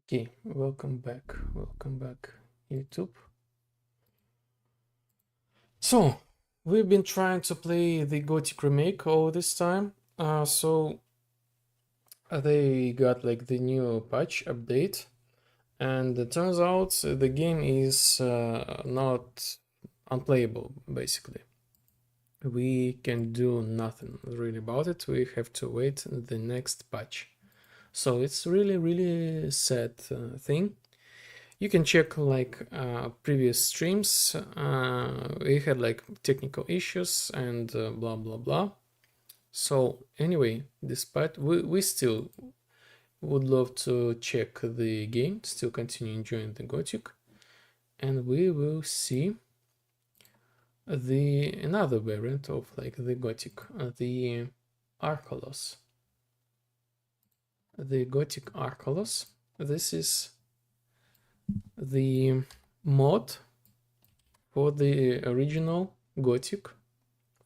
Okay, welcome back, YouTube. So, we've been trying to play the Gothic remake all this time. They got like the new patch update, and it turns out the game is not unplayable, basically. We can do nothing really about it. We have to wait the next patch. So it's really sad thing. You can check like previous streams. We had like technical issues and blah blah blah. So anyway, despite we still would love to check the game, still continue enjoying the Gothic, and we will see the another variant of like the Gothic, the Archolos. The Gothic Archolos. This is the mod for the original Gothic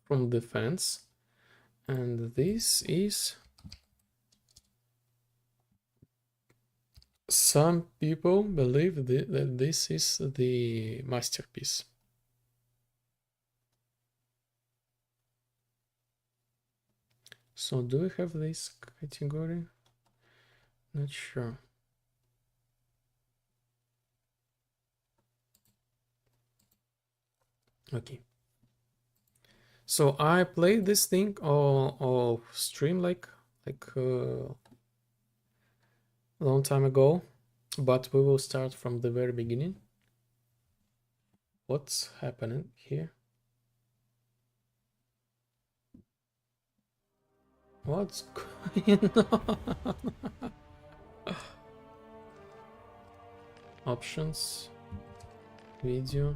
from the fans, and this is, some people believe that this is the masterpiece. So do we have this category? Not sure. Okay. So I played this thing or stream like a long time ago, but we will start from the very beginning. What's happening here? What's going on? Options, video.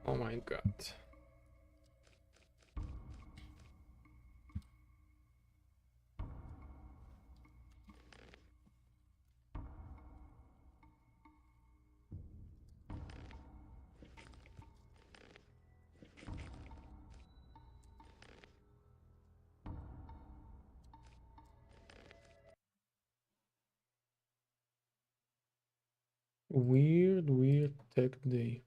Oh my god. Weird tech day.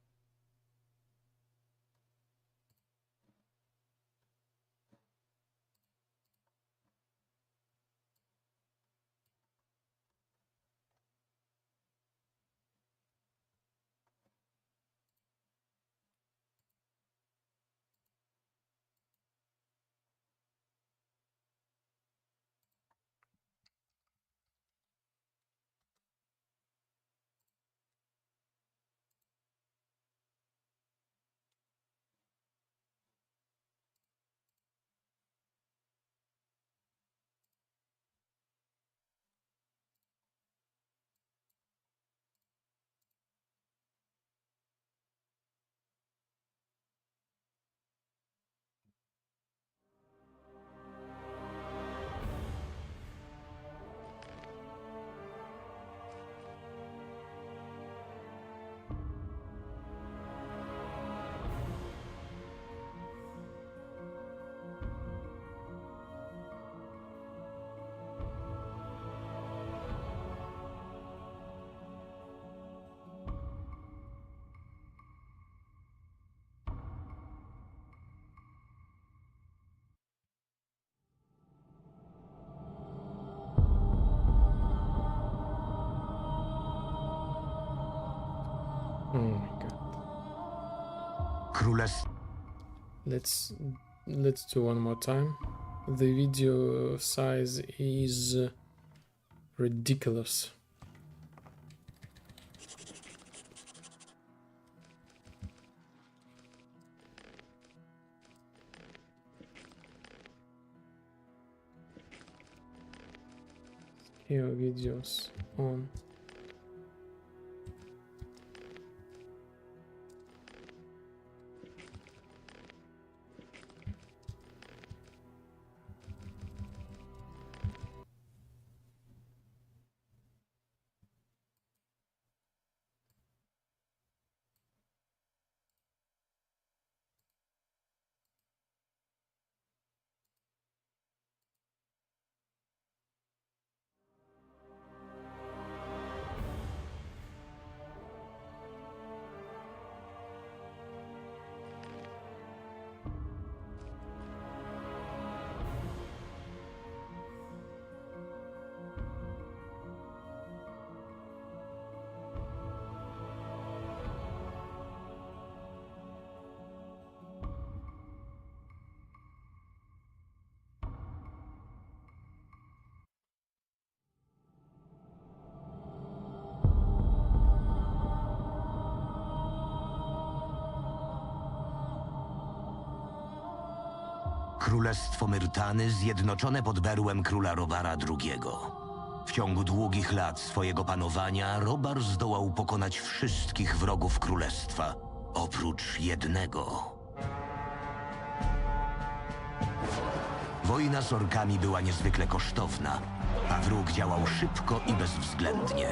Oh my god. Let's do one more time. The video size is ridiculous. Here videos. on. Królestwo Myrtany zjednoczone pod berłem króla Robara II. W ciągu długich lat swojego panowania Robar zdołał pokonać wszystkich wrogów królestwa, oprócz jednego. Wojna z orkami była niezwykle kosztowna, a wróg działał szybko i bezwzględnie.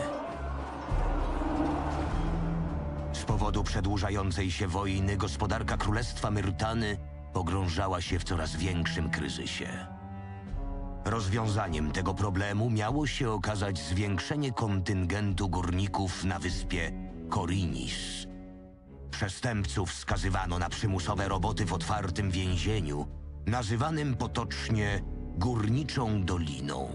Z powodu przedłużającej się wojny gospodarka Królestwa Myrtany pogrążała się w coraz większym kryzysie. Rozwiązaniem tego problemu miało się okazać zwiększenie kontyngentu górników na wyspie Korinis. Przestępców skazywano na przymusowe roboty w otwartym więzieniu, nazywanym potocznie Górniczą Doliną.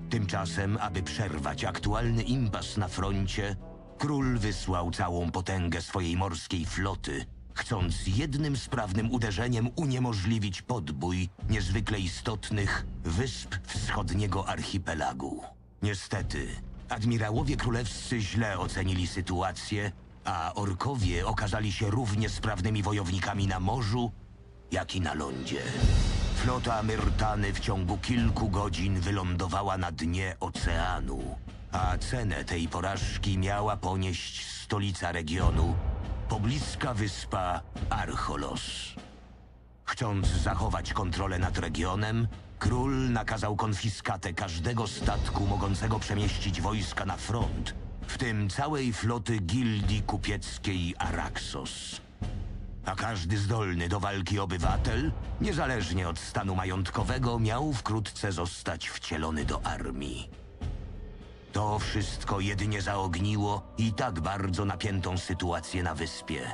Tymczasem, aby przerwać aktualny impas na froncie, król wysłał całą potęgę swojej morskiej floty, chcąc jednym sprawnym uderzeniem uniemożliwić podbój niezwykle istotnych wysp wschodniego archipelagu. Niestety, admirałowie królewscy źle ocenili sytuację, a orkowie okazali się równie sprawnymi wojownikami na morzu, jak i na lądzie. Flota Myrtany w ciągu kilku godzin wylądowała na dnie oceanu, a cenę tej porażki miała ponieść stolica regionu, pobliska wyspa Archolos. Chcąc zachować kontrolę nad regionem, król nakazał konfiskatę każdego statku mogącego przemieścić wojska na front, w tym całej floty gildii kupieckiej Araxos. A każdy zdolny do walki obywatel, niezależnie od stanu majątkowego, miał wkrótce zostać wcielony do armii. To wszystko jedynie zaogniło i tak bardzo napiętą sytuację na wyspie.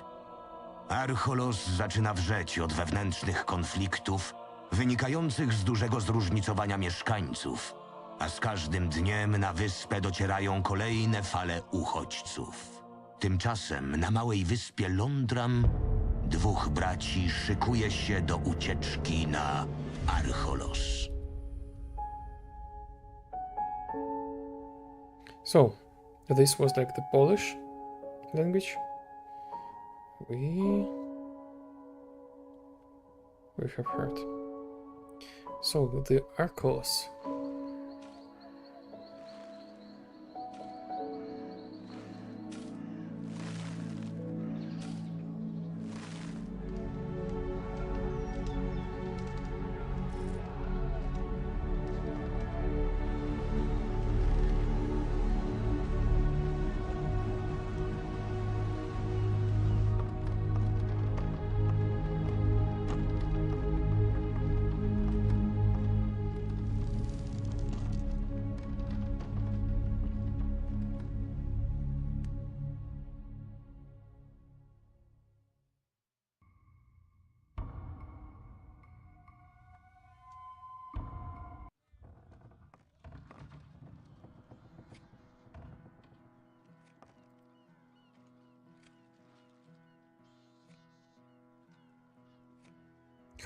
Archolos zaczyna wrzeć od wewnętrznych konfliktów wynikających z dużego zróżnicowania mieszkańców, a z każdym dniem na wyspę docierają kolejne fale uchodźców. Tymczasem na małej wyspie Londram dwóch braci szykuje się do ucieczki na Archolos. So, this was like the Polish language. We have heard. So, the Archolos.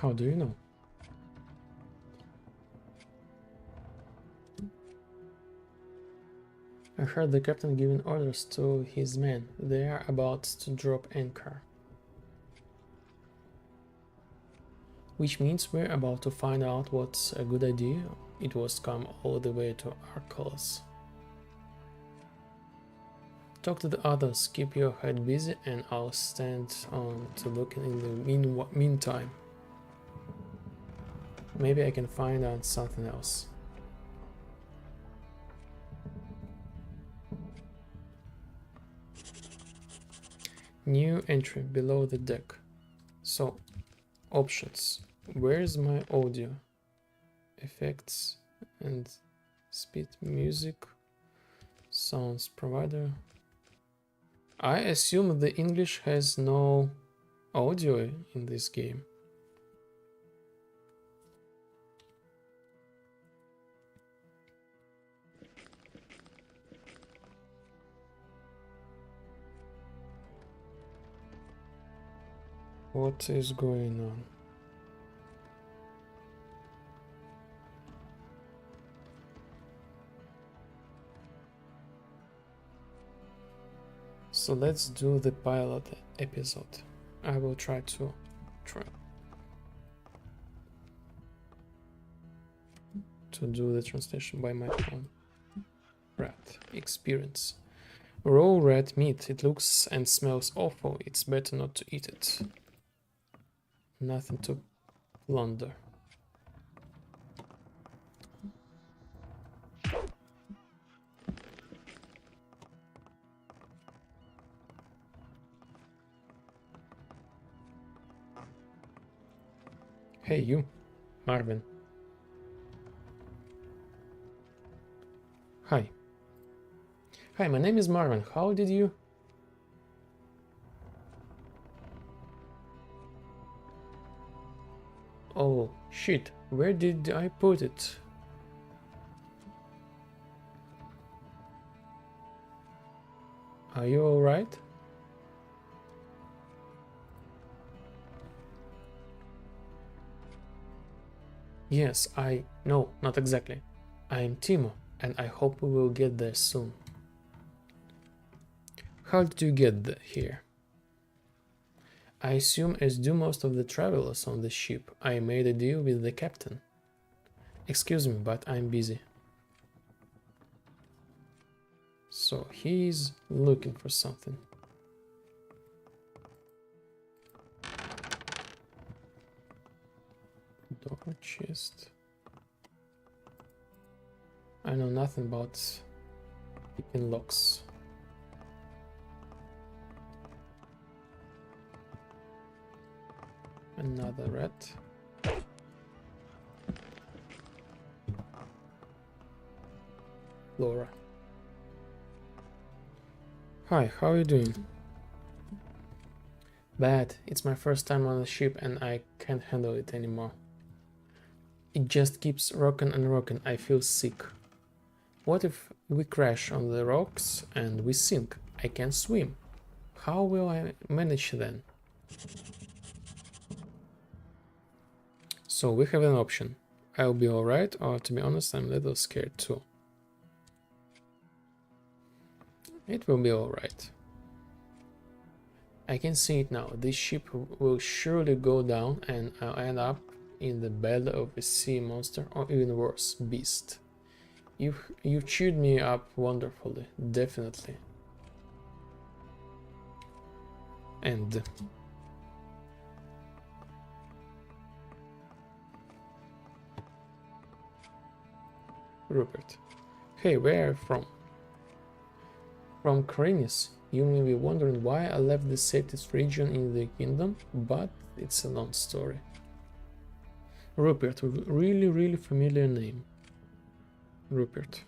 How do you know? I heard the captain giving orders to his men. They are about to drop anchor. Which means we're about to find out what's a good idea. It was come all the way to Archolos. Talk to the others, keep your head busy, and I'll stand on to look in the meantime. Maybe I can find out something else. New entry below the deck. So, options. Where's my audio? Effects and speed, music, sounds provider. I assume the English has no audio in this game. What is going on? So let's do the pilot episode. I will try to do the translation by my phone. Rat experience. Raw rat meat. It looks and smells awful. It's better not to eat it. Nothing to plunder. Hey you, Marvin. Hi. Hi, my name is Marvin. How did you... Oh, shit. Where did I put it? Are you alright? Yes, No, not exactly. I am Timo, and I hope we will get there soon. How did you get here? I assume, as do most of the travelers on the ship, I made a deal with the captain. Excuse me, but I'm busy. So he's looking for something. Door chest. I know nothing about picking locks. Another rat. Laura. Hi, how are you doing? Bad. It's my first time on the ship and I can't handle it anymore. It just keeps rocking and rocking. I feel sick. What if we crash on the rocks and we sink? I can't swim. How will I manage then? So we have an option. I'll be alright, or to be honest, I'm a little scared too. It will be alright. I can see it now. This ship will surely go down and I'll end up in the belly of a sea monster, or even worse, beast. You cheered me up wonderfully, definitely. And Rupert. Hey, where are you from? From Korinis. You may be wondering why I left the safest region in the kingdom, but it's a long story. Rupert, really familiar name. Rupert.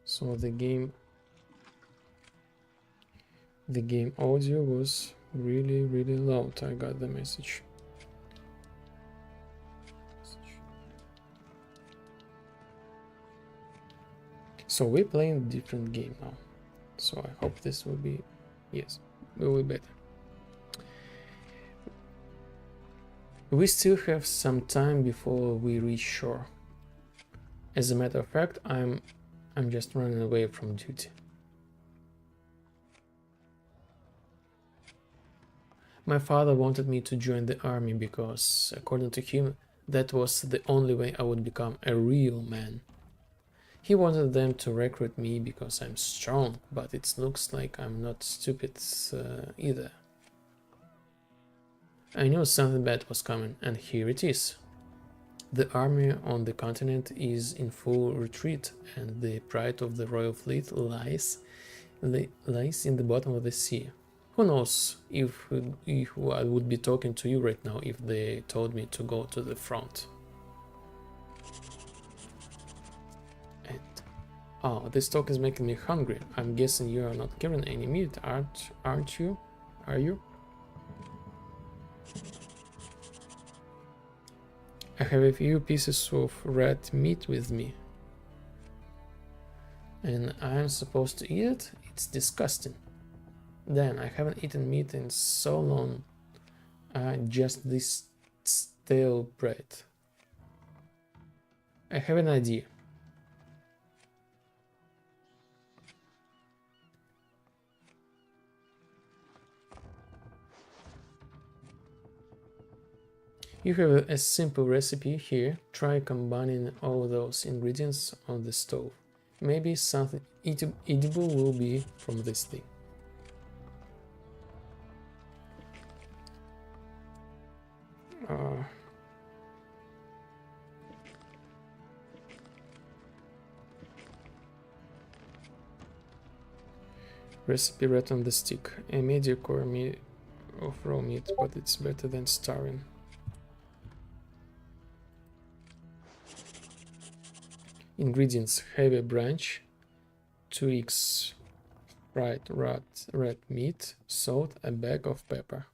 So the game audio was really loud. I got the message. So we're playing a different game now. So I hope this will be, yes, will be better. We still have some time before we reach shore. As a matter of fact, I'm just running away from duty. My father wanted me to join the army because, according to him, that was the only way I would become a real man. He wanted them to recruit me because I'm strong, but it looks like I'm not stupid either. I knew something bad was coming, and here it is. The army on the continent is in full retreat, and the pride of the royal fleet lies in the bottom of the sea. Who knows if I would be talking to you right now if they told me to go to the front. And, oh, this talk is making me hungry. I'm guessing you are not carrying any meat, aren't you? Are you? I have a few pieces of red meat with me. And I'm supposed to eat it? It's disgusting. Then I haven't eaten meat in so long. Just this stale bread. I have an idea. You have a simple recipe here. Try combining all those ingredients on the stove. Maybe something edible will be from this thing. Recipe red on the stick. A mediocre meat of raw meat, but it's better than starving. Ingredients: heavy branch, 2 eggs, fried red meat, salt, a bag of pepper.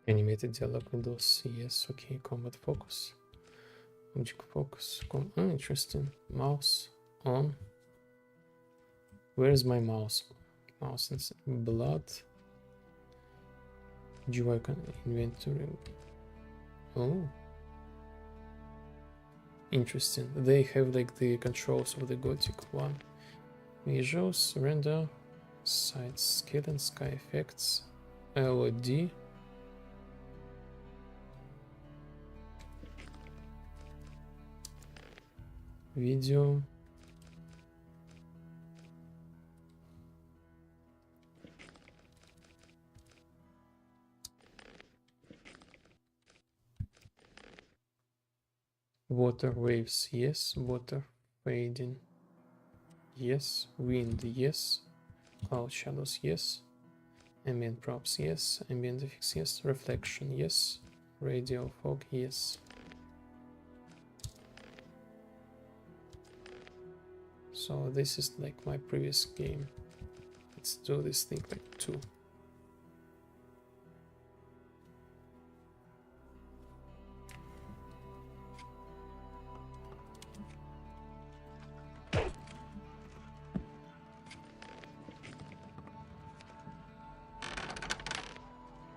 Animated dialogue windows, yes, okay, combat focus. Object focus, interesting. Mouse on. Where is my mouse? Mouse and blood. GUI inventory. Oh. Interesting. They have like the controls of the Gothic one. Visuals, render, side scaling, sky effects, LOD. Video. Water waves, yes. Water fading, yes. Wind, yes. Cloud shadows, yes. Ambient props, yes. Ambient effects, yes. Reflection, yes. Radio fog, yes. So this is like my previous game. Let's do this thing like 2.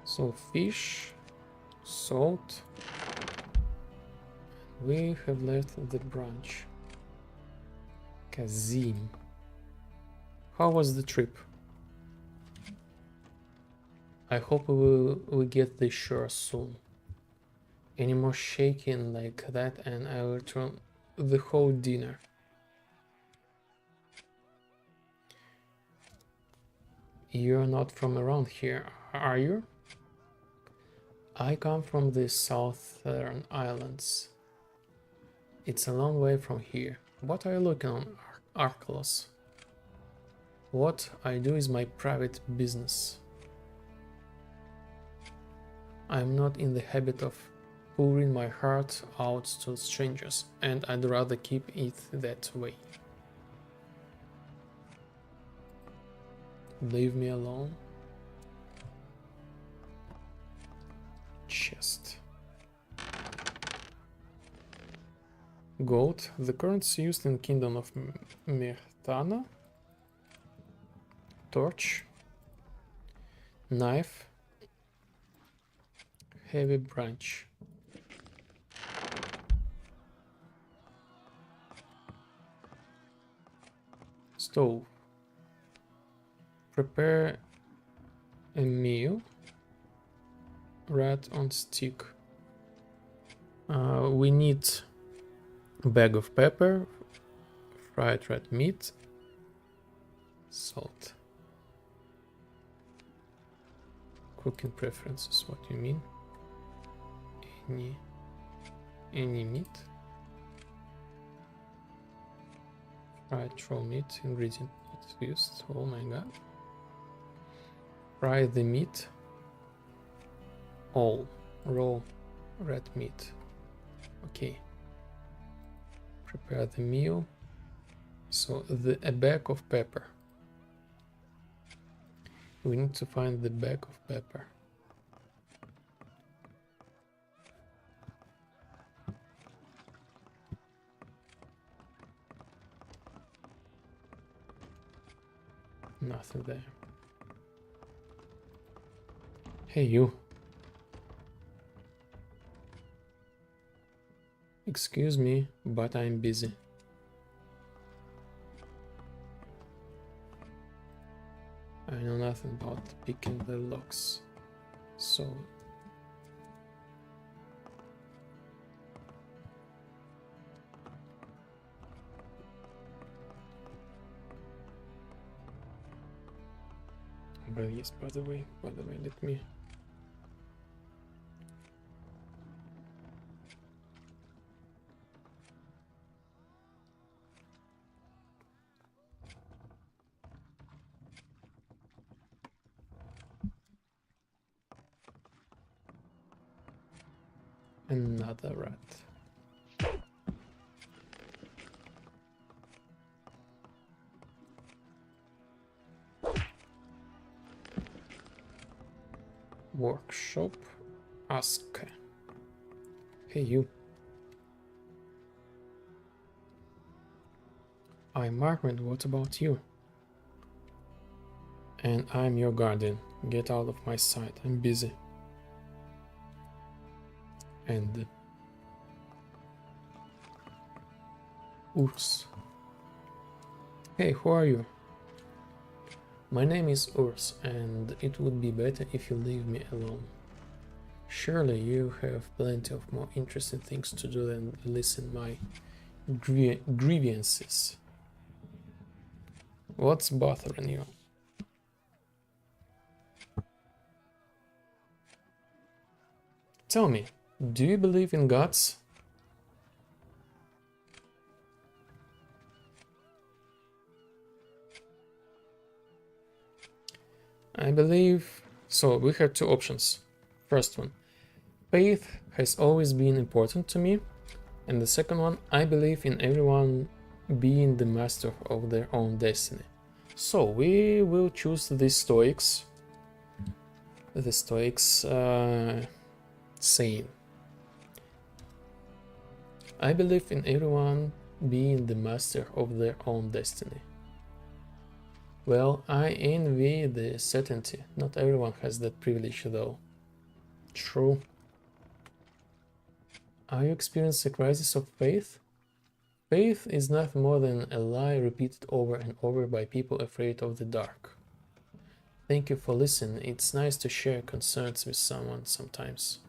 So fish, salt. We have left the branch. Kazim. How was the trip? I hope we get this sure soon. Any more shaking like that and I will return the whole dinner. You're not from around here, are you? I come from the southern islands. It's a long way from here. What are you looking on, Archolos? What I do is my private business. I'm not in the habit of pouring my heart out to strangers, and I'd rather keep it that way. Leave me alone. Chest. Gold, the currency used in Kingdom of Mirtana. Torch. Knife. Heavy branch. Stove. Prepare a meal. Rat on stick. We need a bag of pepper, fried red meat, salt. Cooking preferences, what do you mean? Any meat? Fried raw meat, ingredient not used, oh my god. Fry the meat. All raw red meat. Okay. Prepare the meal. So a bag of pepper. We need to find the bag of pepper. Nothing there. Hey you. Excuse me, but I'm busy. I know nothing about picking the locks, so... But yes, by the way, let me... Another rat. Workshop. Ask. Hey you. I'm Margaret, what about you? And I'm your guardian. Get out of my sight, I'm busy. And Urs. Hey, who are you? My name is Urs, and it would be better if you leave me alone. Surely you have plenty of more interesting things to do than listen my grievances. What's bothering you? Tell me, do you believe in gods? I believe... So, we have two options. First one, faith has always been important to me. And the second one, I believe in everyone being the master of their own destiny. So, we will choose the Stoics. The Stoics saying, I believe in everyone being the master of their own destiny. Well, I envy the certainty. Not everyone has that privilege though. True. Are you experiencing a crisis of faith? Faith is nothing more than a lie repeated over and over by people afraid of the dark. Thank you for listening. It's nice to share concerns with someone sometimes.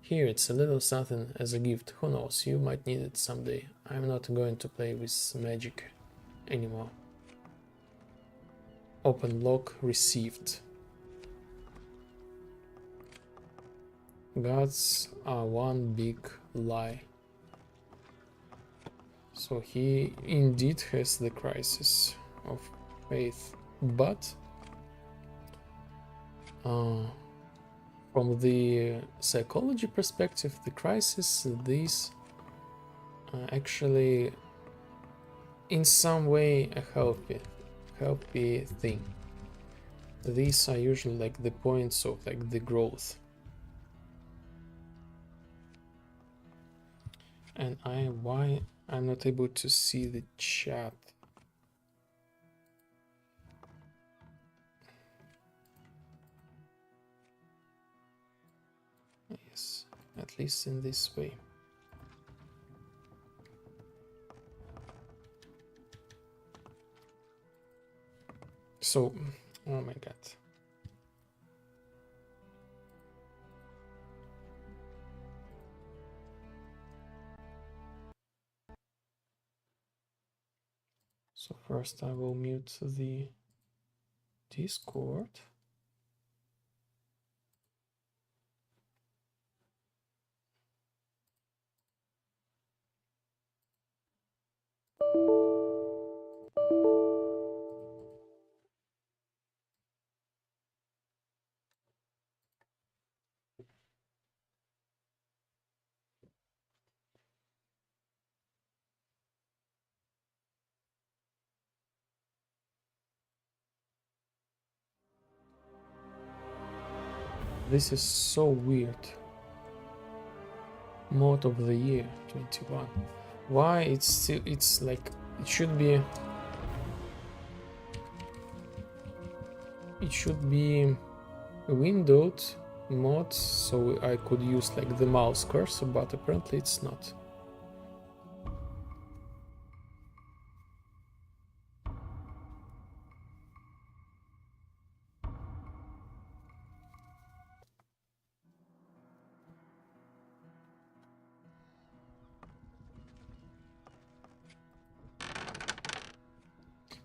Here, it's a little something as a gift. Who knows, you might need it someday. I'm not going to play with magic anymore. Open lock received. Gods are one big lie. So he indeed has the crisis of faith, but from the psychology perspective, the crisis, this actually in some way a healthy thing. These are usually like the points of like the growth. And why I'm not able to see the chat? Yes, at least in this way. So, oh my god. So first I will mute the Discord. This is so weird. Mode of the year 21. Why it's still, it's like it should be windowed mode, so I could use like the mouse cursor, but apparently it's not.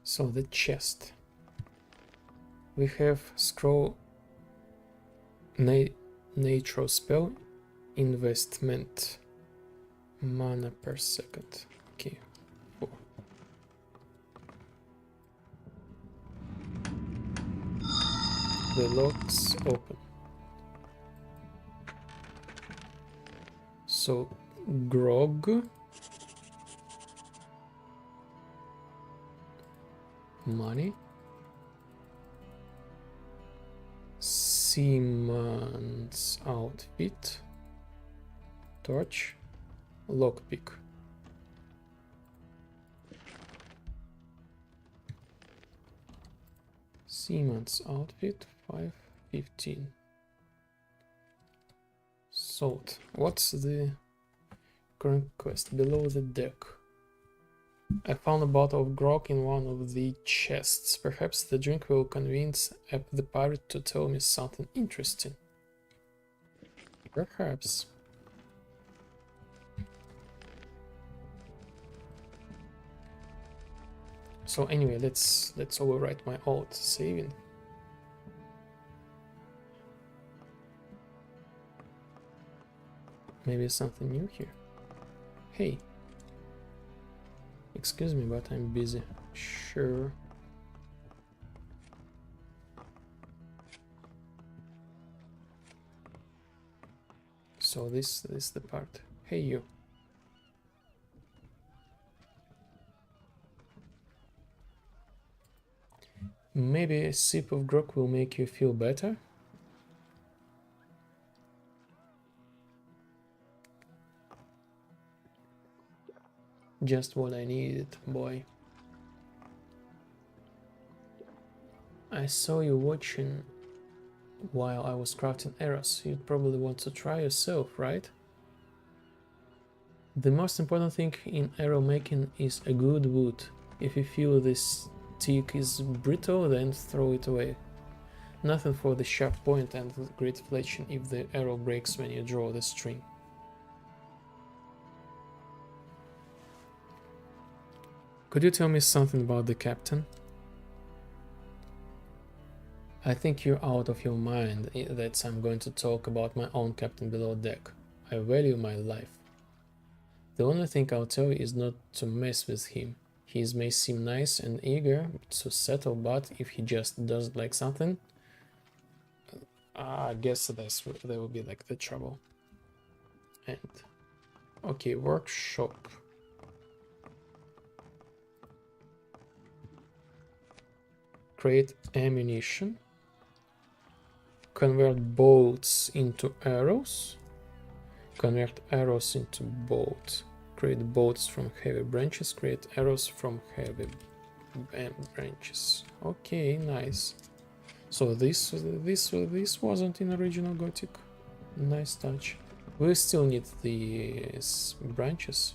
So the chest. We have scroll nature spell investment mana per second. Okay, 4. The locks open. So grog, money, Seaman's outfit, torch, lockpick. Seaman's outfit, 515. Salt. What's the current quest? Below the deck. I found a bottle of grog in one of the chests. Perhaps the drink will convince the pirate to tell me something interesting. Perhaps. So anyway, let's overwrite my old saving. Maybe something new here. Hey. Excuse me, but I'm busy. Sure. So this is the part. Hey you. Maybe a sip of grog will make you feel better. Just what I needed, boy. I saw you watching while I was crafting arrows. You'd probably want to try yourself, right? The most important thing in arrow making is a good wood. If you feel this stick is brittle, then throw it away. Nothing for the sharp point and the great fletching if the arrow breaks when you draw the string. Could you tell me something about the captain? I think you're out of your mind that I'm going to talk about my own captain below deck. I value my life. The only thing I'll tell you is not to mess with him. He may seem nice and eager to settle, but if he just doesn't like something, I guess that will be like the trouble. And okay, workshop. Create ammunition. Convert bolts into arrows. Convert arrows into bolts. Create bolts from heavy branches. Create arrows from heavy branches. Okay, nice. So this wasn't in original Gothic. Nice touch. We still need these branches.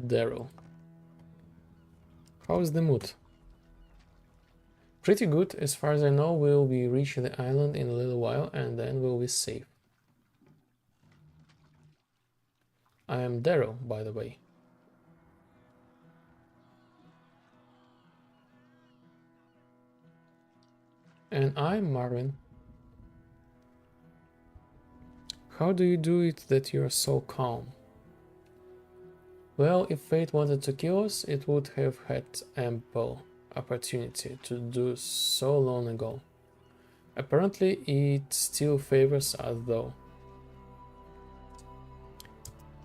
Daryl. How's the mood? Pretty good. As far as I know, we'll be reaching the island in a little while and then we'll be safe. I am Daryl, by the way. And I'm Marvin. How do you do it that you're so calm? Well, if fate wanted to kill us, it would have had ample opportunity to do so long ago. Apparently, it still favors us though.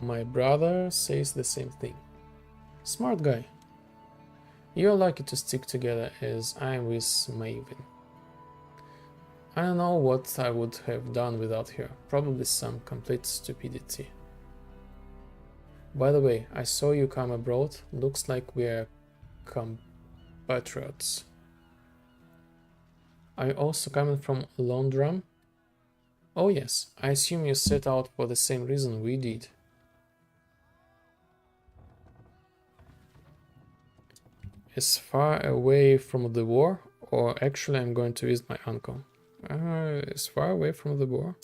My brother says the same thing. Smart guy. You're lucky to stick together as I am with Maven. I don't know what I would have done without her. Probably some complete stupidity. By the way, I saw you come abroad. Looks like we're compatriots. Are you also coming from Londram? Oh yes, I assume you set out for the same reason we did. As far away from the war, or actually I'm going to visit my uncle. As far away from the war.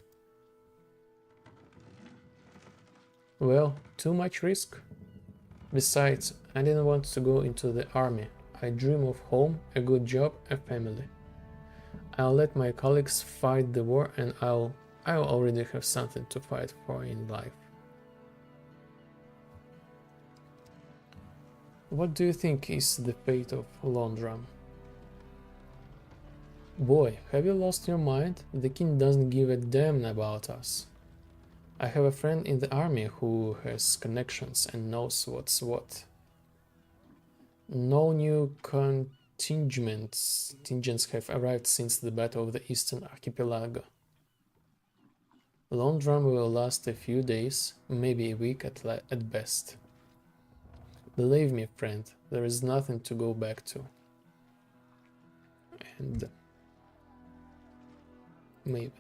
Well, too much risk. Besides, I didn't want to go into the army. I dream of home, a good job, a family. I'll let my colleagues fight the war and I'll already have something to fight for in life. What do you think is the fate of Londram? Boy, have you lost your mind? The king doesn't give a damn about us. I have a friend in the army who has connections and knows what's what. No new contingents have arrived since the Battle of the Eastern Archipelago. Londram will last a few days, maybe a week at best. Believe me, friend, there is nothing to go back to. And Maven.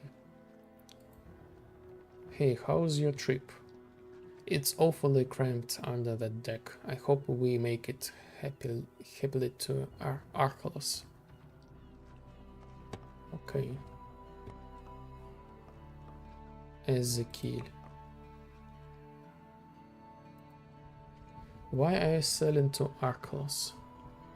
Hey, how's your trip? It's awfully cramped under that deck. I hope we make it happily to Archolos. Okay. Ezekiel. Why are you selling to Archolos?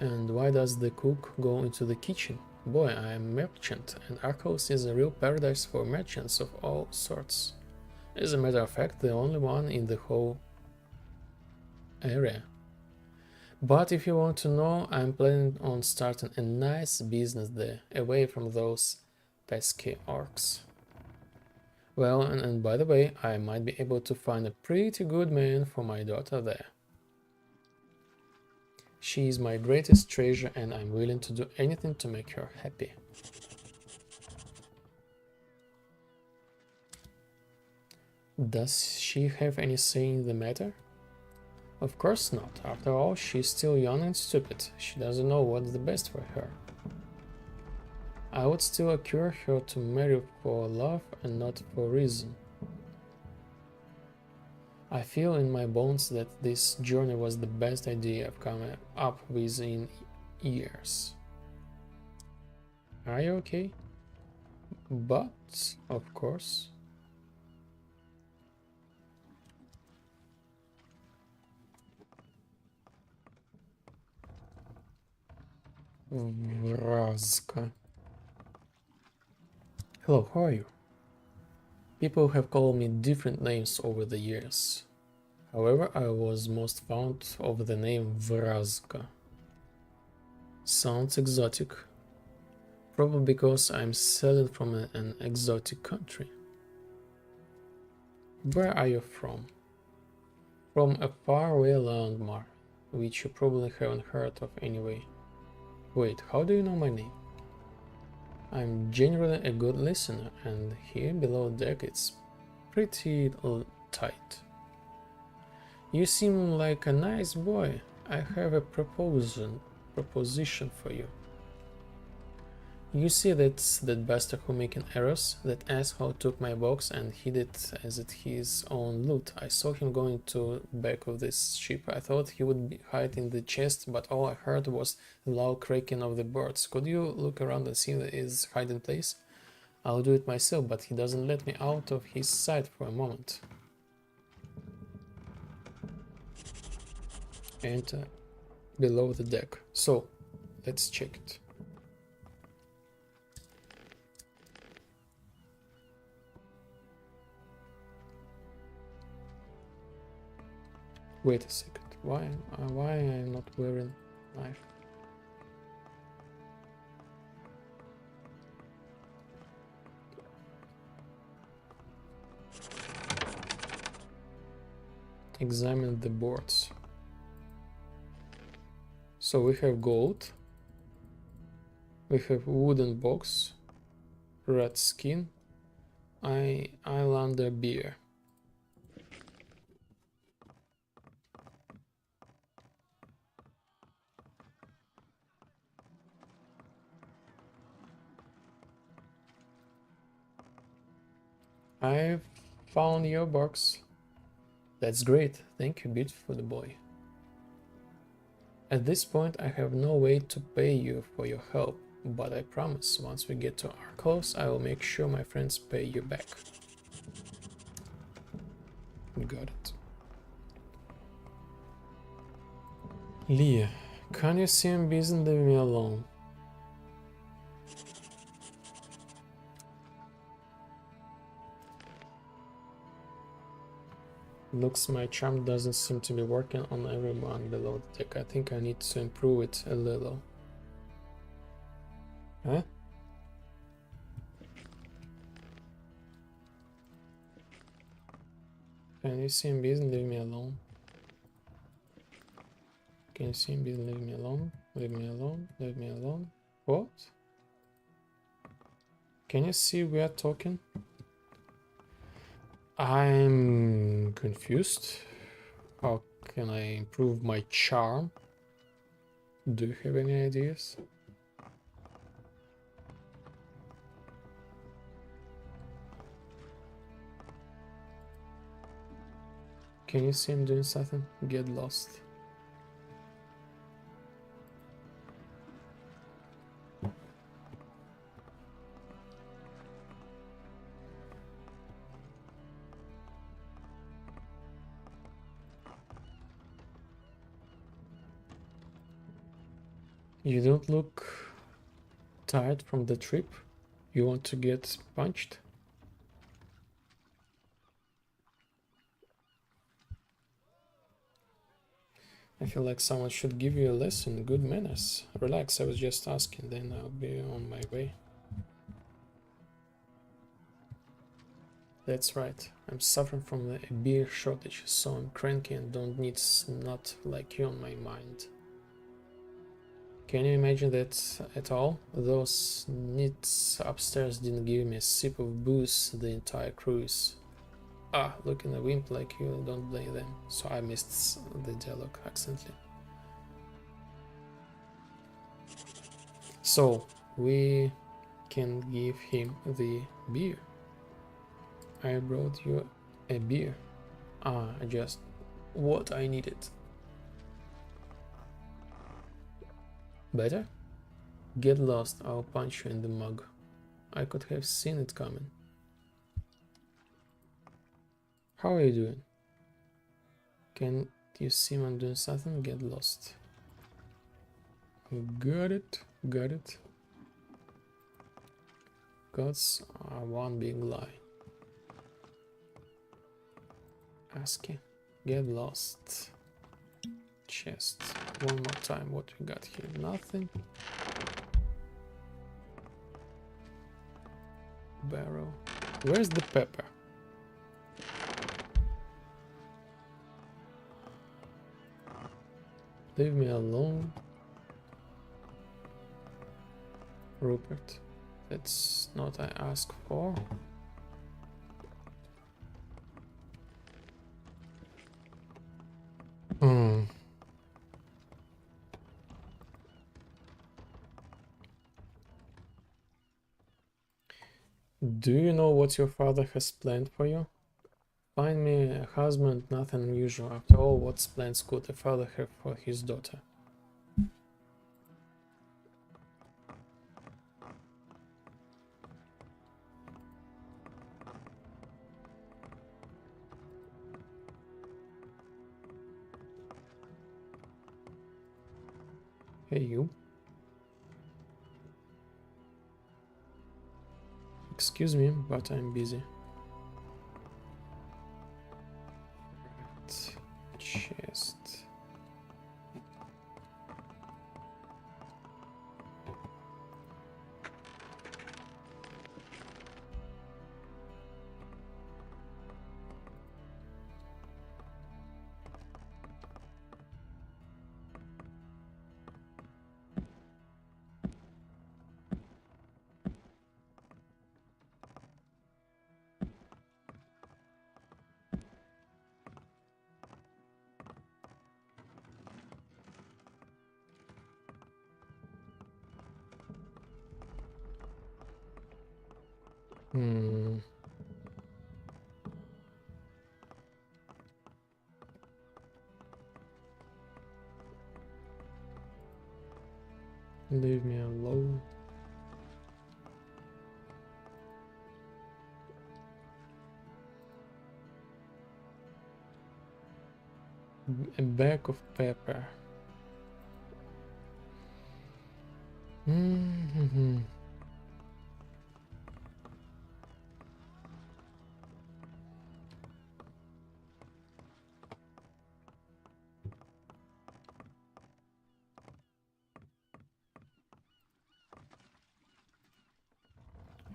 And why does the cook go into the kitchen? Boy, I am a merchant, and Archolos is a real paradise for merchants of all sorts. As a matter of fact, the only one in the whole area. But if you want to know, I'm planning on starting a nice business there, away from those pesky orcs. Well, and by the way, I might be able to find a pretty good man for my daughter there. She is my greatest treasure and I'm willing to do anything to make her happy. Does she have any say in the matter? Of course not. After all, she's still young and stupid. She doesn't know what's the best for her. I would still encourage her to marry for love and not for reason. I feel in my bones that this journey was the best idea I've come up with in years. Are you okay? But, of course, Vrazka. Hello, how are you? People have called me different names over the years. However, I was most fond of the name Vrazka. Sounds exotic. Probably because I'm sailing from an exotic country. Where are you from? From a faraway landmark, which you probably haven't heard of anyway. Wait, how do you know my name? I'm generally a good listener, and here below deck it's pretty tight. You seem like a nice boy. I have a proposition for you. You see that bastard who making arrows? That asshole took my box and hid it as it his own loot. I saw him going to back of this ship. I thought he would hide in the chest, but all I heard was the loud cracking of the boards. Could you look around and see his hiding place? I'll do it myself, but he doesn't let me out of his sight for a moment. Enter below the deck. So, let's check it. Wait a second. Why am I not wearing knife? Examine the boards. So we have gold. We have wooden box, red skin, Islander beer. I've found your box. That's great. Thank you, beautiful boy. At this point, I have no way to pay you for your help, but I promise once we get to Archolos, I will make sure my friends pay you back. Got it. Leah, can you seem busy and leave me alone? Looks my charm doesn't seem to be working on everyone below the deck. I think I need to improve it a little. Huh? Can you see him busy and leave me alone? Can you see him busy and leave me alone? Leave me alone? Leave me alone? What? Can you see we are talking? I'm confused. How can I improve my charm? Do you have any ideas? Can you see him doing something? Get lost. You don't look tired from the trip? You want to get punched? I feel like someone should give you a lesson. Good manners. Relax, I was just asking, then I'll be on my way. That's right. I'm suffering from a beer shortage, so I'm cranky and don't need snot like you on my mind. Can you imagine that at all? Those nits upstairs didn't give me a sip of booze the entire cruise. Ah, looking a wimp like you, don't blame them. So I missed the dialogue accidentally. So, we can give him the beer. I brought you a beer. Ah, just what I needed. Better? Get lost, I'll punch you in the mug. I could have seen it coming. How are you doing? Can you see I'm doing something? Get lost. Got it, got it. Gods are one big lie. ASCII. Get lost. Chest. One more time, what we got here? Nothing. Barrel. Where's the pepper? Leave me alone. Rupert. That's not what I asked for. Do you know what your father has planned for you? Find me a husband, nothing unusual. After all, what plans could a father have for his daughter? Hey, you. Excuse me, but I'm busy. Right. Chest. Leave me alone. A bag of pepper.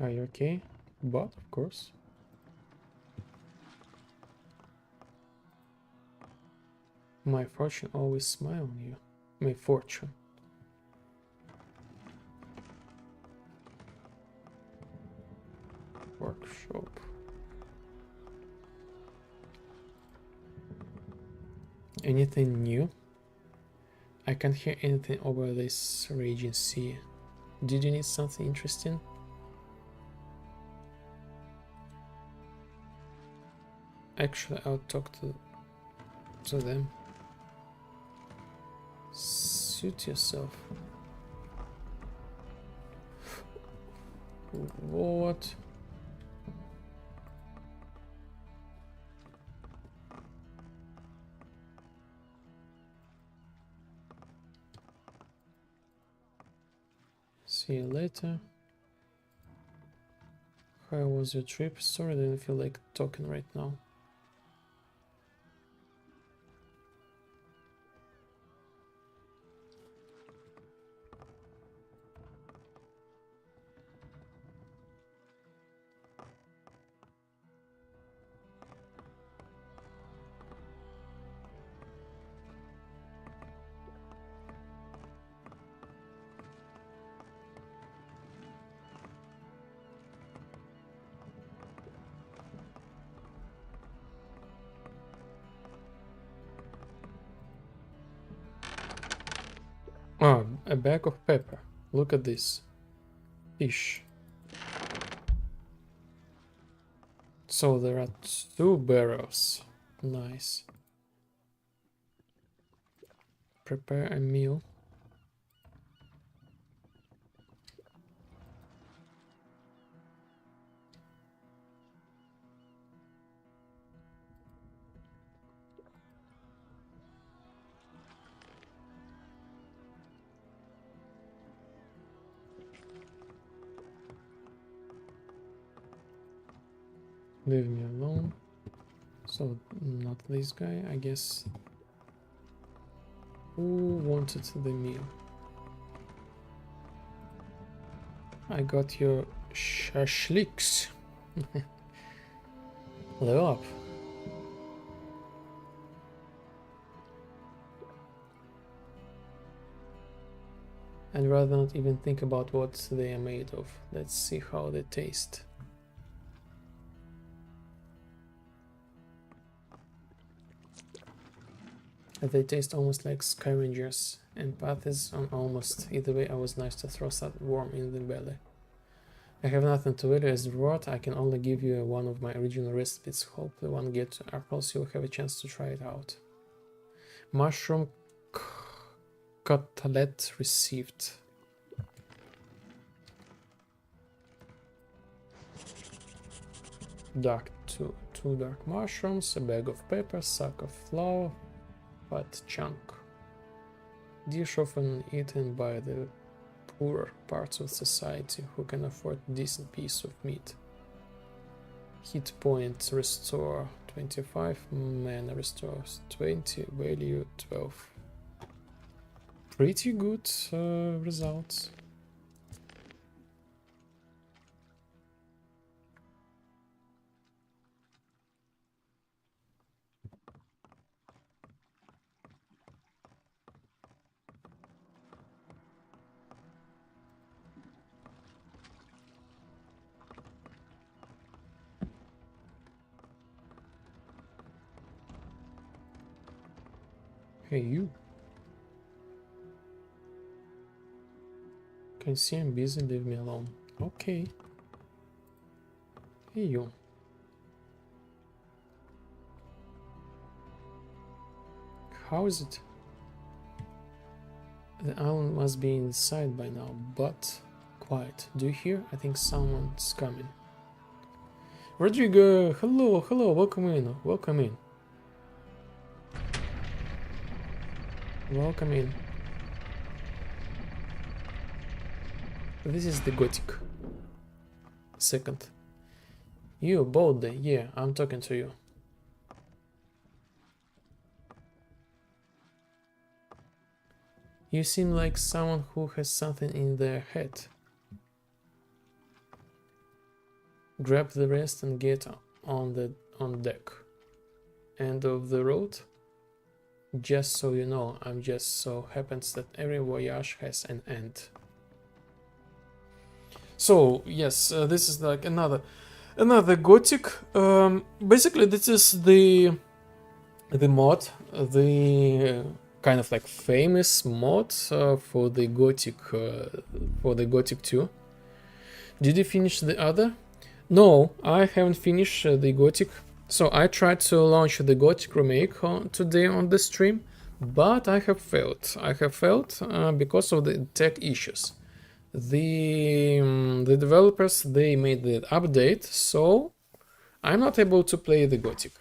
Are you okay? But, of course. My fortune always smile on you. My fortune. Workshop. Anything new? I can't hear anything over this raging sea. Did you need something interesting? Actually, I'll talk to them. Suit yourself. What? See you later. How was your trip? Sorry, I didn't feel like talking right now. Oh, a bag of pepper. Look at this. Fish. So there are 2 barrels. Nice. Prepare a meal. Leave me alone. So, not this guy, I guess. Who wanted the meal? I got your shashliks. Level up. I'd rather not even think about what they are made of. Let's see how they taste. They taste almost like scavengers and pathes on almost. Either way, I was nice to throw that worm in the belly. I have nothing to value as reward. I can only give you one of my original recipes. Hopefully one get to Archolos, you'll have a chance to try it out. Mushroom cutlet received. Two dark mushrooms, a bag of pepper, sack of flour, fat chunk. Dish often eaten by the poorer parts of society who can afford a decent piece of meat. Hit point restore 25, mana restores 20, value 12. Pretty good results. Hey you. Can see I'm busy, leave me alone. Okay. Hey you. How is it? The island must be inside by now, but quiet. Do you hear? I think someone's coming. Rodrigo, hello, welcome in, welcome in. Welcome in. This is the Gothic. Second. You, Boldly, yeah, I'm talking to you. You seem like someone who has something in their head. Grab the rest and get on deck. End of the road? Just so you know, I'm just so happens that every voyage has an end. So yes, this is like another Gothic. Basically, this is the mod, the kind of like famous mod for the Gothic 2. Did you finish the other? No, I haven't finished the Gothic. So I tried to launch the Gothic remake today on the stream, but I have failed. I have failed because of the tech issues. The developers, they made the update, so I'm not able to play the Gothic.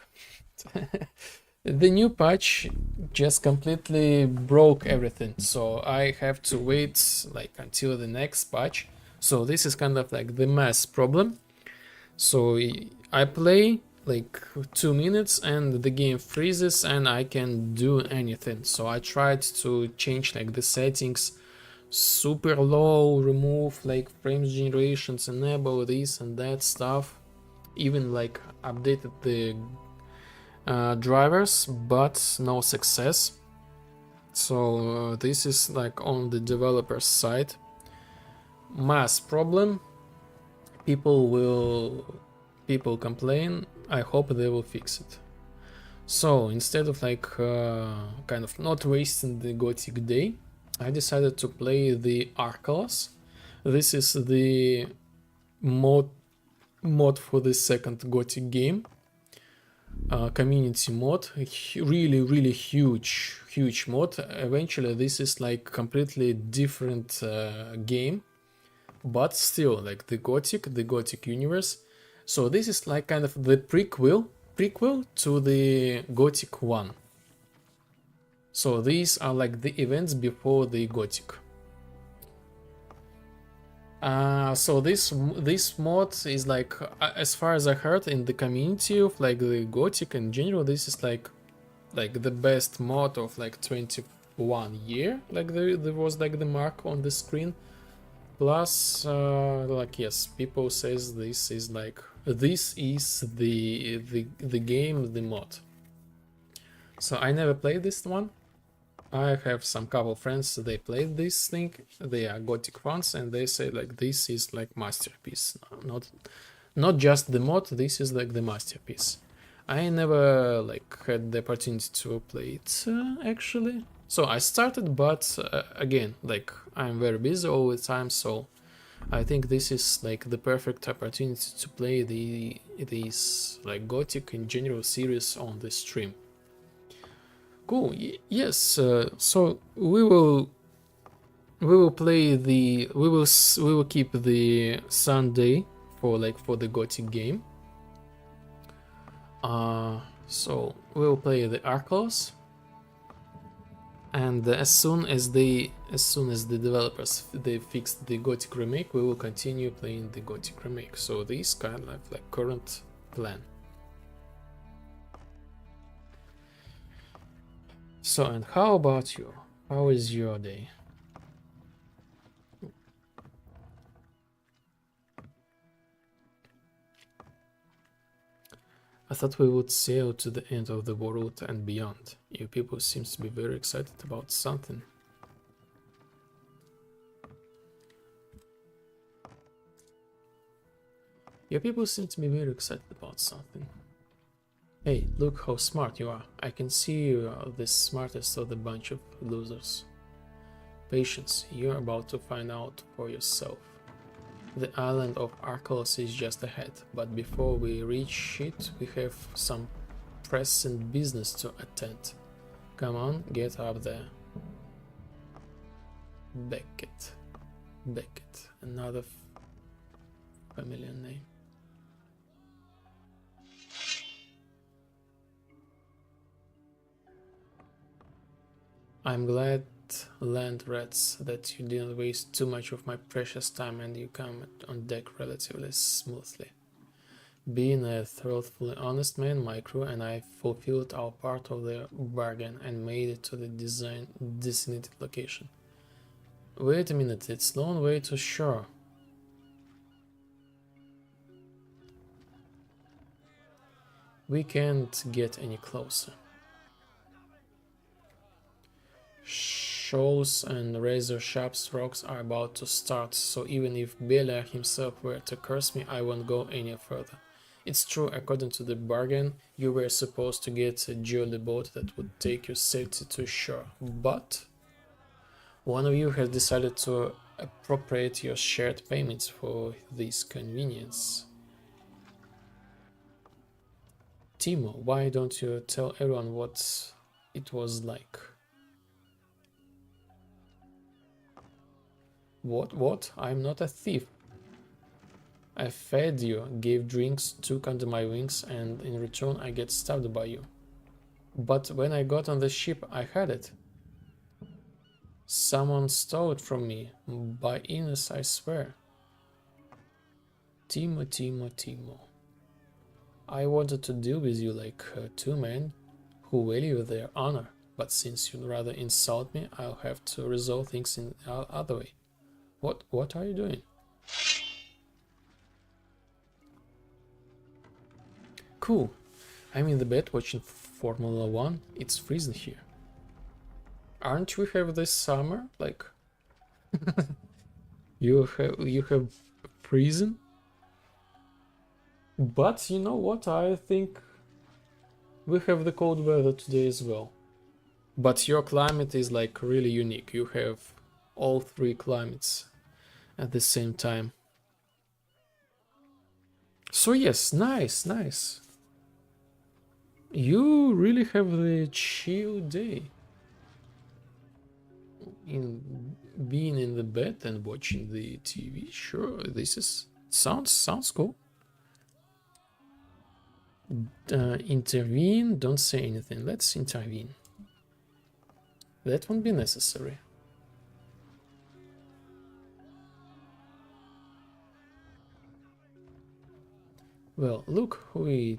The new patch just completely broke everything, so I have to wait like until the next patch. So this is kind of like the mass problem. So I play like 2 minutes and the game freezes and I can do anything. So I tried to change like the settings super low, remove like frames generations, enable this and that stuff, even like updated the drivers, but no success. So this is like on the developer's side. Mass problem. People complain. I hope they will fix it. So instead of like kind of not wasting the Gothic day, I decided to play the Archolos. This is the mod for the second Gothic game. Community mod, really huge mod. Eventually this is like completely different game, but still like the Gothic universe. So this is like kind of the prequel to the Gothic 1. So these are like the events before the Gothic. So this mod is like, as far as I heard in the community of like the Gothic in general, this is like the best mod of like 21 year. Like there was like the mark on the screen. Plus, like yes, people says this is like the game, the mod. So I never played this one. I have some couple friends, they played this thing, they are Gothic fans, and they say like this is like masterpiece. Not just the mod, this is like the masterpiece. I never like had the opportunity to play it actually. So I started, but again, like I'm very busy all the time, so I think this is like the perfect opportunity to play these like Gothic in general series on the stream. Cool. Yes. So we will play the we will keep the Sunday for the Gothic game. So we will play the Archolos, and as soon as the developers they fixed the Gothic remake, we will continue playing the Gothic remake. So this kind of like current plan. So, and how about you? How is your day? I thought we would sail to the end of the world and beyond. You people seem to be very excited about something. Your people seem to be very excited about something. Hey, look how smart you are. I can see you are the smartest of the bunch of losers. Patience, you're about to find out for yourself. The island of Archolos is just ahead, but before we reach it, we have some pressing business to attend. Come on, get up there. Beckett. Another familiar name. I'm glad, land rats, that you didn't waste too much of my precious time and you come on deck relatively smoothly. Being a thoroughly honest man, my crew and I fulfilled our part of the bargain and made it to the designated location. Wait a minute, it's long way to shore. We can't get any closer. Shoals and razor-sharp strokes are about to start, so even if Beliar himself were to curse me, I won't go any further. It's true, according to the bargain, you were supposed to get a jolly boat that would take you safely to shore, but one of you has decided to appropriate your shared payments for this convenience. Timo, why don't you tell everyone what it was like? What? I'm not a thief. I fed you, gave drinks, took under my wings, and in return I get stabbed by you. But when I got on the ship, I had it. Someone stole it from me, by Ines, I swear. Timo. I wanted to deal with you like two men who value their honor, but since you'd rather insult me, I'll have to resolve things in the other way. What are you doing? Cool. I'm in the bed watching Formula 1. It's freezing here. Aren't we have this summer? Like you have freezing? But you know what? I think we have the cold weather today as well. But your climate is like really unique. You have all three climates at the same time. So yes, nice. You really have the chill day. In being in the bed and watching the TV, sure, this is sounds cool. Intervene, don't say anything. Let's intervene. That won't be necessary. Well, look who it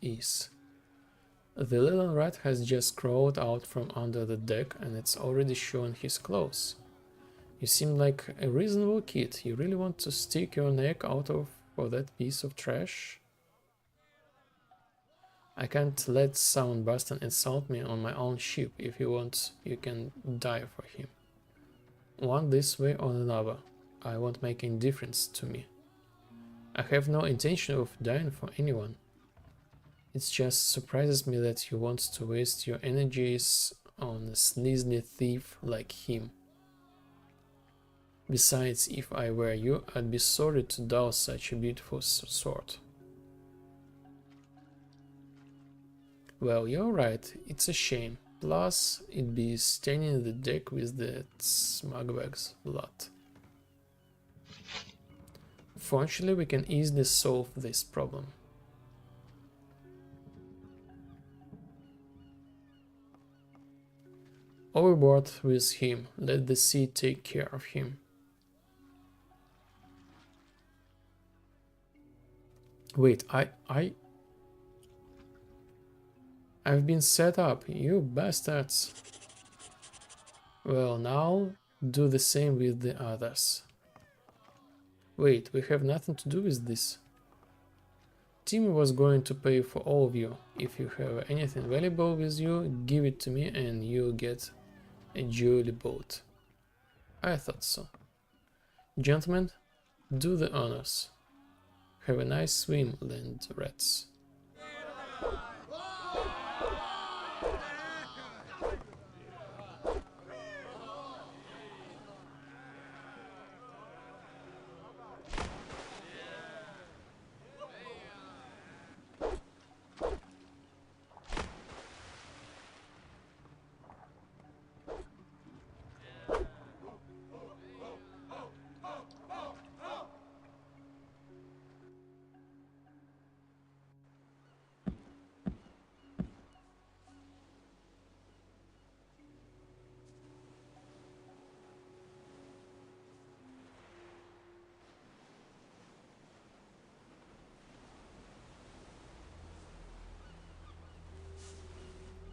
is. The little rat has just crawled out from under the deck and it's already showing his claws. You seem like a reasonable kid. You really want to stick your neck out for that piece of trash? I can't let someone Boston insult me on my own ship. If you want, you can die for him. One this way or another. I won't make any difference to me. I have no intention of dying for anyone. It just surprises me that you want to waste your energies on a sleazy thief like him. Besides, if I were you, I'd be sorry to douse such a beautiful sword. Well, you're right, it's a shame. Plus, it'd be staining the deck with that smugglers' blood. Fortunately, we can easily solve this problem. Overboard with him, let the sea take care of him. Wait, I've been set up, you bastards. Well, now do the same with the others. Wait, we have nothing to do with this. Timmy was going to pay for all of you. If you have anything valuable with you, give it to me and you'll get a jewelry boat. I thought so. Gentlemen, do the honors. Have a nice swim, land rats.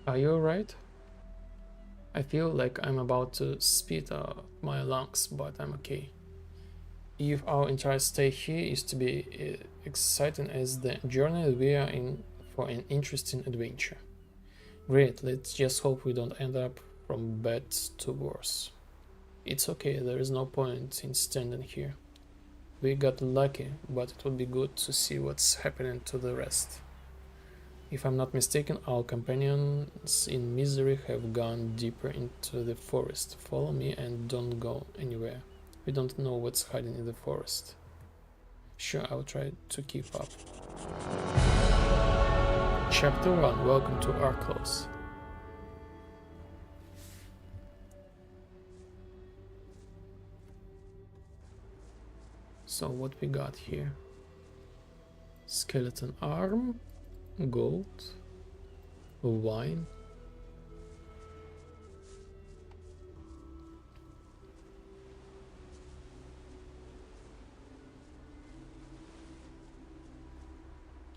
Are you alright? I feel like I'm about to spit out my lungs, but I'm okay. If our entire stay here is to be exciting as the journey, we are in for an interesting adventure. Great, let's just hope we don't end up from bad to worse. It's okay, there is no point in standing here. We got lucky, but it would be good to see what's happening to the rest. If I'm not mistaken, our companions in misery have gone deeper into the forest. Follow me and don't go anywhere. We don't know what's hiding in the forest. Sure, I'll try to keep up. Chapter 1. Welcome to Archolos. So what we got here? Skeleton arm. Gold, wine,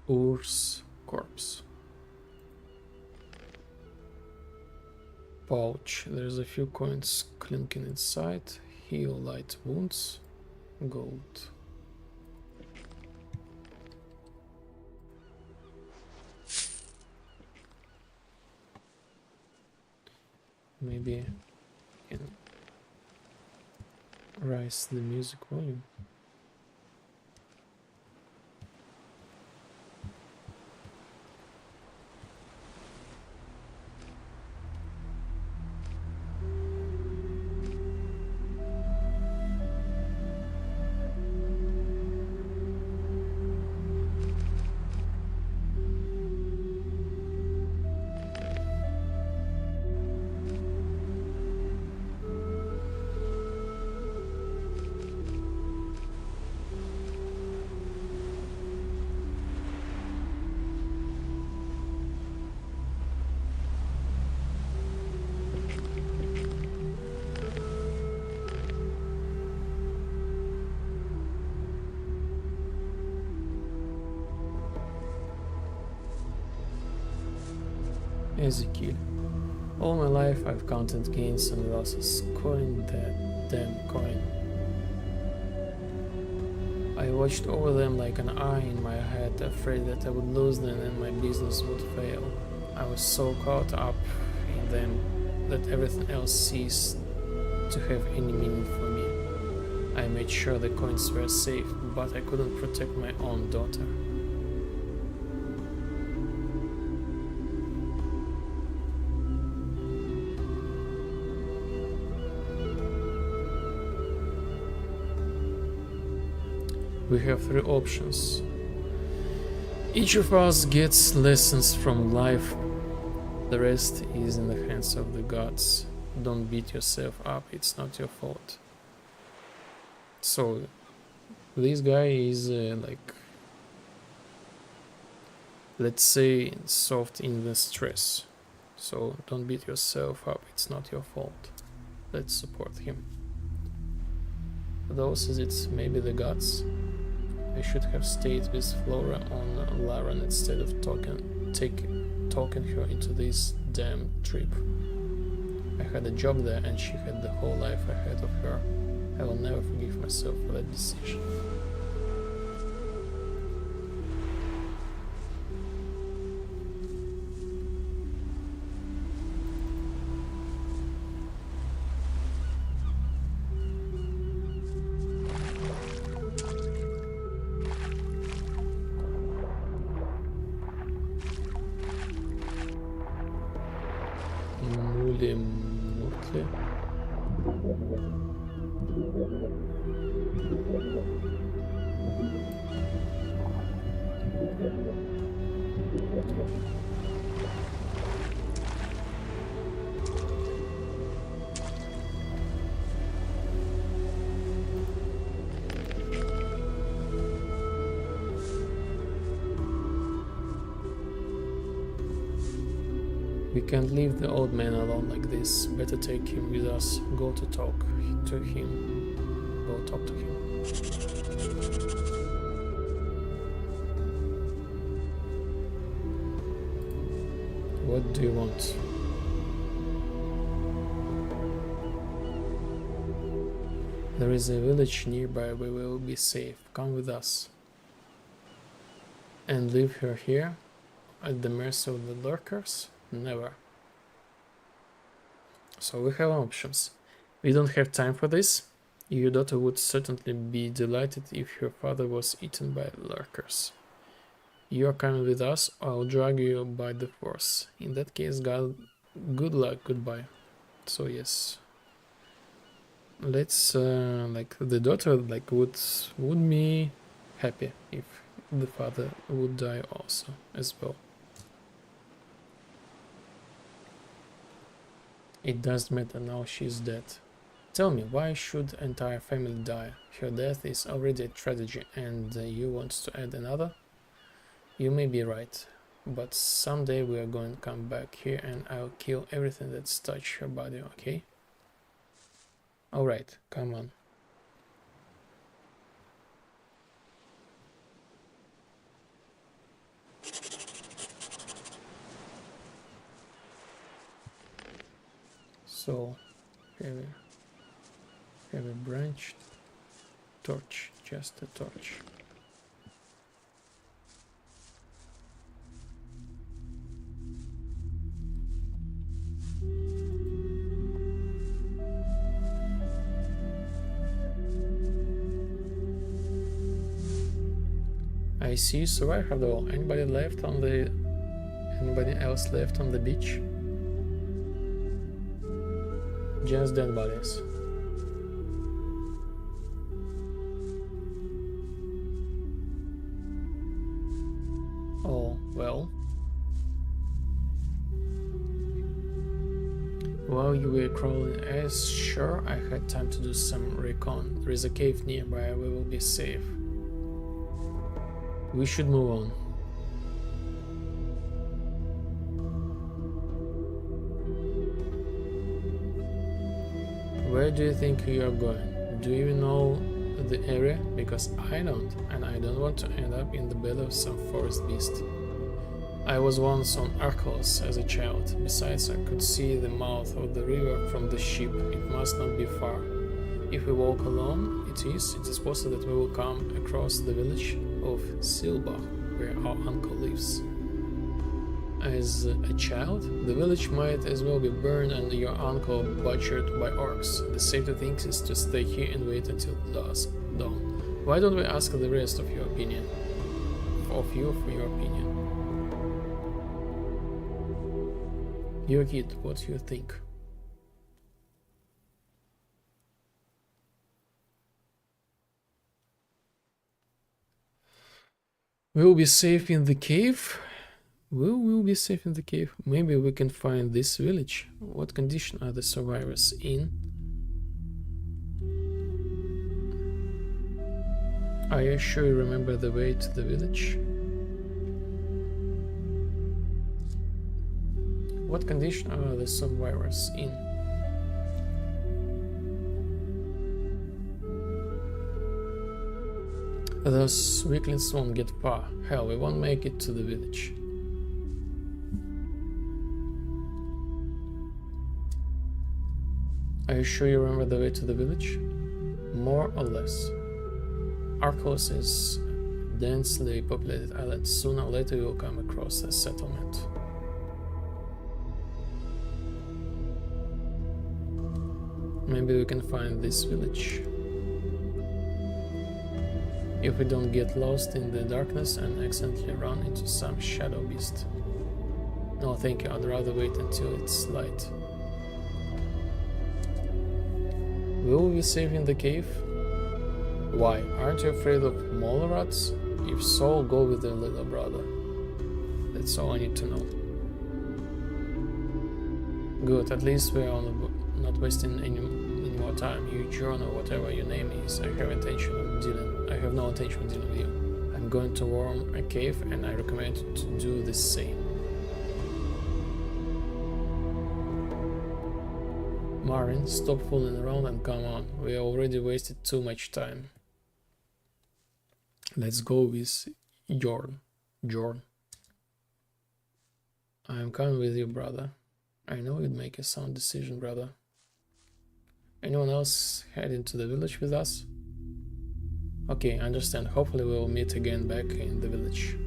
Ur's corpse, pouch, there's a few coins clinking inside, heal light wounds, gold. Maybe I can raise the music volume. Ezekiel. All my life I've counted gains and losses. Coin that damn coin. I watched over them like an eye in my head, afraid that I would lose them and my business would fail. I was so caught up in them that everything else ceased to have any meaning for me. I made sure the coins were safe, but I couldn't protect my own daughter. We have three options. Each of us gets lessons from life. The rest is in the hands of the gods. Don't beat yourself up, it's not your fault. So, this guy is like, let's say, soft in the stress. So, don't beat yourself up, it's not your fault. Let's support him. Those is it, maybe the gods. I should have stayed with Flora on Laren instead of talking her into this damn trip. I had a job there and she had the whole life ahead of her. I will never forgive myself for that decision. Mutli. We can't leave the old man alone like this. Better take him with us. Go talk to him. What do you want? There is a village nearby. We will be safe. Come with us. And leave her here? At the mercy of the lurkers? Never. So we have options. We don't have time for this. Your daughter would certainly be delighted if her father was eaten by lurkers. You are coming with us, or I'll drag you by the force. In that case, God, good luck, goodbye. So yes. Let's like the daughter would be happy if the father would die also as well. It doesn't matter now, she's dead. Tell me, why should entire family die? Her death is already a tragedy and you want to add another? You may be right, but someday we are going to come back here and I'll kill everything that's touched her body, okay? Alright, come on. So, have a branched torch, just a torch. I see you survived after all. Anybody else left on the beach? Just dead bodies. Oh, well. While you were crawling as sure I had time to do some recon. There is a cave nearby, we will be safe. We should move on. Where do you think you are going? Do you know the area? Because I don't, and I don't want to end up in the belly of some forest beast. I was once on Archolos as a child. Besides, I could see the mouth of the river from the ship. It must not be far. If we walk alone, it is possible that we will come across the village of Silbach, where our uncle lives. As a child, the village might as well be burned and your uncle butchered by orcs. The safety thing is to stay here and wait until dawn. Why don't we ask the rest of your opinion? Of you for your opinion. You kid, what do you think? We'll be safe in the cave. We'll be safe in the cave. Maybe we can find this village. What condition are the survivors in? Are you sure you remember the way to the village? What condition are the survivors in? Those weaklings won't get far. Hell, we won't make it to the village. Are you sure you remember the way to the village? More or less. Archolos is a densely populated island. Sooner or later you will come across a settlement. Maybe we can find this village. If we don't get lost in the darkness and accidentally run into some shadow beast. No, thank you, I'd rather wait until it's light. Will we be safe in the cave? Why? Aren't you afraid of mole rats? If so, go with the little brother. That's all I need to know. Good, at least we're not wasting any more time. You, John, or whatever your name is, I have no intention of dealing with you. I'm going to warm a cave and I recommend you to do the same. Marin, stop fooling around and come on. We already wasted too much time. Let's go with Jorn. I'm coming with you, brother. I know you'd make a sound decision, brother. Anyone else heading to the village with us? Okay, I understand. Hopefully we'll meet again back in the village.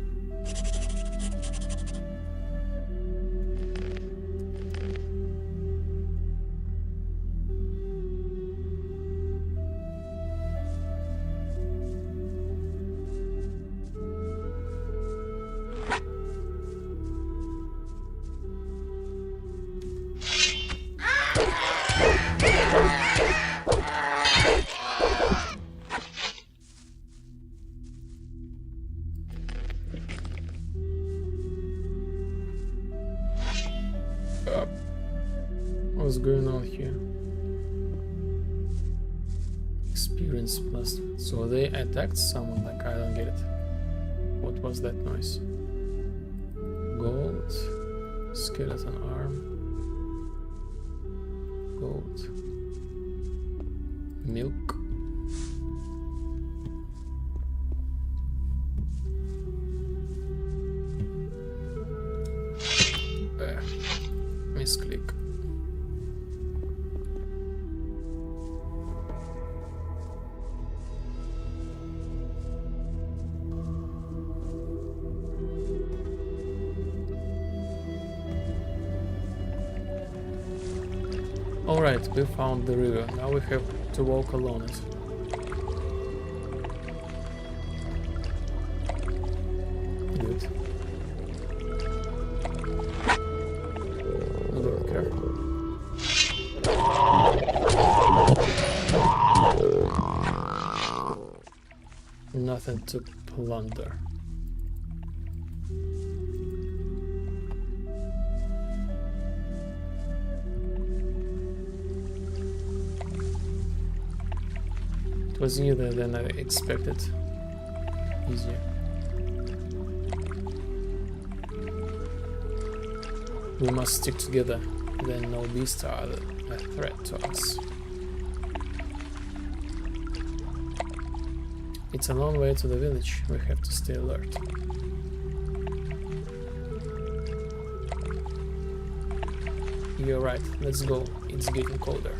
What's going on here? Experience plus. So they attacked someone, like, I don't get it. What was that noise? Gold. Skeleton arm. Gold. Milk. Misclick. Alright, we found the river. Now we have to walk along it. Good. Be careful. Nothing to plunder. It was easier than I expected. Easier. We must stick together, then no beasts are a threat to us. It's a long way to the village, we have to stay alert. you're right. Let's go. It's getting colder.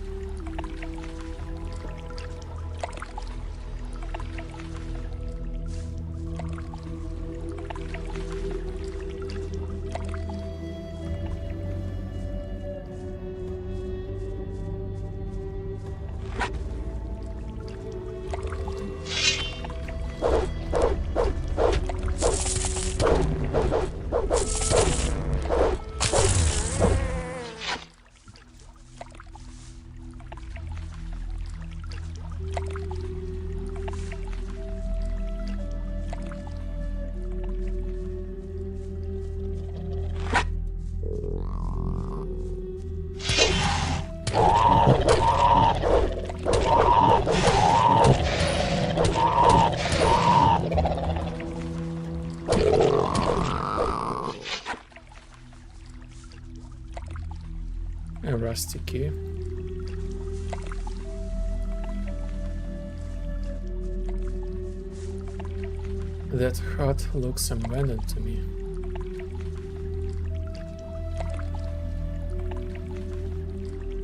A rusty key. That hut looks abandoned to me.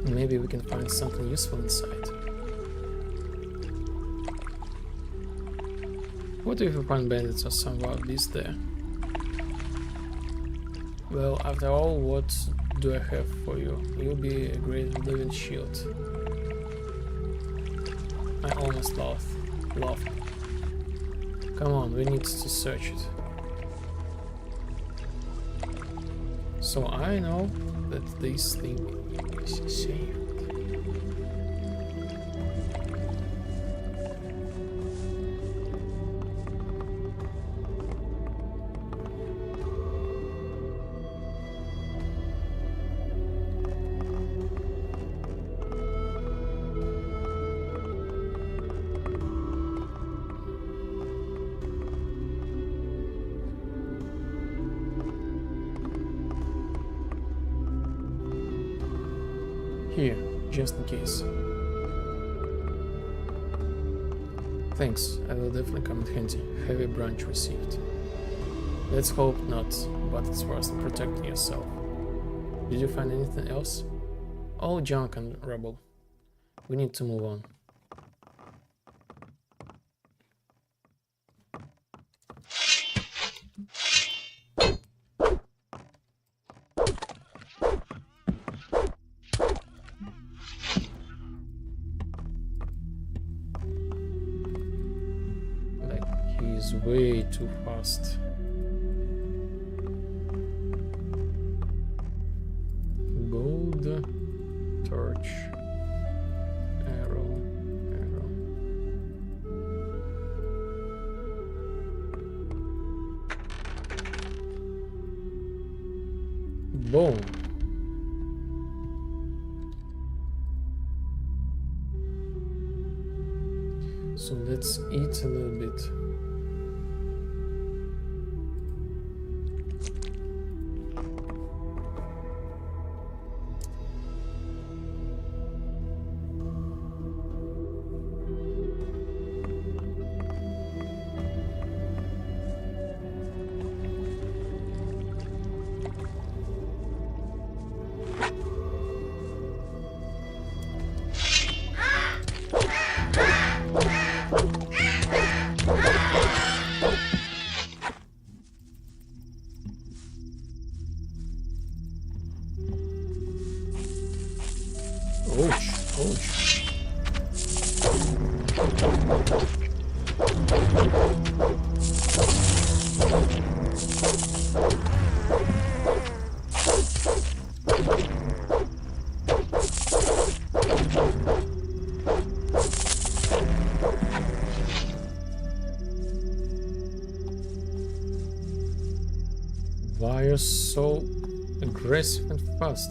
Maybe we can find something useful inside. What if we find bandits or some wild beasts there? Well, after all, what do I have for you? You'll be a great living shield. I almost laughed. Come on, we need to search it. So I know that this thing is safe. Here, just in case. Thanks, I will definitely come in handy. Heavy branch received. Let's hope not, but it's worth protecting yourself. Did you find anything else? All junk and rubble. We need to move on. Way too fast. Gold, torch, arrow. Boom. So let's eat a little bit. Ouch. Why are you so aggressive and fast?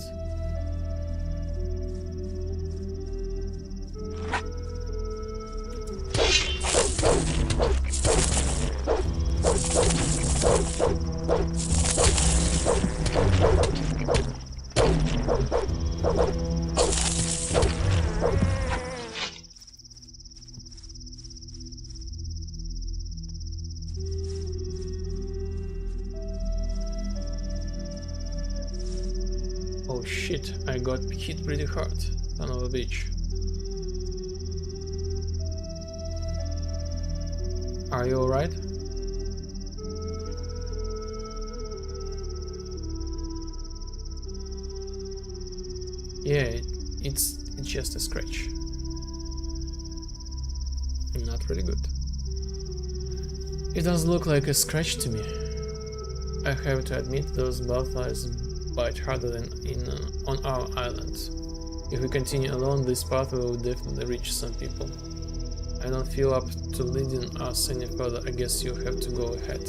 Oh Shit, I got hit pretty hard. Son of a bitch. Are you alright? Yeah, it's just a scratch. Not really good. It doesn't look like a scratch to me. I have to admit, those butterflies bite harder than on our island. If we continue along this path, we will definitely reach some people. I don't feel up to leading us any further. I guess you have to go ahead.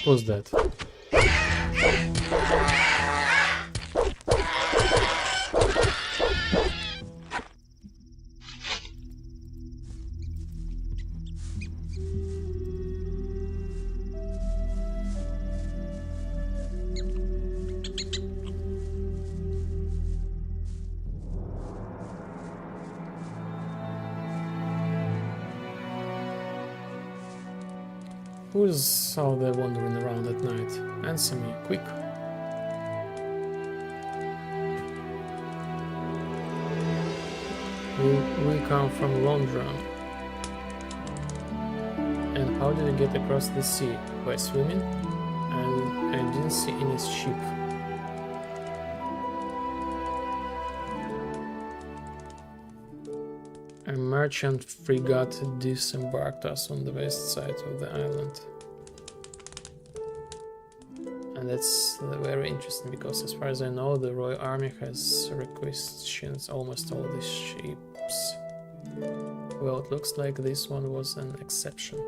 What was that? Who's out there wandering around at night? Answer me, quick! We come from Londra. And how did you get across the sea? By swimming? And I didn't see any ship. A merchant frigate disembarked us on the west side of the island. And that's very interesting, because as far as I know, the Royal Army has requisitioned almost all these ships. Well, it looks like this one was an exception.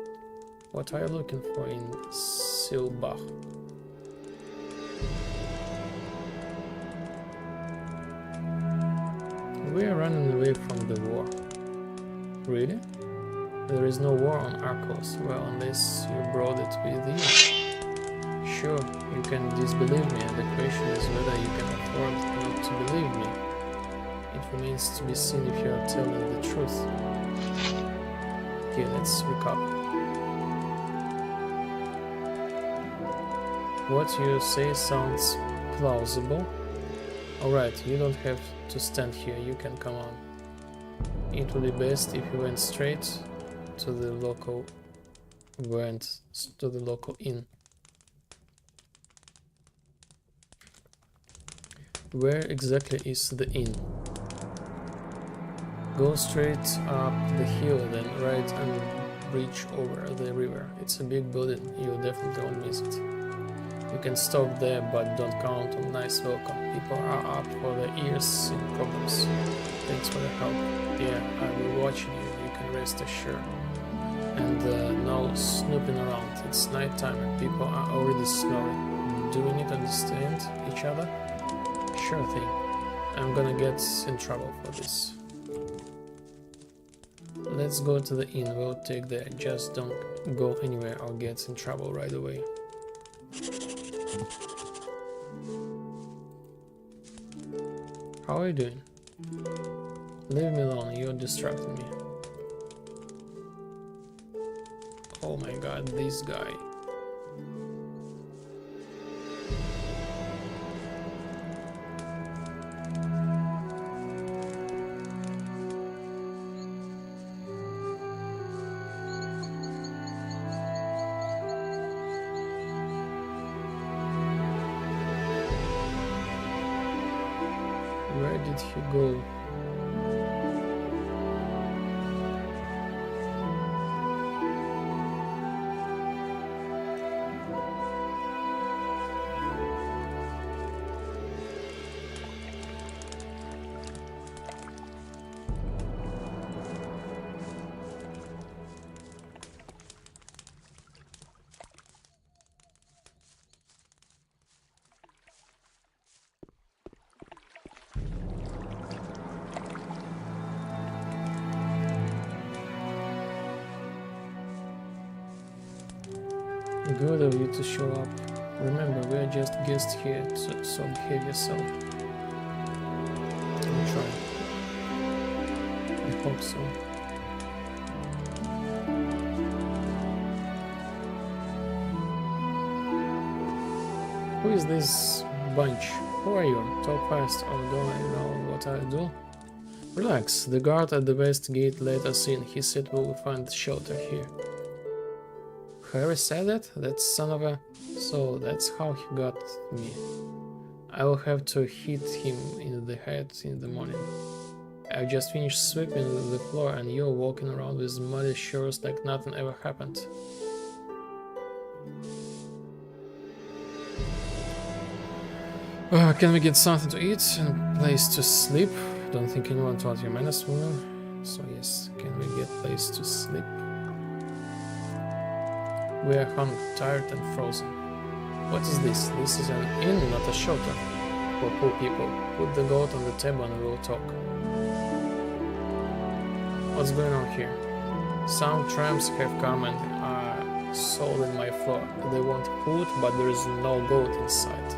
What are you looking for in Silbach? We are running away from the war. Really? There is no war on Archolos. Well, unless you brought it with you. Sure, you can disbelieve me, and the question is whether you can afford not to believe me. It remains to be seen if you are telling the truth. Okay, let's recap. What you say sounds plausible. Alright, you don't have to stand here, you can come on. It would be best if you went straight to the local inn. Where exactly is the inn? Go straight up the hill, then right and bridge over the river. It's a big building, you definitely won't miss it. You can stop there, but don't count on nice welcome. People are up for their ears in problems. Thanks for the help. Yeah, I will be watching you, you can rest assured. And no snooping around. It's night time and people are already snoring. Do we need to understand each other? Sure thing. I'm gonna get in trouble for this. Let's go to the inn, we'll take that. Just don't go anywhere or get in trouble right away. How are you doing? Leave me alone, you're distracting me. Oh my god, this guy. Where did he go? Good of you to show up. Remember, we are just guests here, so behave yourself. I'll try. I hope so. Who is this bunch? Who are you? Talk fast, or don't I know what I do? Relax, the guard at the west gate let us in. He said we will find shelter here. Harry said that? That son of a... So that's how he got me. I will have to hit him in the head in the morning. I've just finished sweeping the floor and you're walking around with muddy shores like nothing ever happened. Can we get something to eat and a place to sleep? Don't think anyone told you menace, woman. So yes, can we get a place to sleep? We are hungry, tired and frozen. What is this? This is an inn, not a shelter. For poor people. Put the goat on the table and we'll talk. What's going on here? Some tramps have come and are sold in my floor. They want food, but there is no goat inside.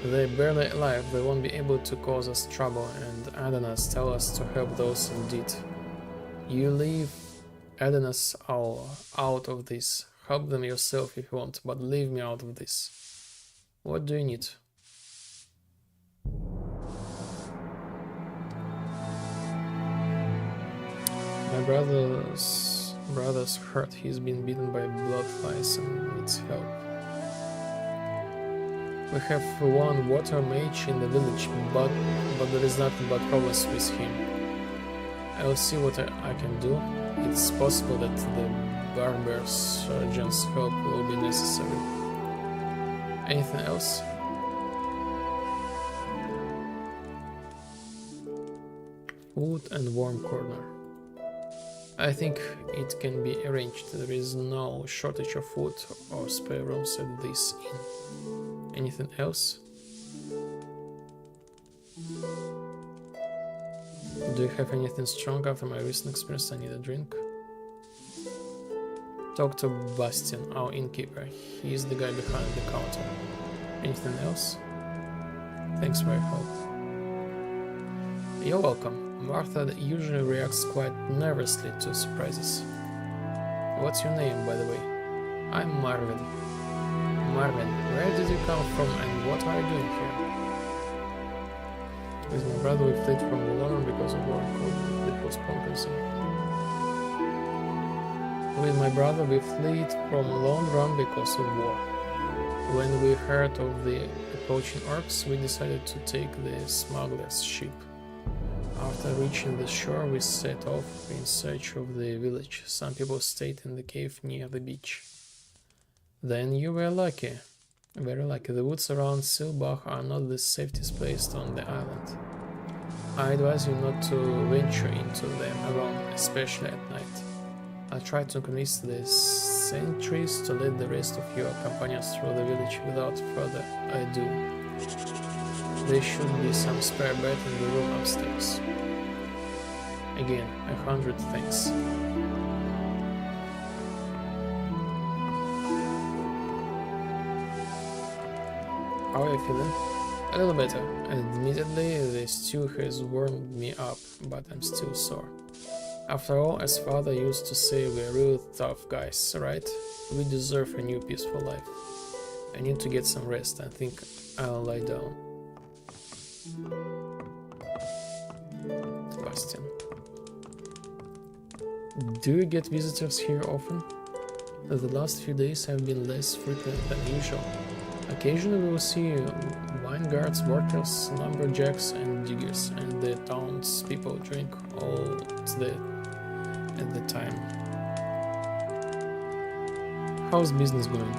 They're barely alive, they won't be able to cause us trouble, and Adonis tell us to help those in need. You leave Adonis out of this. Help them yourself if you want, but leave me out of this. What do you need? My brother's hurt. He's been bitten by blood flies and needs help. We have one water mage in the village, but there is nothing but problems with him. I'll see what I can do. It's possible that the barber surgeon's help will be necessary. Anything else? Food and warm corner. I think it can be arranged. There is no shortage of food or spare rooms at this inn. Anything else? Do you have anything strong? After my recent experience, I need a drink. Talk to Bastian, our innkeeper. He is the guy behind the counter. Anything else? Thanks for your help. You're welcome. Martha usually reacts quite nervously to surprises. What's your name, by the way? I'm Marvin. Marvin, where did you come from and what are you doing here? With my brother we fled from London because of war. It was conclusive. With my brother we fled from London because of war. When we heard of the approaching orcs, we decided to take the smuggler's ship. After reaching the shore, we set off in search of the village. Some people stayed in the cave near the beach. Then you were lucky. Very lucky. The woods around Silbach are not the safest place on the island. I advise you not to venture into them alone, especially at night. I tried to convince the sentries to let the rest of your companions through the village without further ado. There should be some spare bed in the room upstairs. Again, 100 thanks. How are you feeling? A little better. Admittedly, the stew has warmed me up, but I'm still sore. After all, as father used to say, we're real tough guys, right? We deserve a new peaceful life. I need to get some rest. I think I'll lie down. Bastian. Do you get visitors here often? The last few days have been less frequent than usual. Occasionally we will see wine guards, workers, lumberjacks and diggers, and the townspeople drink all at the time. How's business going?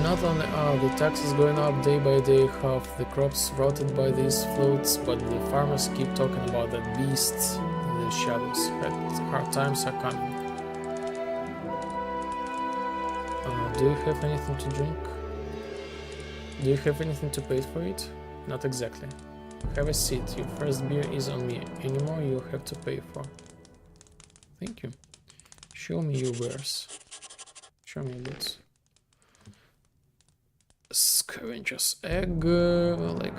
Not only are the taxes going up day by day, half the crops rotted by these floods, but the farmers keep talking about the beasts in the shadows. But hard times are coming. Do you have anything to drink? Do you have anything to pay for it? Not exactly. Have a seat. Your first beer is on me. Any more you'll have to pay for. Thank you. Show me your wares. Show me boots. Scavenger's egg, like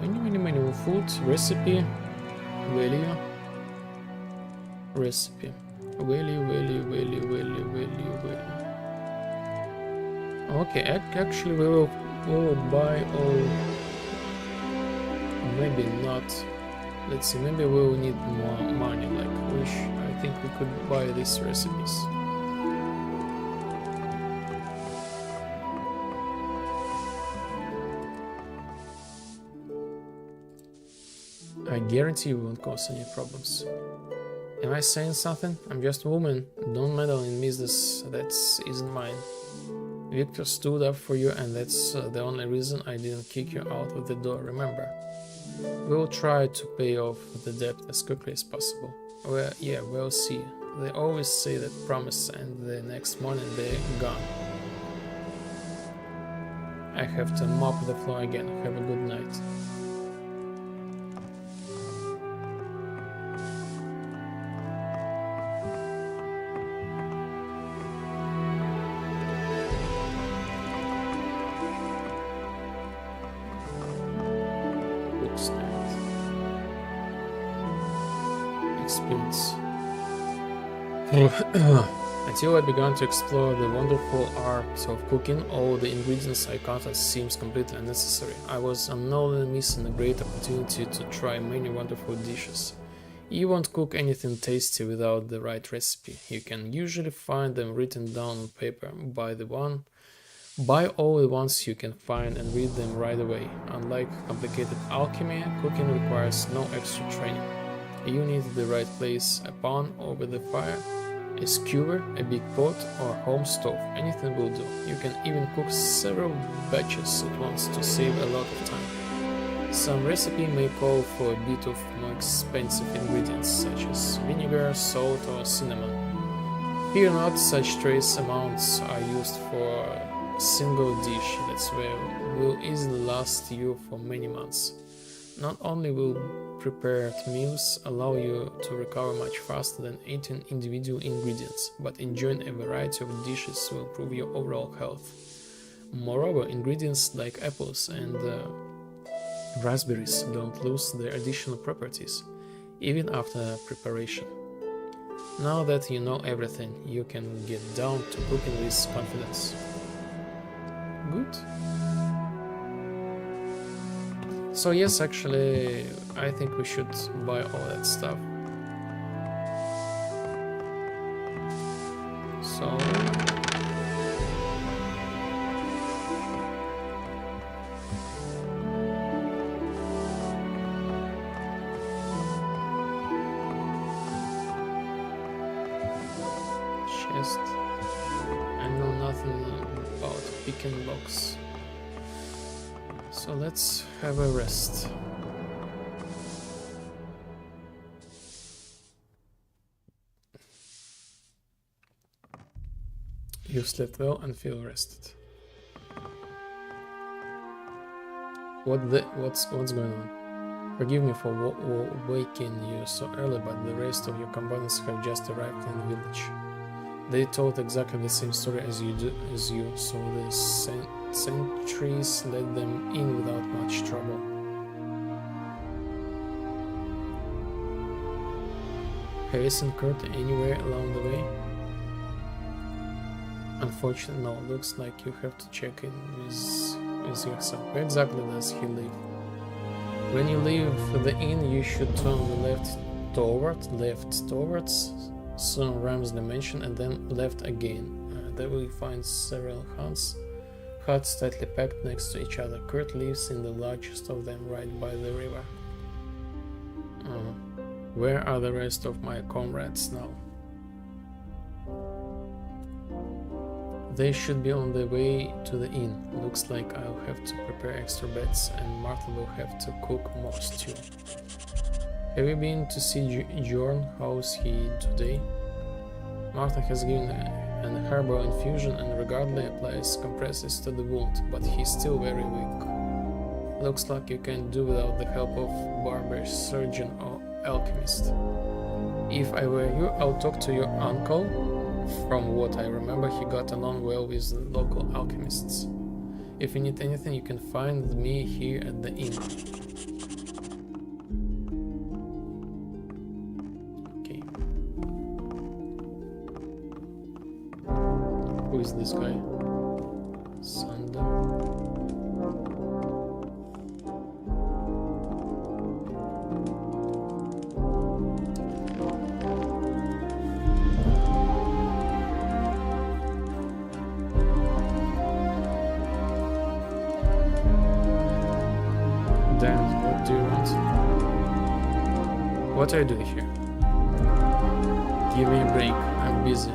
many more food, recipe, value, recipe, value. Okay, actually we will buy all, maybe not. Let's see, maybe we will need more money, like I think we could buy these recipes. I guarantee you won't cause any problems. Am I saying something? I'm just a woman. Don't meddle in business that isn't mine. Victor stood up for you, and that's the only reason I didn't kick you out of the door, remember? We will try to pay off the debt as quickly as possible. Well, yeah, we'll see. They always say that promise, and the next morning they're gone. I have to mop the floor again. Have a good night. Experience. Until I began to explore the wonderful art of cooking, all the ingredients I counted seems completely unnecessary. I was unknowingly missing a great opportunity to try many wonderful dishes. You won't cook anything tasty without the right recipe. You can usually find them written down on paper. Buy all the ones you can find and read them right away. Unlike complicated alchemy, cooking requires no extra training. You need the right place, a pan over the fire, a skewer, a big pot, or home stove. Anything will do. You can even cook several batches at once to save a lot of time. Some recipe may call for a bit of more expensive ingredients, such as vinegar, salt, or cinnamon. Fear not, such trace amounts are used for a single dish that will easily last you for many months. Not only will prepared meals allow you to recover much faster than eating individual ingredients, but enjoying a variety of dishes will improve your overall health. Moreover, ingredients like apples and raspberries don't lose their additional properties, even after preparation. Now that you know everything, you can get down to cooking with confidence. Good. So yes, actually, I think we should buy all that stuff. So... chest. I know nothing about picking locks. So let's have a rest. You slept well and feel rested. What's going on? Forgive me for waking you so early, but the rest of your companions have just arrived in the village. They told exactly the same story as you, so the sentries let them in without much trouble. Have you seen Kurt anywhere along the way? Unfortunately, no. Looks like you have to check in with yourself. Where exactly does he live? When you leave the inn, you should turn left towards Son Ram's mansion and then left again. There we find several huts tightly packed next to each other. Kurt lives in the largest of them right by the river. Where are the rest of my comrades now? They should be on their way to the inn. Looks like I'll have to prepare extra beds and Martha will have to cook more stew. Have you been to see Jorn? How's he today? Martha has given an herbal infusion and regardless applies compresses to the wound, but he's still very weak. Looks like you can't do without the help of barber, surgeon or alchemist. If I were you, I'll talk to your uncle. From what I remember, he got along well with the local alchemists. If you need anything, you can find me here at the inn. Okay. Who is this guy? Sunder. What do you want? What are you doing here? Give me a break, I'm busy.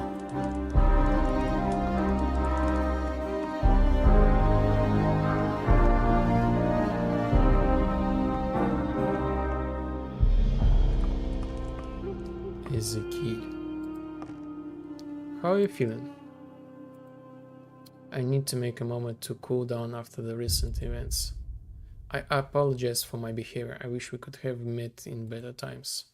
Is the key. How are you feeling? I need to make a moment to cool down after the recent events. I apologize for my behavior. I wish we could have met in better times.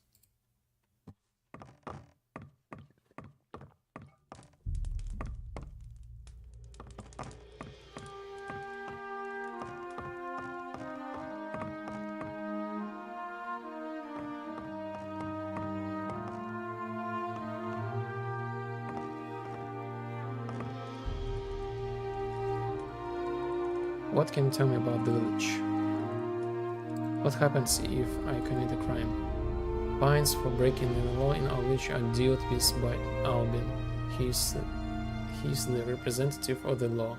What can you tell me about the village? What happens if I commit a crime? Fines for breaking the law in our village are dealt with by Albin. He's the representative of the law.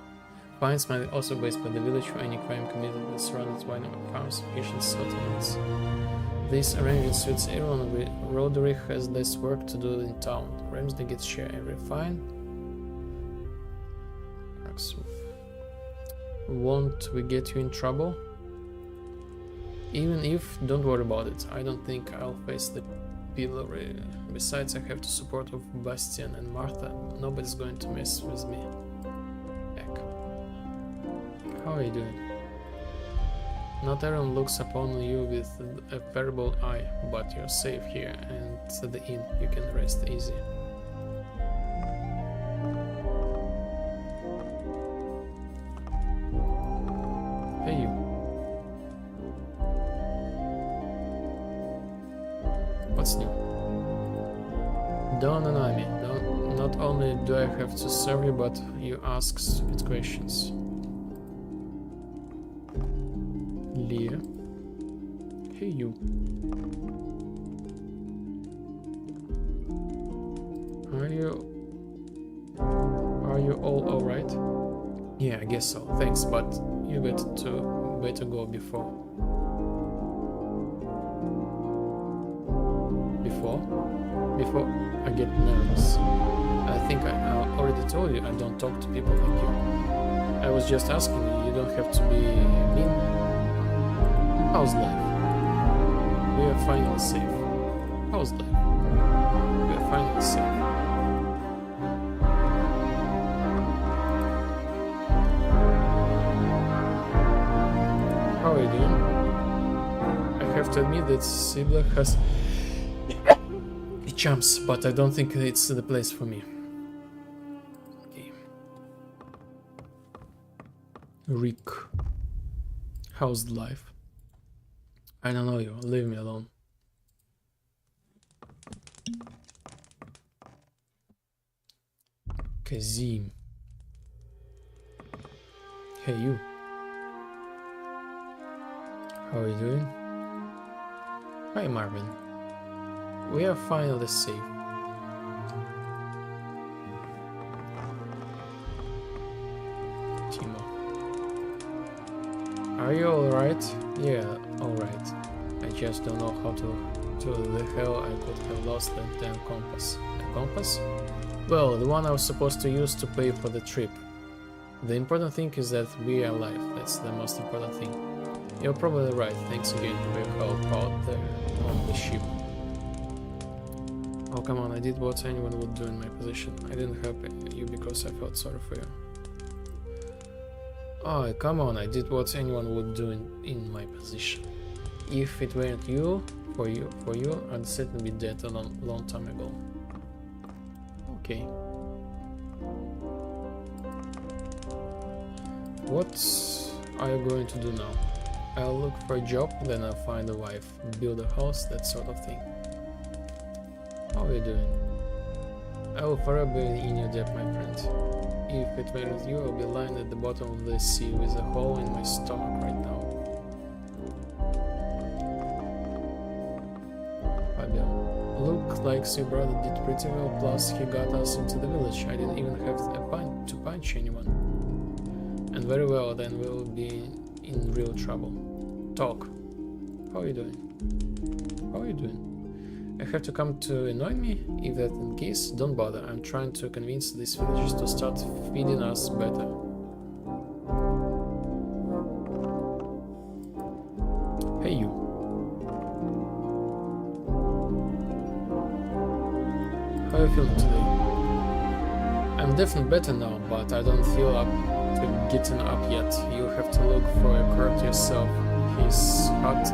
Fines might also be based by the village for any crime committed with surrounded by farms, fishing settlements. This arrangement suits everyone. Roderick has less work to do in town. Ramsday gets share every fine. Won't we get you in trouble? Even if, don't worry about it. I don't think I'll face the pillory. Besides, I have the support of Bastian and Martha. Nobody's going to mess with me. Heck. How are you doing? Not everyone looks upon you with a favorable eye, but you're safe here and at the inn. You can rest easy. Hey you. What's new? Don't annoy me. Not only do I have to serve you, but you ask stupid questions. Leah. Hey you. Are you all alright? Yeah, I guess so. Thanks, but you better go before I get nervous. I think I already told you I don't talk to people like you. I was just asking you. You don't have to be mean. How's life? We are finally safe. How's life? We are finally safe. How are you doing? I have to admit that Sibla has chumps, but I don't think it's the place for me. Okay. Rick. How's life? I don't know you. Leave me alone. Kazim. Hey you. How are you doing? Hi Marvin. We are finally safe. Timo. Are you alright? Yeah, alright. I just don't know how to the hell I could have lost that damn compass. A compass? Well, the one I was supposed to use to pay for the trip. The important thing is that we are alive. That's the most important thing. You're probably right. Thanks again for your help out there on the ship. Oh, come on, I did what anyone would do in my position. I didn't help you because I felt sorry for you. Oh, come on, I did what anyone would do in my position. If it weren't for you, I'd certainly be dead a long time ago. Okay. What are you going to do now? I'll look for a job, then I'll find a wife, build a house, that sort of thing. How are you doing? I will forever be in your debt, my friend. If it were with you, I'll be lying at the bottom of the sea with a hole in my stomach right now. Fabio, look like your brother did pretty well, plus he got us into the village. I didn't even have to punch anyone. And very well, then we'll be in real trouble. Talk. How are you doing? How are you doing? I have to come to annoy me? If that's the case, don't bother. I'm trying to convince these villagers to start feeding us better. Hey you. How are you feeling today? I'm definitely better now, but I don't feel up to getting up yet. You have to look for a cart yourself. His hut.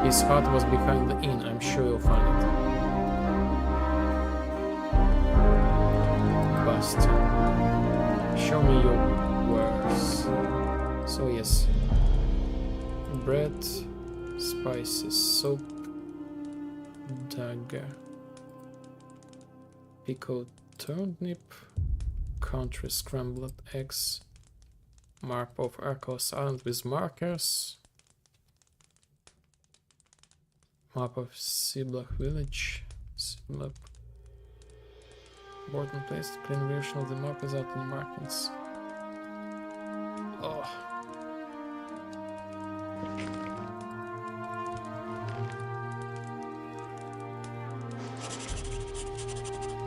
His hut was behind the inn. I'm sure you'll find it. Bastard. Show me your wares. So yes. Bread, spices, soap, dagger, pickled turnip, country scrambled eggs, map of Archolos Island with markers, map of Siblach village, Siblach, important place, clean version of the map without any markings. Oh.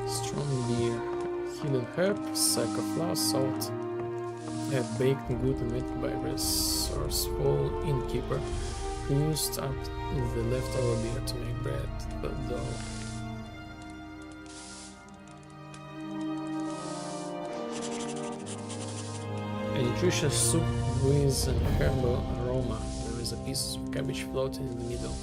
Strong beer, hidden herb, sack of flour, salt, a baked good made by resourceful innkeeper who used up the leftover beer to make bread, dough. A nutritious soup with an herbal aroma. There is a piece of cabbage floating in the middle.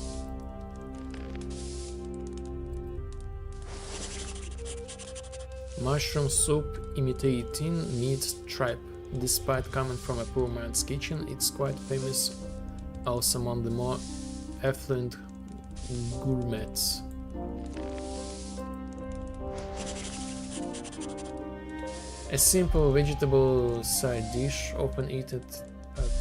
Mushroom soup imitating meat tripe. Despite coming from a poor man's kitchen, it's quite famous also among the more affluent gourmets. A simple vegetable side dish, often eaten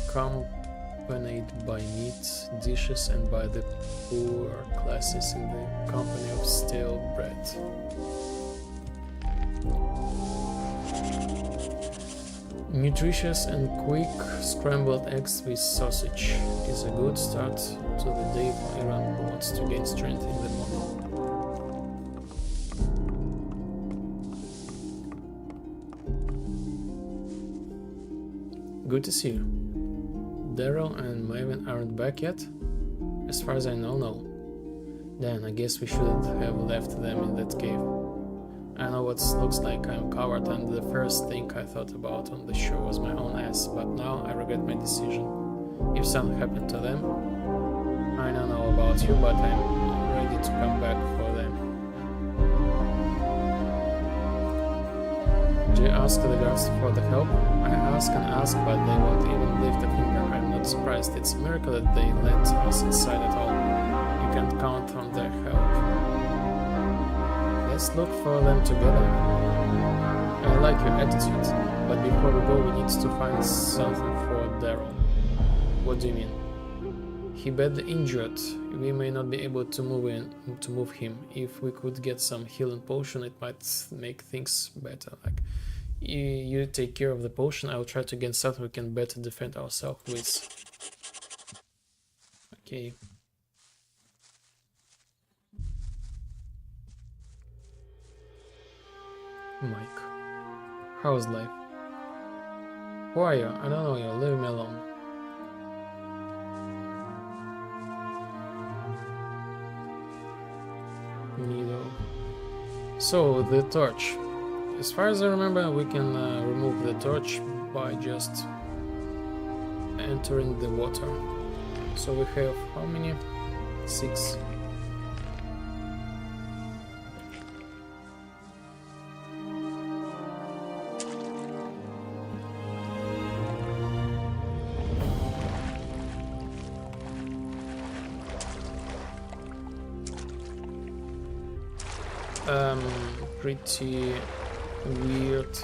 accompanied by meat dishes and by the poorer classes in the company of stale bread. Nutritious and quick scrambled eggs with sausage is a good start to the day for anyone who wants to gain strength in the morning. Good to see you. Daryl and Maven aren't back yet? As far as I know, no. Then I guess we shouldn't have left them in that cave. I know what looks like I'm covered, and the first thing I thought about on the show was my own ass, but now I regret my decision. If something happened to them, I don't know about you, but I'm ready to come back for them. Do you ask the guards for the help? I ask and ask, but they won't even lift a finger. I'm not surprised. It's a miracle that they let us inside at all. You can't count on their help. Let's look for them together. I like your attitude, but before we go, we need to find something for Daryl. What do you mean? He badly injured. We may not be able to move him. If we could get some healing potion, it might make things better. Like, you take care of the potion. I'll try to get something we can better defend ourselves with. Okay. Mike, how's life? Who are you? I don't know you. Leave me alone. Needle. So, the torch. As far as I remember, we can remove the torch by just entering the water. So we have how many? 6. pretty weird.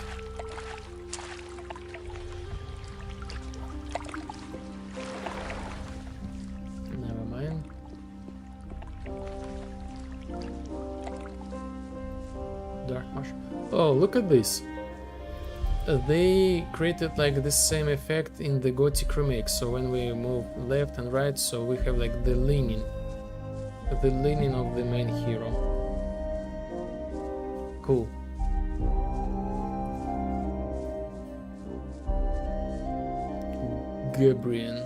Never mind. Dark marsh. Oh, look at this. They created like the same effect in the Gothic remake. So when we move left and right, so we have like the leaning of the main hero. Cool. Gabriel.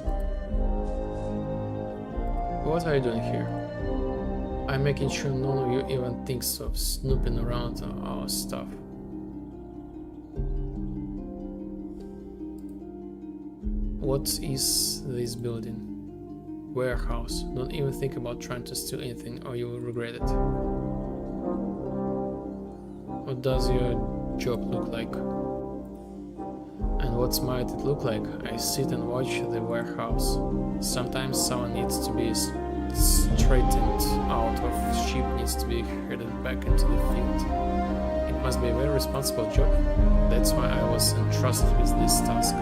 What are you doing here? I'm making sure none of you even thinks of snooping around our stuff. What is this building? Warehouse. Don't even think about trying to steal anything or you will regret it. What does your job look like? And what might it look like? I sit and watch the warehouse. Sometimes someone needs to be straightened out of, sheep needs to be headed back into the field. It must be a very responsible job. That's why I was entrusted with this task.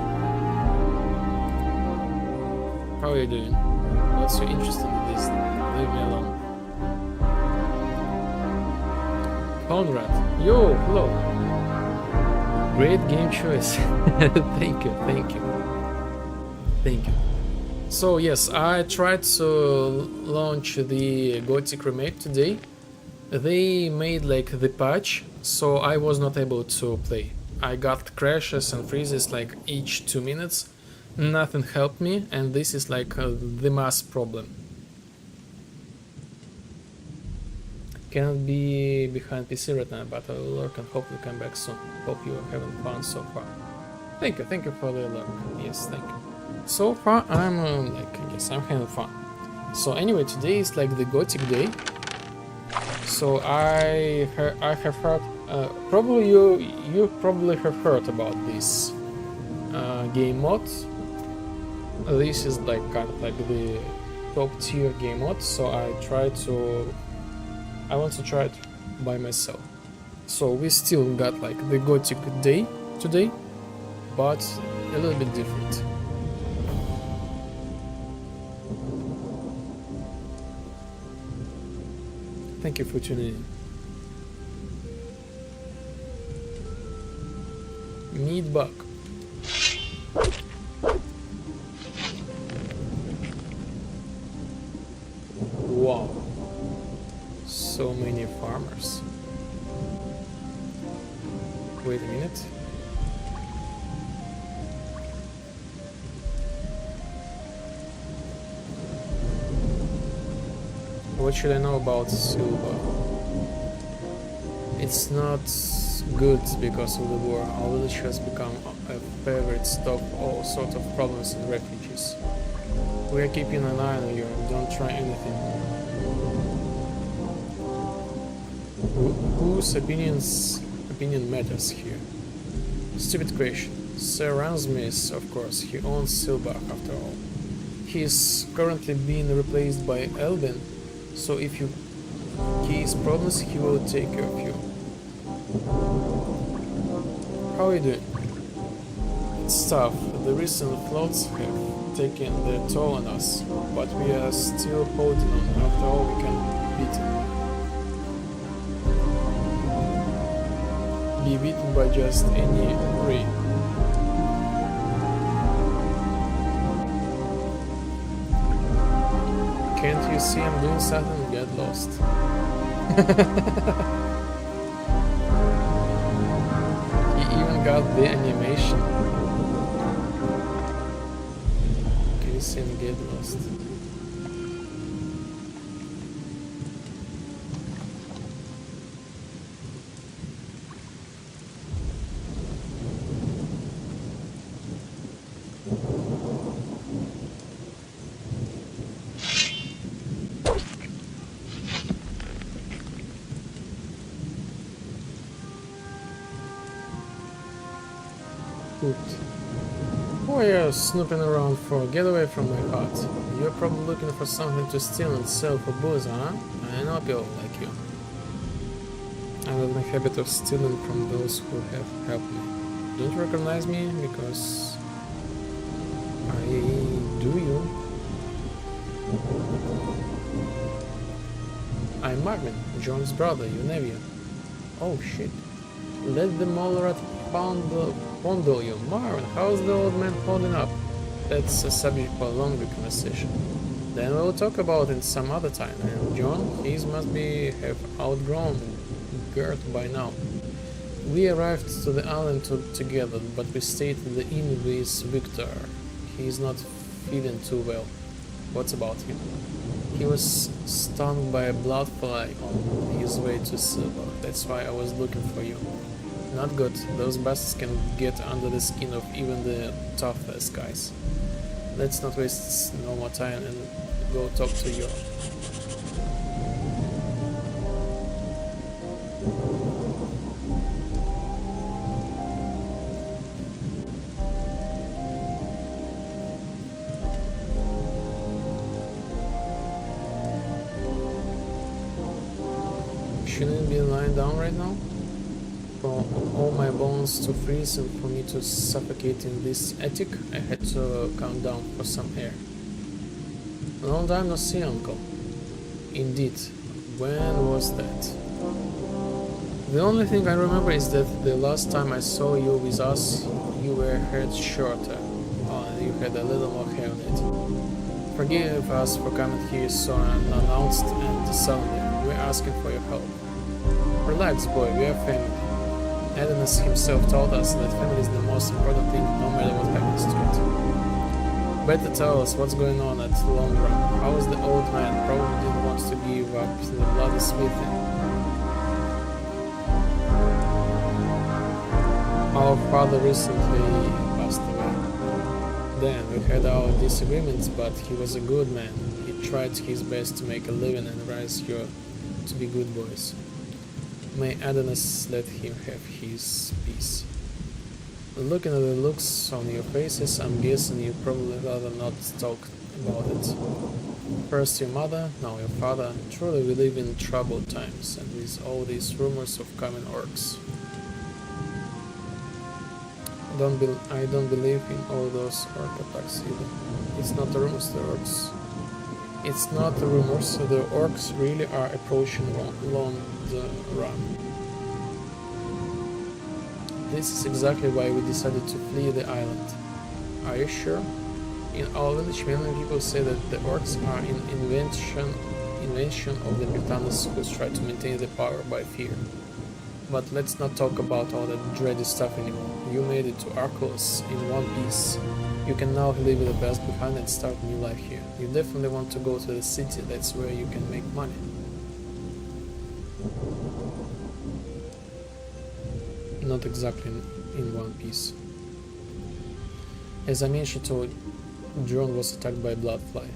How are you doing? What's your interest in this? Leave me alone. Conrad, yo, hello. Great game choice. Thank you, thank you. Thank you. So yes, I tried to launch the Gothic remake today. They made like the patch, so I was not able to play. I got crashes and freezes like each 2 minutes. Nothing helped me, and this is like the mass problem. Cannot be behind PC right now, but I will lurk and hopefully come back soon. Hope you are having fun so far. Thank you for the lurk. Yes, thank you. So far, I'm I'm having fun. So anyway, today is like the Gothic day. So I have heard, probably you probably have heard about this game mod. This is like kind of like the top tier game mod, so I want to try it by myself. So we still got like the Gothic day today, but a little bit different. Thank you for tuning in. Meat bug. Wow, so many farmers. Wait a minute. What should I know about silver? It's not good because of the war. Our village has become a favorite stop of all sorts of problems and refugees. We are keeping an eye on you and don't try anything. Whose opinion matters here? Stupid question. Sir Ransmith, of course, he owns Silbach after all. He is currently being replaced by Elben, so if you case problems, he will take care of you. How are you doing? It's tough. The recent floods have taken their toll on us, but we are still holding on. After all, we can beat it. Be beaten by just any ray. Can't you see I'm doing something? Get lost. He even got the animation. Can you see him get lost? What are you snooping around for? Get away from my hut. You're probably looking for something to steal and sell for booze, huh? I know people like you. I have a habit of stealing from those who have helped me. Don't you recognize me? Because I do you. I'm Marvin, John's brother, your nephew. Oh shit. Let the Mallrat fondle you. Marvin, how's the old man holding up? That's a subject for a longer conversation. Then we'll talk about it some other time. And John, he must have outgrown Gert by now. We arrived to the island together, but we stayed at the inn with Victor. He's not feeling too well. What's about him? He was stung by a blood fly on his way to Silver. That's why I was looking for you. Not good. Those bastards can get under the skin of even the toughest guys. Let's not waste no more time and go talk to you. Shouldn't be lying down right now? For all my bones to freeze and for me to suffocate in this attic, I had to come down for some air. A long time no see, uncle. Indeed. When was that? The only thing I remember is that the last time I saw you with us, you were head shorter. And you had a little more hair on it. Forgive us for coming here so unannounced and suddenly. We're asking for your help. Relax, boy, we are family. Adonis himself told us that family is the most important thing, no matter what happens to it. Better tell us what's going on at the long run. How is the old man? Probably didn't want to give up the bloody smithing. Our father recently passed away. Then we had our disagreements, but he was a good man. He tried his best to make a living and raise you to be good boys. May Adonis let him have his peace. Looking at the looks on your faces, I'm guessing you probably rather not talk about it. First your mother, now your father. Truly we live in troubled times, and with all these rumors of coming orcs. I don't believe in all those orc attacks either. It's not the rumors, the orcs. It's not the rumors, the orcs really are approaching along the run. This is exactly why we decided to flee the island. Are you sure? In our village, many people say that the orcs are an invention of the Britannians who try to maintain the power by fear. But let's not talk about all that dready stuff anymore. You made it to Archolos in one piece. You can now leave the past behind and start a new life here. You definitely want to go to the city, that's where you can make money. Not exactly in one piece. As I mentioned to you, John was attacked by a blood fly.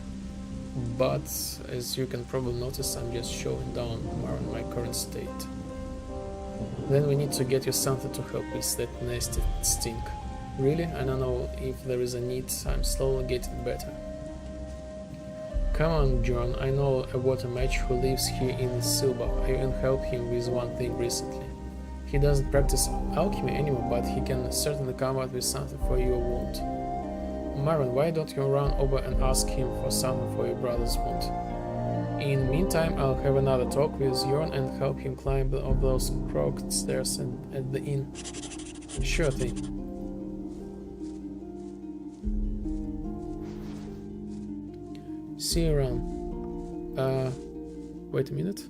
But, as you can probably notice, I'm just showing down my current state. Then we need to get you something to help with that nasty stink. Really? I don't know if there is a need, I'm slowly getting better. Come on, John, I know a water mage who lives here in Silva. I even helped him with one thing recently. He doesn't practice alchemy anymore, but he can certainly come up with something for your wound. Marvin, why don't you run over and ask him for something for your brother's wound? In the meantime, I'll have another talk with Jorn and help him climb up those crooked stairs at the inn. Sure thing. See you around. Wait a minute.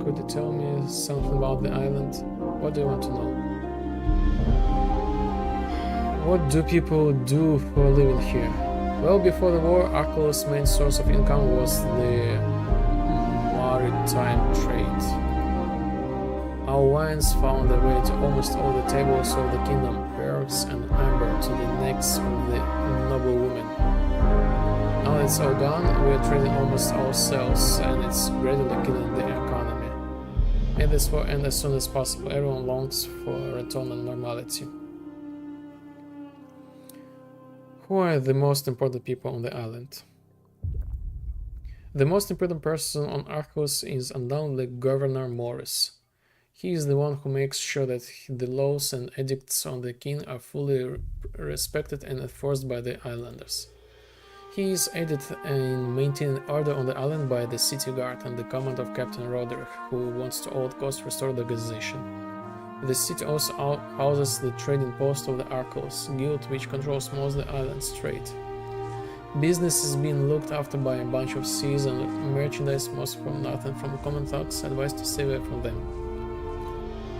Could you tell me something about the island? What do you want to know? What do people do for a living here? Well, before the war, Archolos' main source of income was the maritime trade. Our wines found their way to almost all the tables of the kingdom, pearls and amber to the necks of the noble women. Now that it's all gone, we are trading almost ourselves, and it's gradually killing the economy. May this war end as soon as possible. Everyone longs for a return to normality. Who are the most important people on the island? The most important person on Archos is undoubtedly Governor Morris. He is the one who makes sure that the laws and edicts on the king are fully respected and enforced by the islanders. He is aided in maintaining order on the island by the city guard and the command of Captain Roderick, who wants to all costs restore the organization. The city also houses the trading post of the Archolos guild, which controls most of the island's trade. Business is being looked after by a bunch of seas and merchandise, most from nothing from common thugs, advised to stay away from them.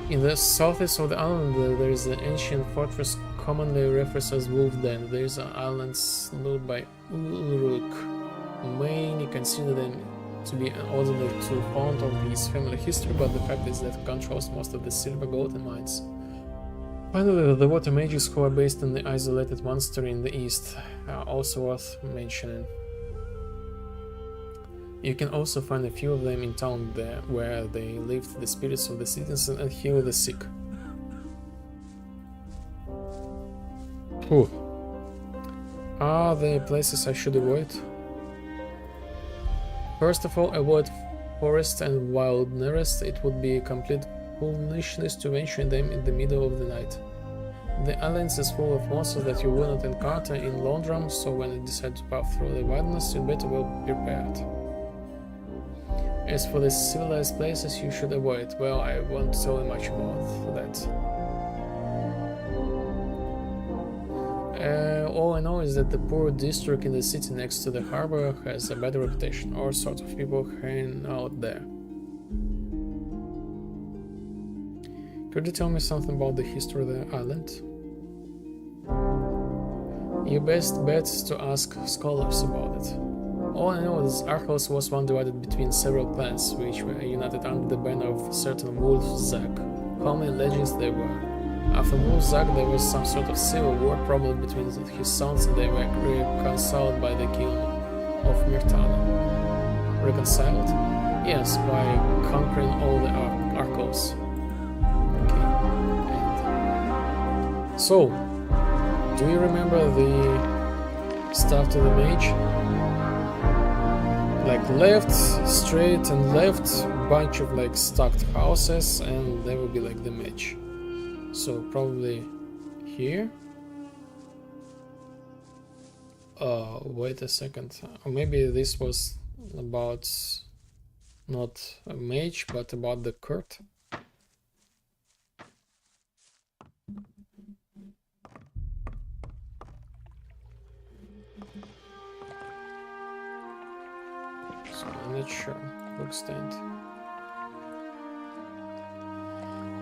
In the southeast of the island there is an ancient fortress commonly referred as Wolf Den. There is an island ruled by Ulrich. Many consider them to be an order to fount of his family history, but the fact is that he controls most of the silver, gold and mines. Finally, the water mages who are based in the isolated monastery in the east are also worth mentioning. You can also find a few of them in town there, where they lift the spirits of the citizens and heal the sick. Whew. Are there places I should avoid? First of all, avoid forests and wild nests. It would be complete foolishness to venture in them in the middle of the night. The island is full of monsters that you will not encounter in Londrum, so when you decide to pass through the wilderness, you better well be prepared. As for the civilized places you should avoid, well, I won't tell you much about that. All I know is that the poor district in the city next to the harbor has a bad reputation. All sorts of people hang out there. Could you tell me something about the history of the island? Your best bet is to ask scholars about it. All I know is Archos was once divided between several clans, which were united under the banner of a certain Wolf Zag. How many legends there were? After Wolf Zag there was some sort of civil war, probably between his sons, and they were reconciled by the king of Myrtana. Reconciled? Yes, by conquering all the Archos. Okay. And so, do you remember the stuff to the mage? Like left, straight and left, bunch of like stacked houses, and there will be like the mage. So probably here. Wait a second. Or maybe this was about not a mage, but about the court. So I'm not sure. Book stand.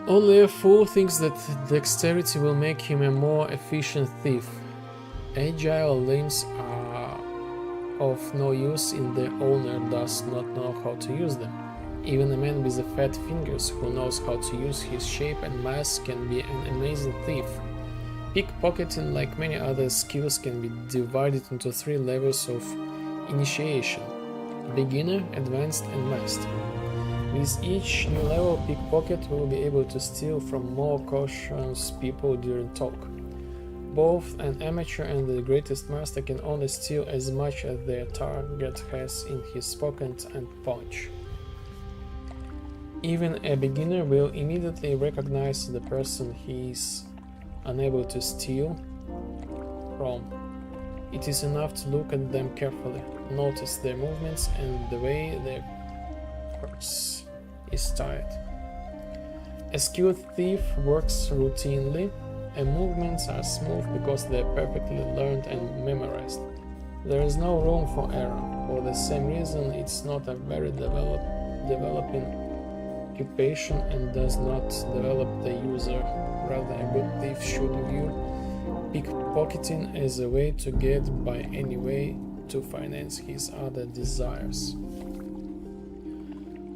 Only a fool thinks that dexterity will make him a more efficient thief. Agile limbs are of no use if the owner does not know how to use them. Even a man with fat fingers who knows how to use his shape and mass can be an amazing thief. Pickpocketing, like many other skills, can be divided into 3 levels of initiation: beginner, advanced and master. With each new level, pickpocket will be able to steal from more cautious people during talk. Both an amateur and the greatest master can only steal as much as their target has in his pocket and punch. Even a beginner will immediately recognize the person he is unable to steal from. It is enough to look at them carefully, notice their movements and the way their purse is tied. A skilled thief works routinely, and movements are smooth because they are perfectly learned and memorized. There is no room for error. For the same reason, it's not a very developing occupation and does not develop the user. Rather, a good thief should view pickpocketing as a way to get by any way to finance his other desires.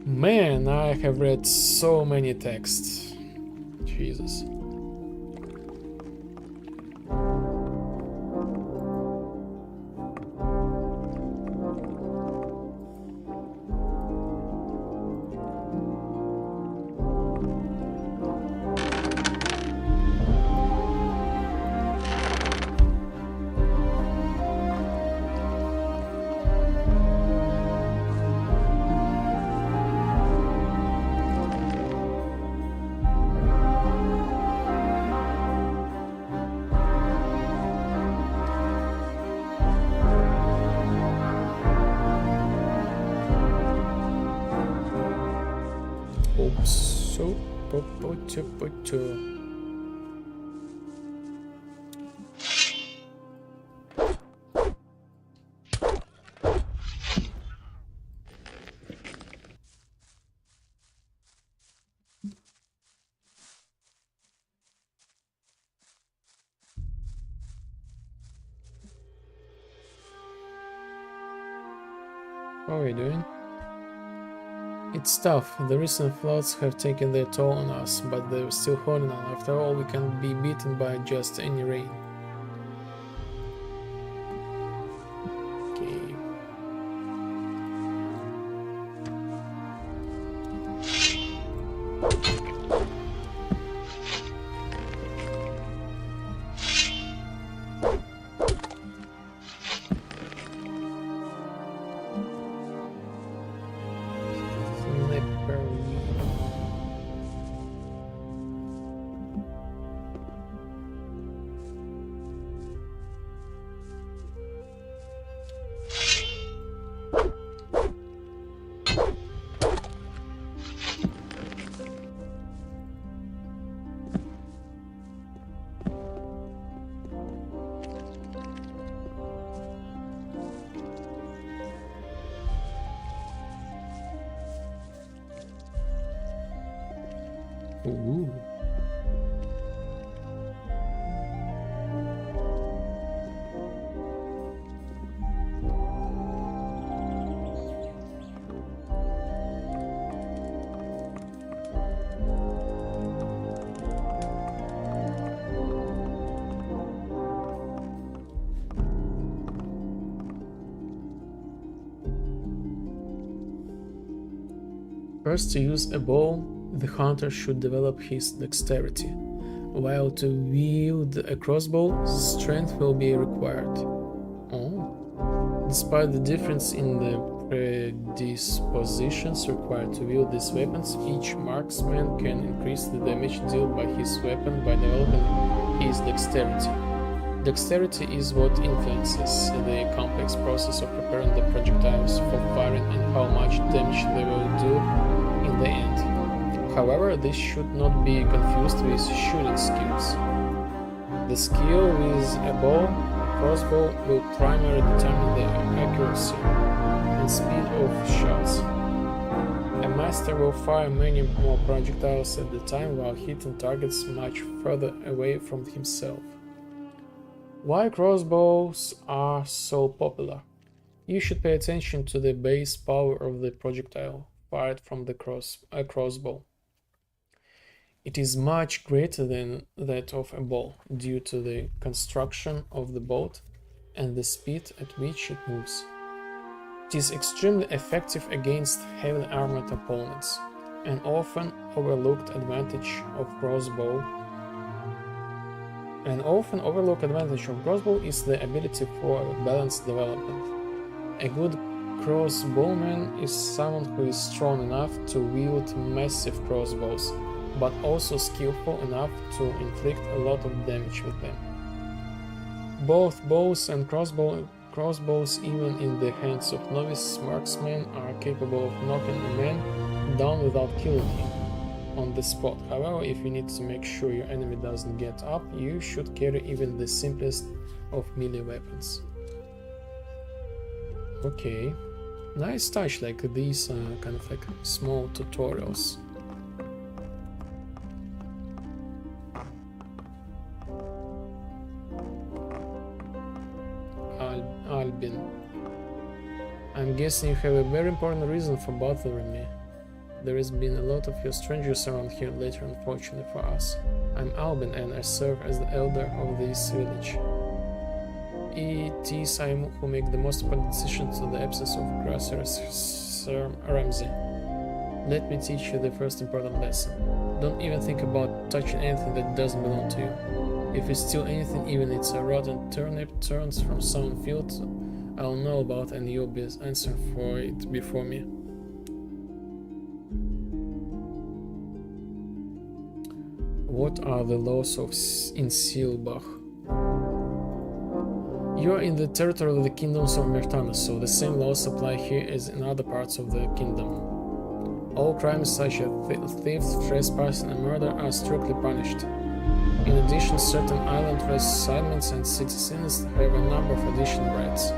Man, I have read so many texts. Jesus. How are we doing? It's tough. The recent floods have taken their toll on us, but they're still holding on. After all, we can be beaten by just any rain. Okay. Ooh. First, to use a bow, the hunter should develop his dexterity, while to wield a crossbow, strength will be required. Oh. Despite the difference in the predispositions required to wield these weapons, each marksman can increase the damage dealt by his weapon by developing his dexterity. Dexterity is what influences the complex process of preparing the projectiles for firing and how much damage they will do in the end. However, this should not be confused with shooting skills. The skill with a bow, crossbow will primarily determine the accuracy and speed of shots. A master will fire many more projectiles at the time while hitting targets much further away from himself. Why crossbows are so popular? You should pay attention to the base power of the projectile fired from the crossbow. It is much greater than that of a bow due to the construction of the boat and the speed at which it moves. It is extremely effective against heavily armored opponents, an often overlooked advantage of crossbow. An often overlooked advantage of crossbow is the ability for balanced development. A good crossbowman is someone who is strong enough to wield massive crossbows, but also skillful enough to inflict a lot of damage with them. Both bows and crossbows, even in the hands of novice marksmen, are capable of knocking a man down without killing him on the spot. However, if you need to make sure your enemy doesn't get up, you should carry even the simplest of melee weapons. Okay, nice touch, like these kind of like small tutorials. Albin, I'm guessing you have a very important reason for bothering me. There has been a lot of your strangers around here lately, unfortunately for us. I'm Albin and I serve as the elder of this village. It is I who make the most important decisions in the absence of Grasser Sir Ramsey. Let me teach you the first important lesson. Don't even think about touching anything that doesn't belong to you. If you steal anything, even it's a rotten turnip turns from someone's field, I'll know about and you'll be answering for it before me. What are the laws in Seelbach? You are in the territory of the kingdoms of Mertanus, so the same laws apply here as in other parts of the kingdom. All crimes such as theft, trespass, and murder are strictly punished. In addition, certain island residents and citizens have a number of additional rights.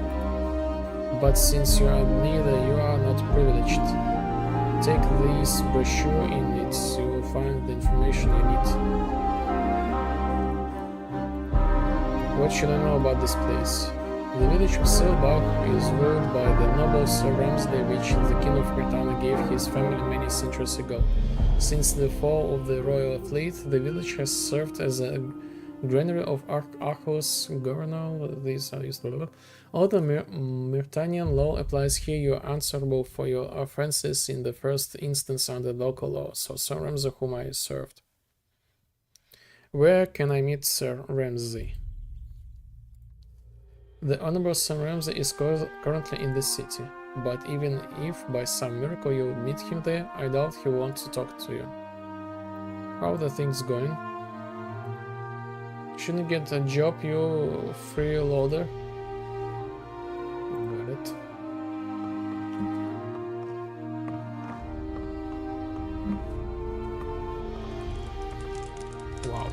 But since you are neither, you are not privileged. Take this brochure. In it you will find the information you need. What should I know about this place? The village of Selbach is ruled by the noble Sir Ramsay, which the King of Britannia gave his family many centuries ago. Since the fall of the royal fleet, the village has served as a granary of Archolos governor. These are used. Although Myrtanian law applies here, you are answerable for your offenses in the first instance under local law. So Sir Ramsay, whom I served. Where can I meet Sir Ramsay? The Honorable Sir Ramsay is currently in the city, but even if by some miracle you meet him there, I doubt he will want to talk to you. How are the things going? Shouldn't you get a job, you freeloader? Got it. Wow.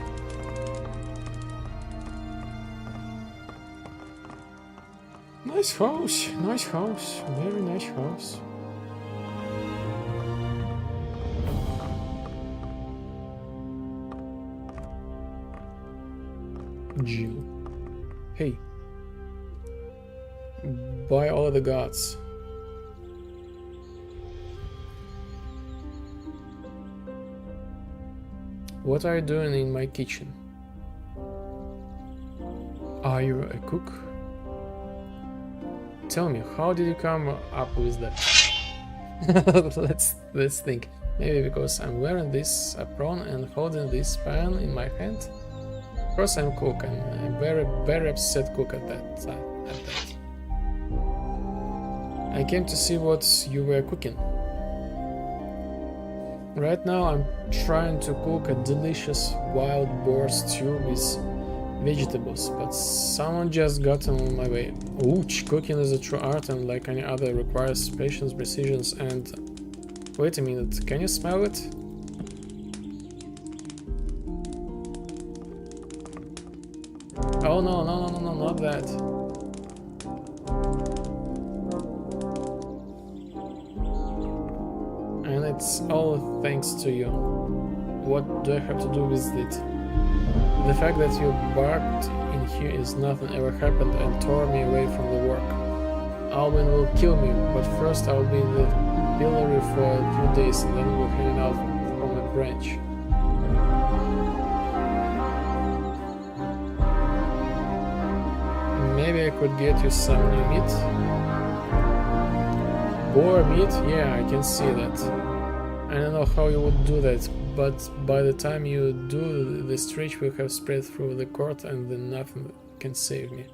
Nice house, very nice house. Jill. Hey. By all the gods. What are you doing in my kitchen? Are you a cook? Tell me, how did you come up with that? Let's think. Maybe because I'm wearing this apron and holding this pan in my hand? Of course I'm cook, and I'm very upset cook at that. I came to see what you were cooking. Right now I'm trying to cook a delicious wild boar stew with vegetables, but someone just got in my way. Ouch, cooking is a true art and like any other requires patience, precision, and... Wait a minute, can you smell it? Oh no, not that. And it's all thanks to you. What do I have to do with it? The fact that you barked in here is nothing ever happened and tore me away from the work. Alwyn will kill me, but first I'll be in the pillory for a few days and then we'll hang out from a branch. Maybe I could get you some new meat? Boar meat? Yeah, I can see that. I don't know how you would do that, but by the time you do, the stretch will have spread through the court and then nothing can save me.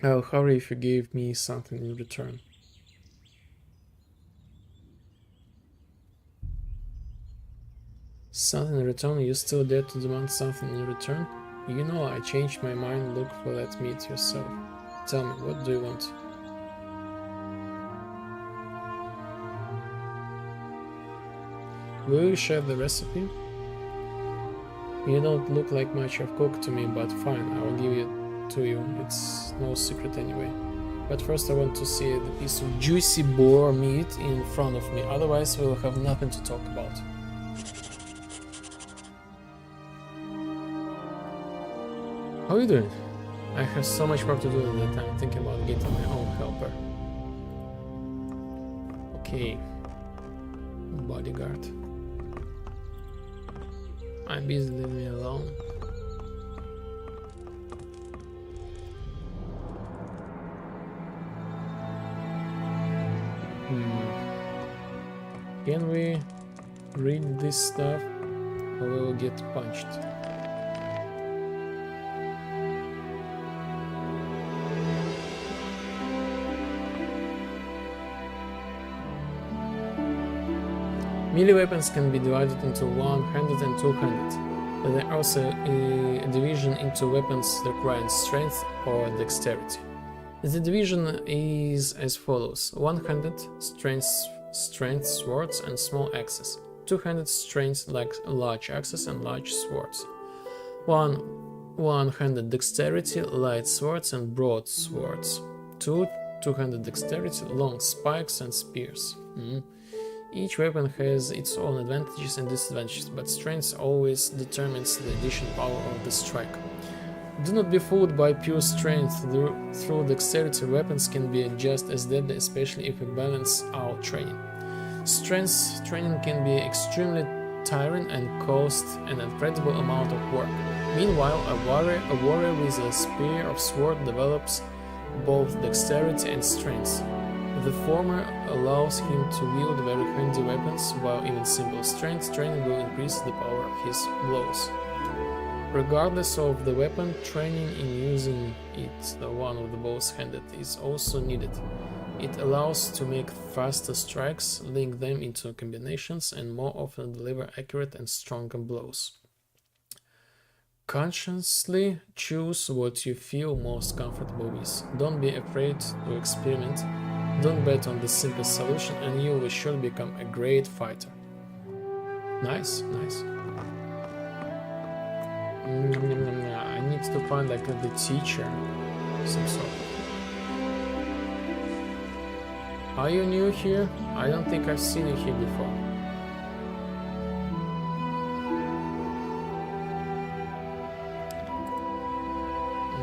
I'll hurry if you gave me something in return. Something in return? You still dare to demand something in return? You know I changed my mind, look for that meat yourself. Tell me, what do you want? Will you share the recipe? You don't look like much of a cook to me, but fine, I will give it to you. It's no secret anyway. But first I want to see the piece of juicy boar meat in front of me, otherwise we'll have nothing to talk about. How are you doing? I have so much work to do that I'm thinking about getting my own helper. Okay. Bodyguard. I'm busy, leave me alone. Can we read this stuff or we will get punched? Melee weapons can be divided into one-handed and two-handed, but there are also a division into weapons requiring strength or dexterity. The division is as follows: one-handed strength swords and small axes, two-handed strength like large axes and large swords, one-handed dexterity light swords and broad swords, two-handed dexterity long spikes and spears. Each weapon has its own advantages and disadvantages, but strength always determines the additional power of the strike. Do not be fooled by pure strength. Through dexterity, weapons can be just as deadly, especially if we balance out training. Strength training can be extremely tiring and cost an incredible amount of work. Meanwhile, a warrior with a spear or sword develops both dexterity and strength. The former allows him to wield very handy weapons, while even simple strength training will increase the power of his blows. Regardless of the weapon, training in using it, one of the bows handed, is also needed. It allows to make faster strikes, link them into combinations, and more often deliver accurate and stronger blows. Consciously choose what you feel most comfortable with. Don't be afraid to experiment. Don't bet on the simplest solution, and you will surely become a great fighter. Nice, nice. I need to find like the teacher, some sort. Are you new here? I don't think I've seen you here before.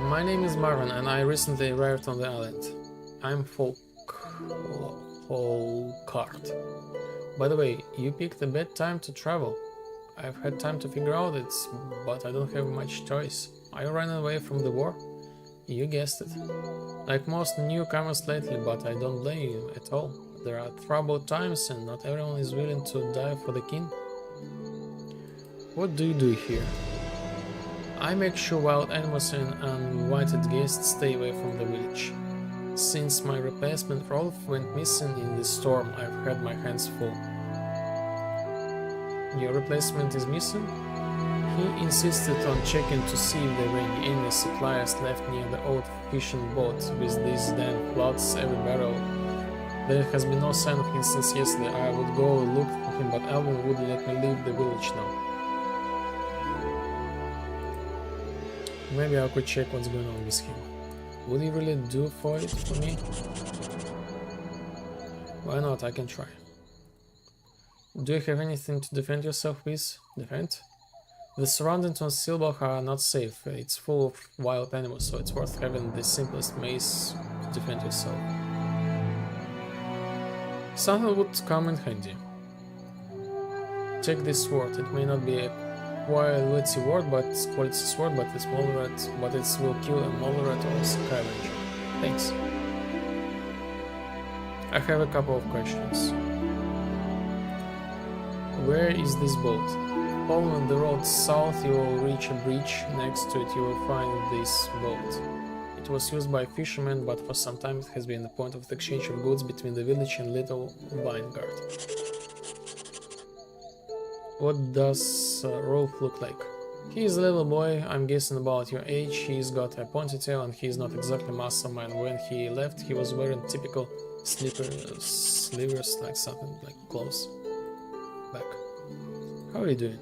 My name is Marvin, and I recently arrived on the island. I'm Folkart. By the way, you picked a bad time to travel. I've had time to figure out it, but I don't have much choice. Are you running away from the war? You guessed it. Like most newcomers lately, but I don't blame you at all. There are troubled times and not everyone is willing to die for the king. What do you do here? I make sure wild animals and uninvited guests stay away from the village. Since my replacement Rolf went missing in the storm, I've had my hands full. Your replacement is missing? He insisted on checking to see if there were any supplies left near the old fishing boat. With these damn floods every barrel, there has been no sign of him since yesterday. I would go look for him, but Alvin wouldn't let me leave the village now. Maybe I could check what's going on with him. Would he really do for me? Why not? I can try. Do you have anything to defend yourself with? Defend? The surroundings on Silbach are not safe. It's full of wild animals, so it's worth having the simplest mace to defend yourself. Something would come in handy. Take this sword. It may not be a quality sword, but it's moderate, but it will kill a moderate or scavenger. Thanks. I have a couple of questions. Where is this boat? Following the road south, you will reach a bridge. Next to it, you will find this boat. It was used by fishermen, but for some time it has been a point of exchange of goods between the village and Little Vineyard. What does Rolf look like? He is a little boy, I'm guessing about your age. He's got a ponytail and he's not exactly muscle man. When he left, he was wearing typical slivers, like something like clothes. Back. How are you doing?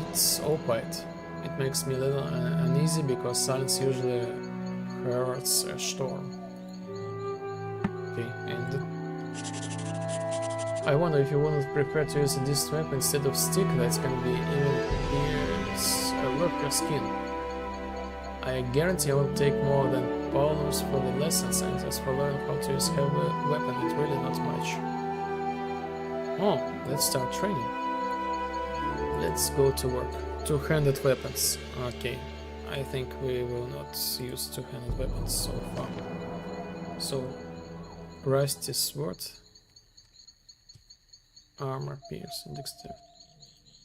It's all quiet. It makes me a little uneasy because silence usually hurts a storm. Okay, and I wonder if you wouldn't prefer to use a distant weapon instead of stick that can be even pierce your skin. I guarantee I won't take more than pounds for the lessons, and as for learning how to use heavy weapon, it's really not much. Oh, let's start training. Let's go to work. Two-handed weapons. Okay, I think we will not use two-handed weapons so far. So, rusty sword, armor, pierce, and dexterity.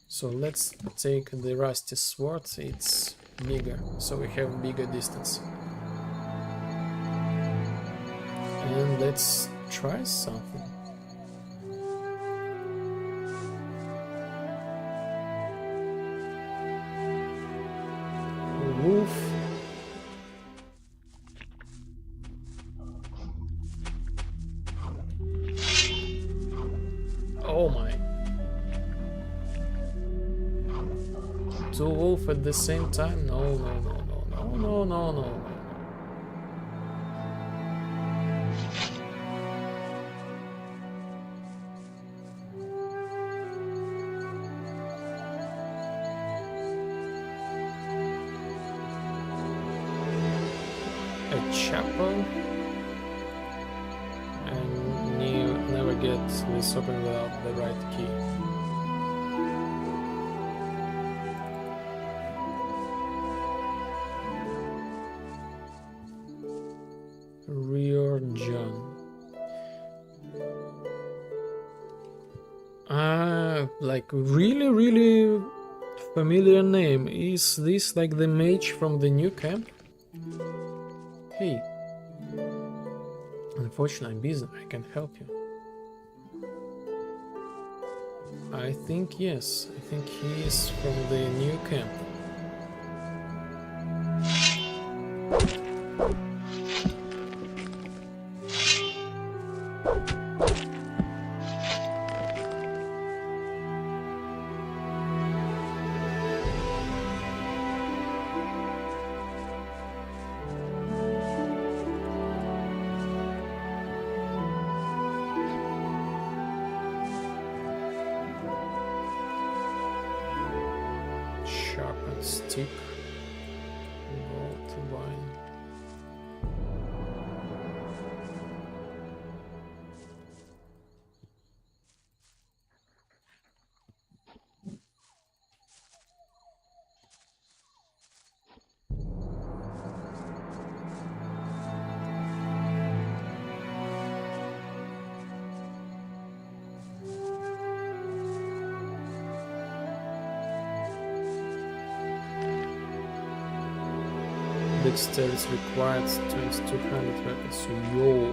So let's take the rusty sword. It's bigger, so we have bigger distance. And let's try something. Wolf. Oh my. Two wolves at the same time? No, no, no, no, no, no, no, no. A chapel? And you never get this open without the right key. Rear John. Like really familiar name. Is this like the mage from the new camp? Hey. Unfortunately, I'm busy. I can't help you. I think yes. I think he is from the new camp. Sharpened stick. Gold wine. Dexterity required 2200 weapons. Yo.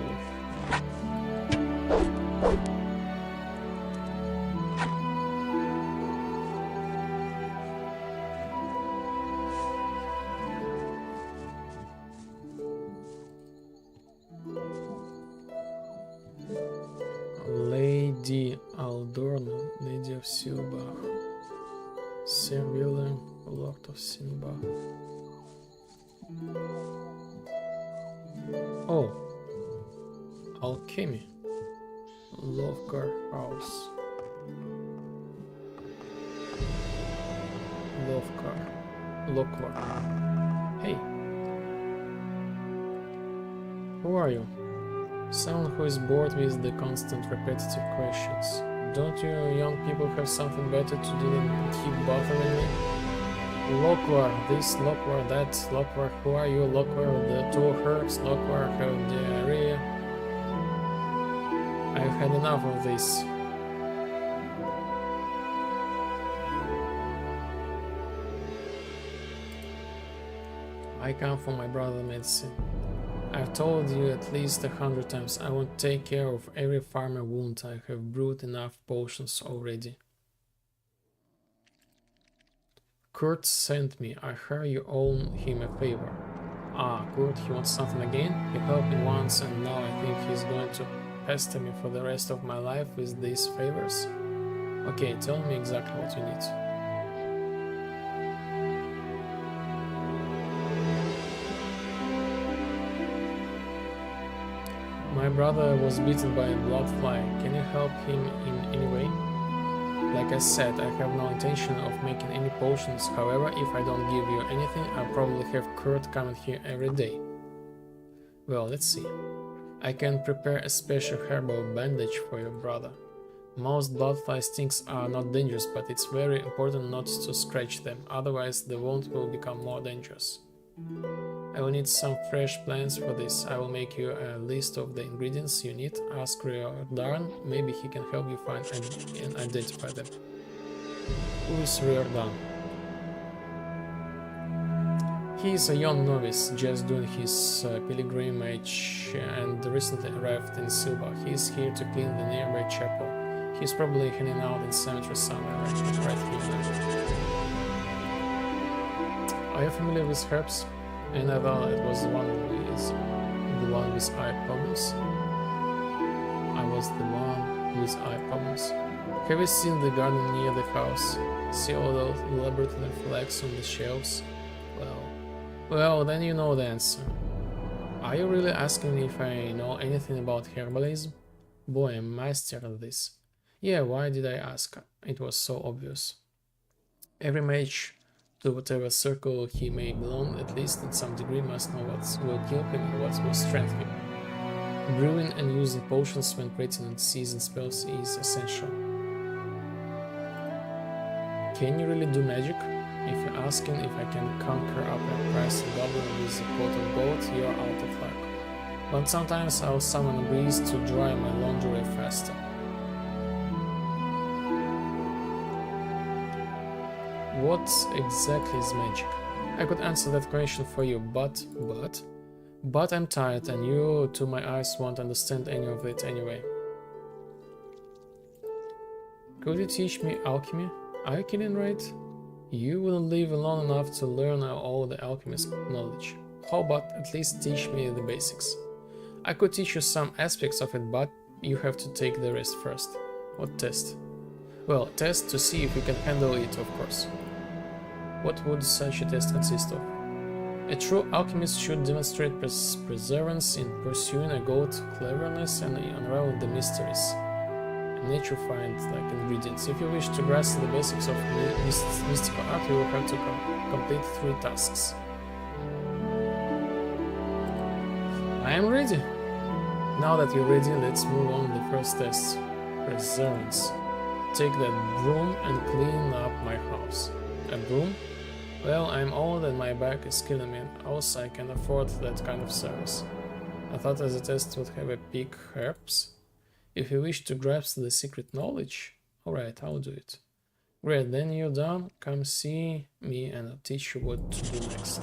Lady Aldorna, Lady of Silbach. Sir William, Lord of Sinbach. Oh, alchemy. Lovgar house. Lokvar. Hey. Who are you? Someone who is bored with the constant repetitive questions. Don't you young people have something better to do than keep bothering me? Lokvar, this Lokvar, that Lokvar, who are you? Lokvar, the two herbs, Lokvar, have diarrhea. I've had enough of this. I come for my brother medicine. I've told you at least 100 times I won't take care of every farmer wound. I have brewed enough potions already. Kurt sent me. I heard you owe him a favor. Ah, Kurt, he wants something again? He helped me once and now I think he's going to pester me for the rest of my life with these favors. Okay, tell me exactly what you need. My brother was bitten by a blood fly. Can you help him in any way? Like I said, I have no intention of making any potions. However, if I don't give you anything, I'll probably have Kurt coming here every day. Well, let's see. I can prepare a special herbal bandage for your brother. Most bloodfly stings are not dangerous, but it's very important not to scratch them, otherwise the wound will become more dangerous. I will need some fresh plants for this. I will make you a list of the ingredients you need. Ask Riordan, maybe he can help you find and identify them. Who is Riordan? He is a young novice, just doing his pilgrimage and recently arrived in Silva. He is here to clean the nearby chapel. He's probably hanging out in cemetery somewhere right here. Are you familiar with herbs? And I thought it was the one with eye problems. I was the one with eye problems. Have you seen the garden near the house? See all those elaborate flags on the shelves? Well, then you know the answer. Are you really asking me if I know anything about herbalism? Boy, I'm master at this. Yeah, why did I ask? It was so obvious. Every mage, to whatever circle he may belong, at least in some degree, must know what will kill him and what will strengthen him. Brewing and using potions when creating and season spells is essential. Can you really do magic? If you're asking if I can conquer up a price goblin with a pot of gold, you're out of luck. But sometimes I'll summon a breeze to dry my laundry faster. What exactly is magic? I could answer that question for you, but I'm tired and you, to my eyes, won't understand any of it anyway. Could you teach me alchemy? Are you kidding, right? You wouldn't live long enough to learn all the alchemist knowledge. How about at least teach me the basics? I could teach you some aspects of it, but you have to take the rest first. What test? Well, test to see if you can handle it, of course. What would such a test consist of? A true alchemist should demonstrate perseverance in pursuing a goal, cleverness, and unraveling the mysteries. Nature find like ingredients. If you wish to grasp the basics of mystical art, you will have to complete 3 tasks. I am ready. Now that you're ready, let's move on to the first test. Perseverance. Take that broom and clean up my house. A broom? Well, I'm old and my back is killing me. Also, I can afford that kind of service. I thought as a test would have a pick herbs. If you wish to grasp the secret knowledge, alright, I'll do it. Great, then you're done, come see me and I'll teach you what to do next.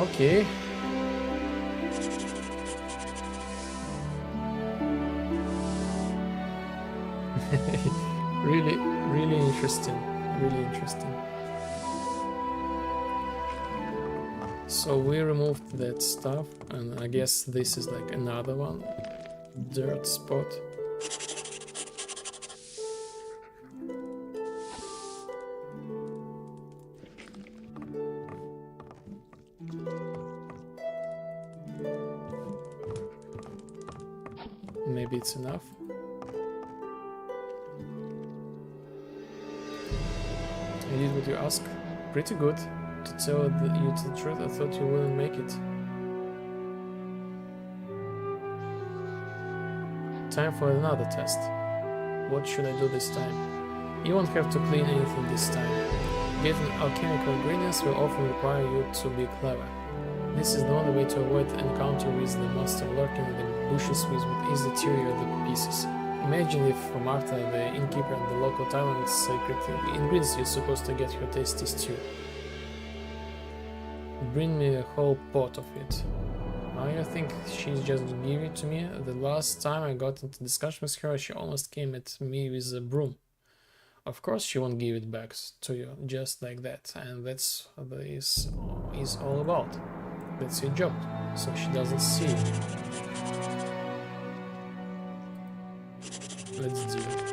Okay. Really interesting. Really interesting. So we removed that stuff, and I guess this is like another one. Dirt spot. Maybe it's enough. I did what you asked. Pretty good. To tell you the truth, I thought you wouldn't make it. Time for another test. What should I do this time? You won't have to clean anything this time. Getting alchemical ingredients will often require you to be clever. This is the only way to avoid encounter with the monster lurking in the bushes which would easily tear you the pieces. Imagine if Martha, the innkeeper and the local tavern secret ingredients you're supposed to get your tasty stew. Bring me a whole pot of it. I think she's just give it to me. The last time I got into discussion with her, she almost came at me with a broom. Of course she won't give it back to you just like that, and that's what this is all about. That's your job, so she doesn't see you. Let's do it.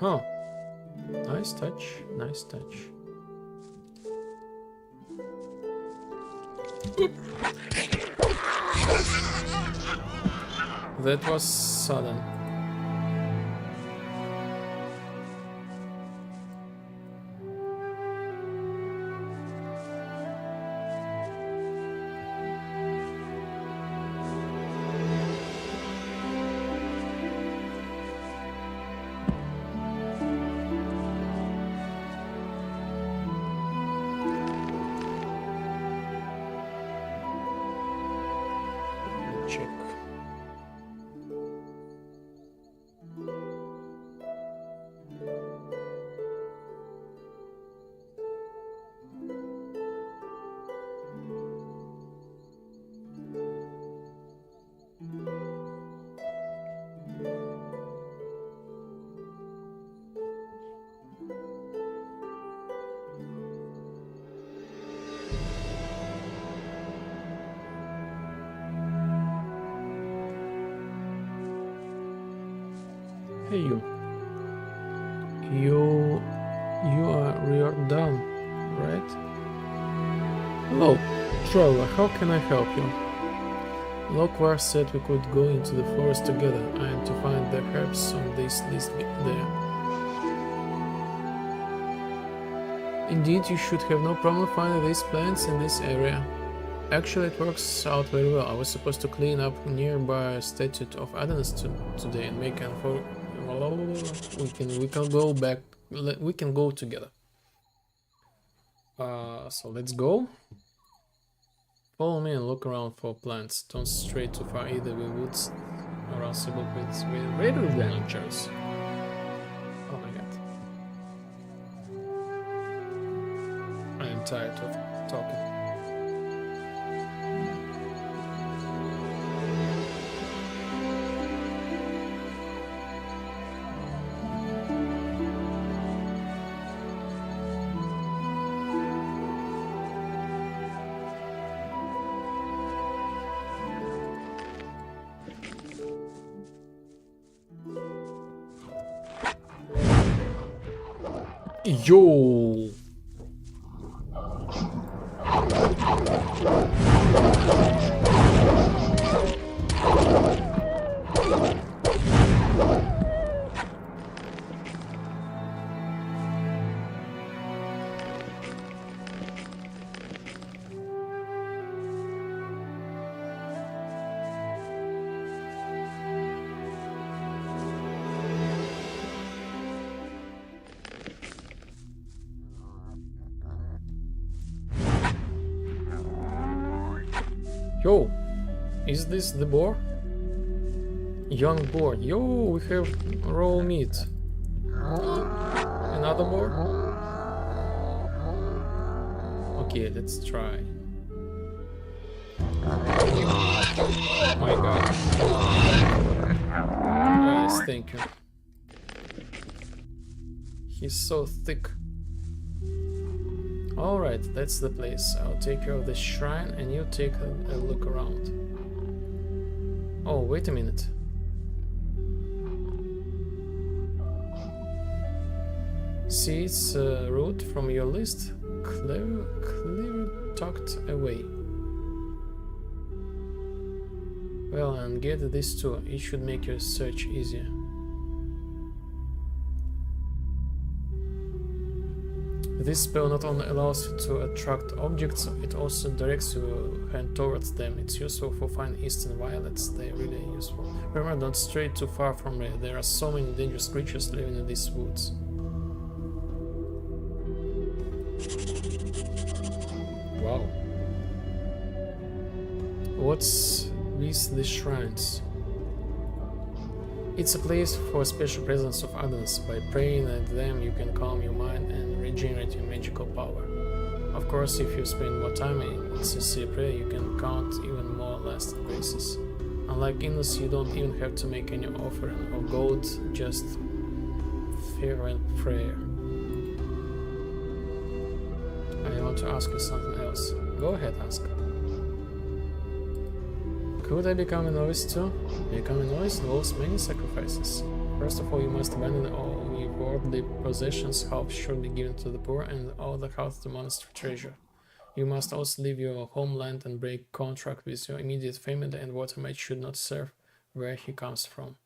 Huh. Nice touch, nice touch. That was sudden. check. Hey you are done, right? Hello, traveler, how can I help you? Lokvar said we could go into the forest together. I am to find the herbs on this list there. Indeed, you should have no problem finding these plants in this area. Actually, it works out very well. I was supposed to clean up nearby statue of Adonis today and make an we can go back. We can go together. So let's go. Follow me and look around for plants. Don't stray too far either. The woods are also built with radio dangers. Oh my god. I am tired of talking. Yo! Yo, is this the boar? Young boar. Yo, we have raw meat. Another boar? Okay, let's try. Oh my god. Yes, thank you. He's so thick. Alright, that's the place. I'll take care of the shrine and you take a look around. Oh, wait a minute. See its route from your list? Clear tucked away. Well, and get this too. It should make your search easier. This spell not only allows you to attract objects, it also directs your hand towards them. It's useful for finding eastern violets. They're really useful. Remember, don't stray too far from there. There are so many dangerous creatures living in these woods. Wow. What's with the shrines? It's a place for a special presence of others. By praying at them, you can calm your mind and regenerate your magical power. Of course, if you spend more time in sincere prayer, you can count even more lasting graces. Unlike Inus, you don't even have to make any offering of gold, just fervent prayer. I want to ask you something else. Go ahead, ask. Could I become a novice too? Becoming a novice involves many sacrifices. First of all, you must abandon all your worldly possessions. Half should be given to the poor and all the half to monastery treasure. You must also leave your homeland and break contract with your immediate family, and Watermage should not serve where he comes from.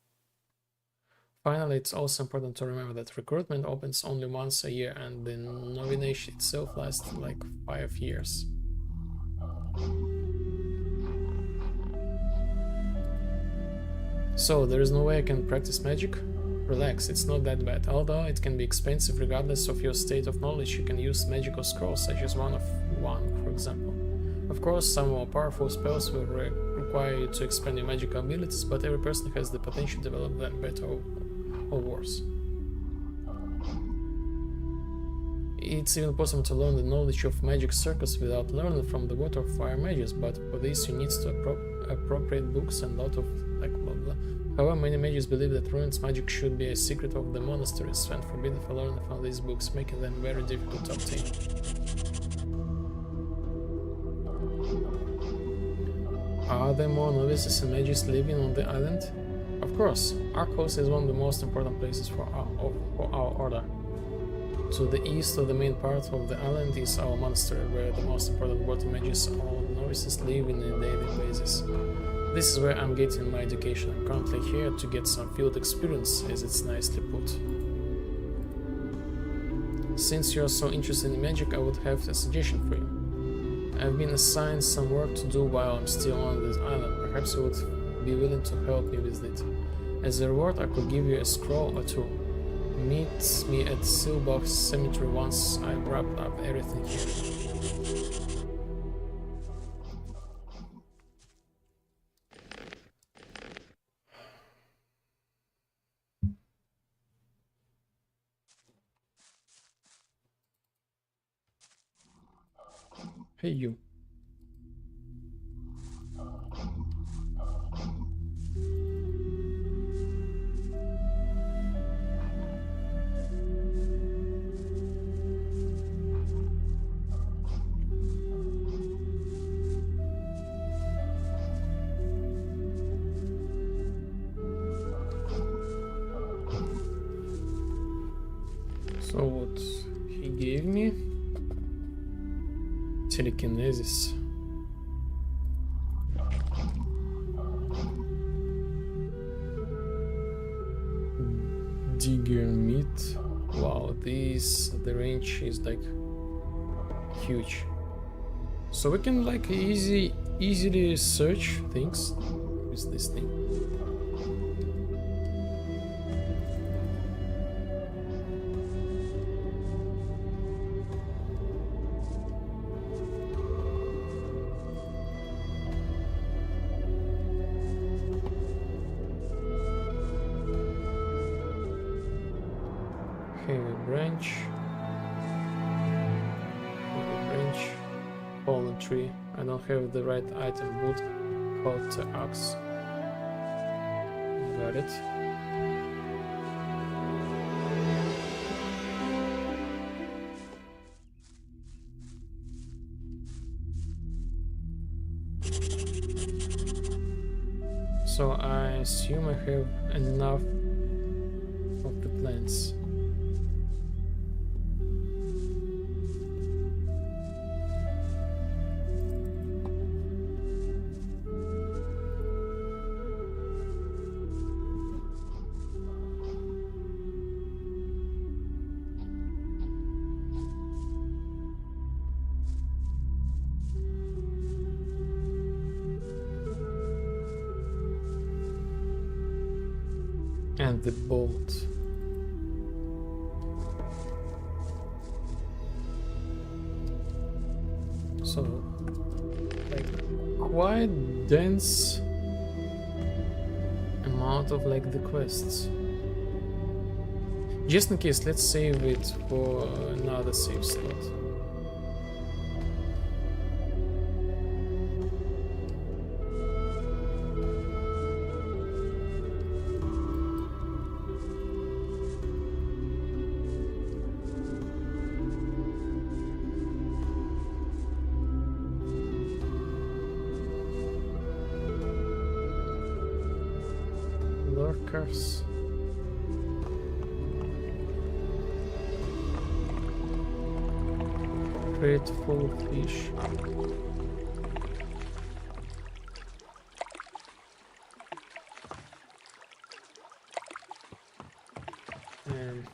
Finally, it's also important to remember that recruitment opens only once a year and the nomination itself lasts like 5 years. So, there is no way I can practice magic? Relax, it's not that bad. Although it can be expensive regardless of your state of knowledge, you can use magical scrolls such as one, for example. Of course, some more powerful spells will require you to expand your magical abilities, but every person has the potential to develop them better or worse. It's even possible to learn the knowledge of magic circles without learning from the water of fire mages, but for this you need to appropriate books and lot of like blah blah. However, many mages believe that runes magic should be a secret of the monasteries and forbidden for learning from these books, making them very difficult to obtain. Are there more novices and mages living on the island? Of course, Archolos is one of the most important places for our order. To the east of the main part of the island is our monastery, where the most important water mages and all the novices live in a daily basis. This is where I'm getting my education. I'm currently here to get some field experience, as it's nicely put. Since you're so interested in magic, I would have a suggestion for you. I've been assigned some work to do while I'm still on this island. Perhaps you would be willing to help me with it. As a reward, I could give you a scroll or two. Meet me at Silbox Cemetery once I've wrapped up everything here. Hey you. So what he gave me? Telekinesis. Digger meat. Wow, the range is like huge. So we can like easily search things with this thing. Heavy branch, fallen tree. I don't have the right item. Wood, called axe. Got it. So I assume I have enough of the plants. And the bolt. So, like, quite dense amount of like the quests. Just in case, let's save it for another save slot. Lurkers. Crate full of fish. And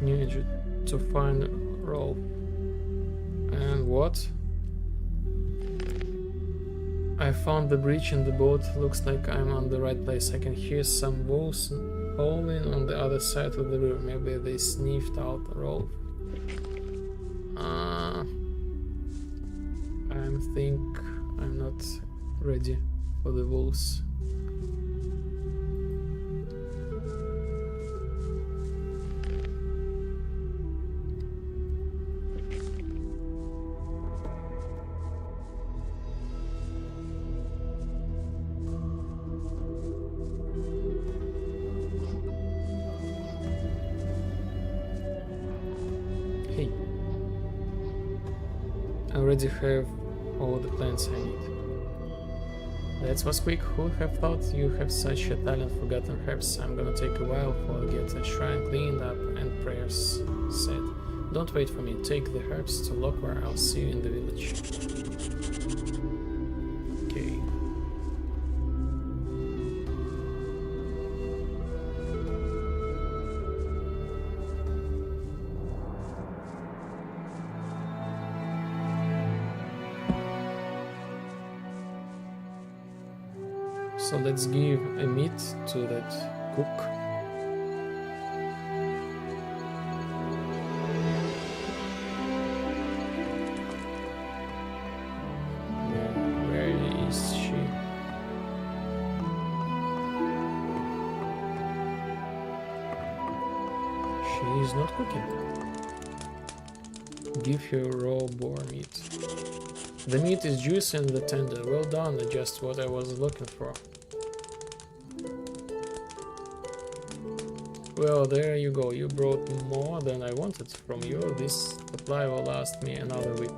need to find Rolf. And what? I found the breach in the boat. Looks like I'm on the right place. I can hear some wolves howling on the other side of the river. Maybe they sniffed out Rolf. I think I'm not ready for the wolves. Hey, I already have all the plants I need. That was quick. Who would have thought you have such a talent for forgotten herbs? I'm gonna take a while to get a shrine cleaned up and prayers said. Don't wait for me. Take the herbs to Lockwer. I'll see you in the village. Okay. So let's give a meat to that cook. Where is she? She is not cooking. Give her raw boar meat. The meat is juicy and the tender. Well done, just what I was looking for. Well, there you go. You brought more than I wanted from you. This supply will last me another week.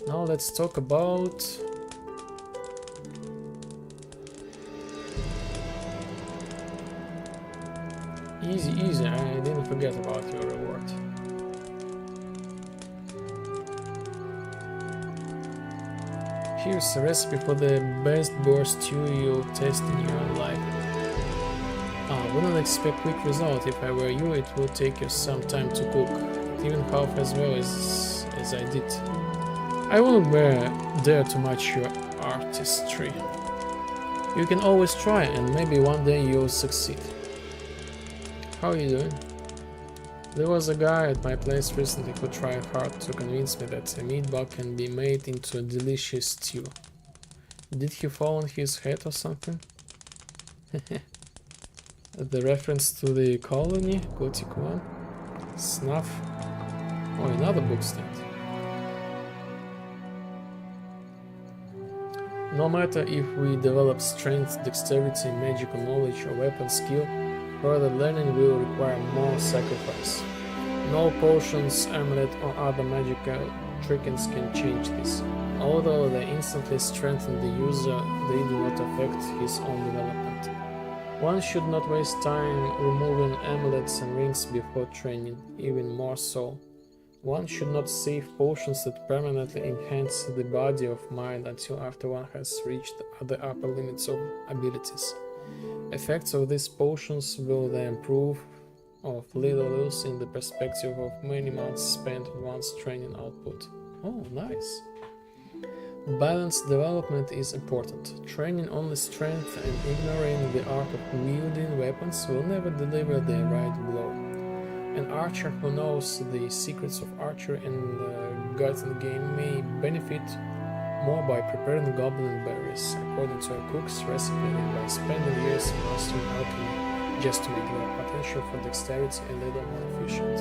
Now let's talk about... Easy, easy. I didn't forget about your reward. Here's a recipe for the best boar stew you'll taste in your life. I wouldn't expect quick result. If I were you, it would take you some time to cook, even half as well as I did. I wouldn't dare to match your artistry. You can always try, and maybe one day you'll succeed. How are you doing? There was a guy at my place recently who tried hard to convince me that a meatball can be made into a delicious stew. Did he fall on his head or something? The reference to the colony, Gothic one, snuff, or another book stand. No matter if we develop strength, dexterity, magical knowledge, or weapon skill, further learning will require more sacrifice. No potions, amulet, or other magical trinkets can change this. Although they instantly strengthen the user, they do not affect his own development. One should not waste time removing amulets and rings before training, even more so. One should not save potions that permanently enhance the body of mind until after one has reached the upper limits of abilities. Effects of these potions will then prove of little use in the perspective of many months spent on one's training output. Oh, nice. Balanced development is important. Training only strength and ignoring the art of wielding weapons will never deliver the right blow. An archer who knows the secrets of archery and the Gothic game may benefit more by preparing goblin berries, according to a cook's recipe, than by spending years mastering alchemy just to make their potential for dexterity a little more efficient.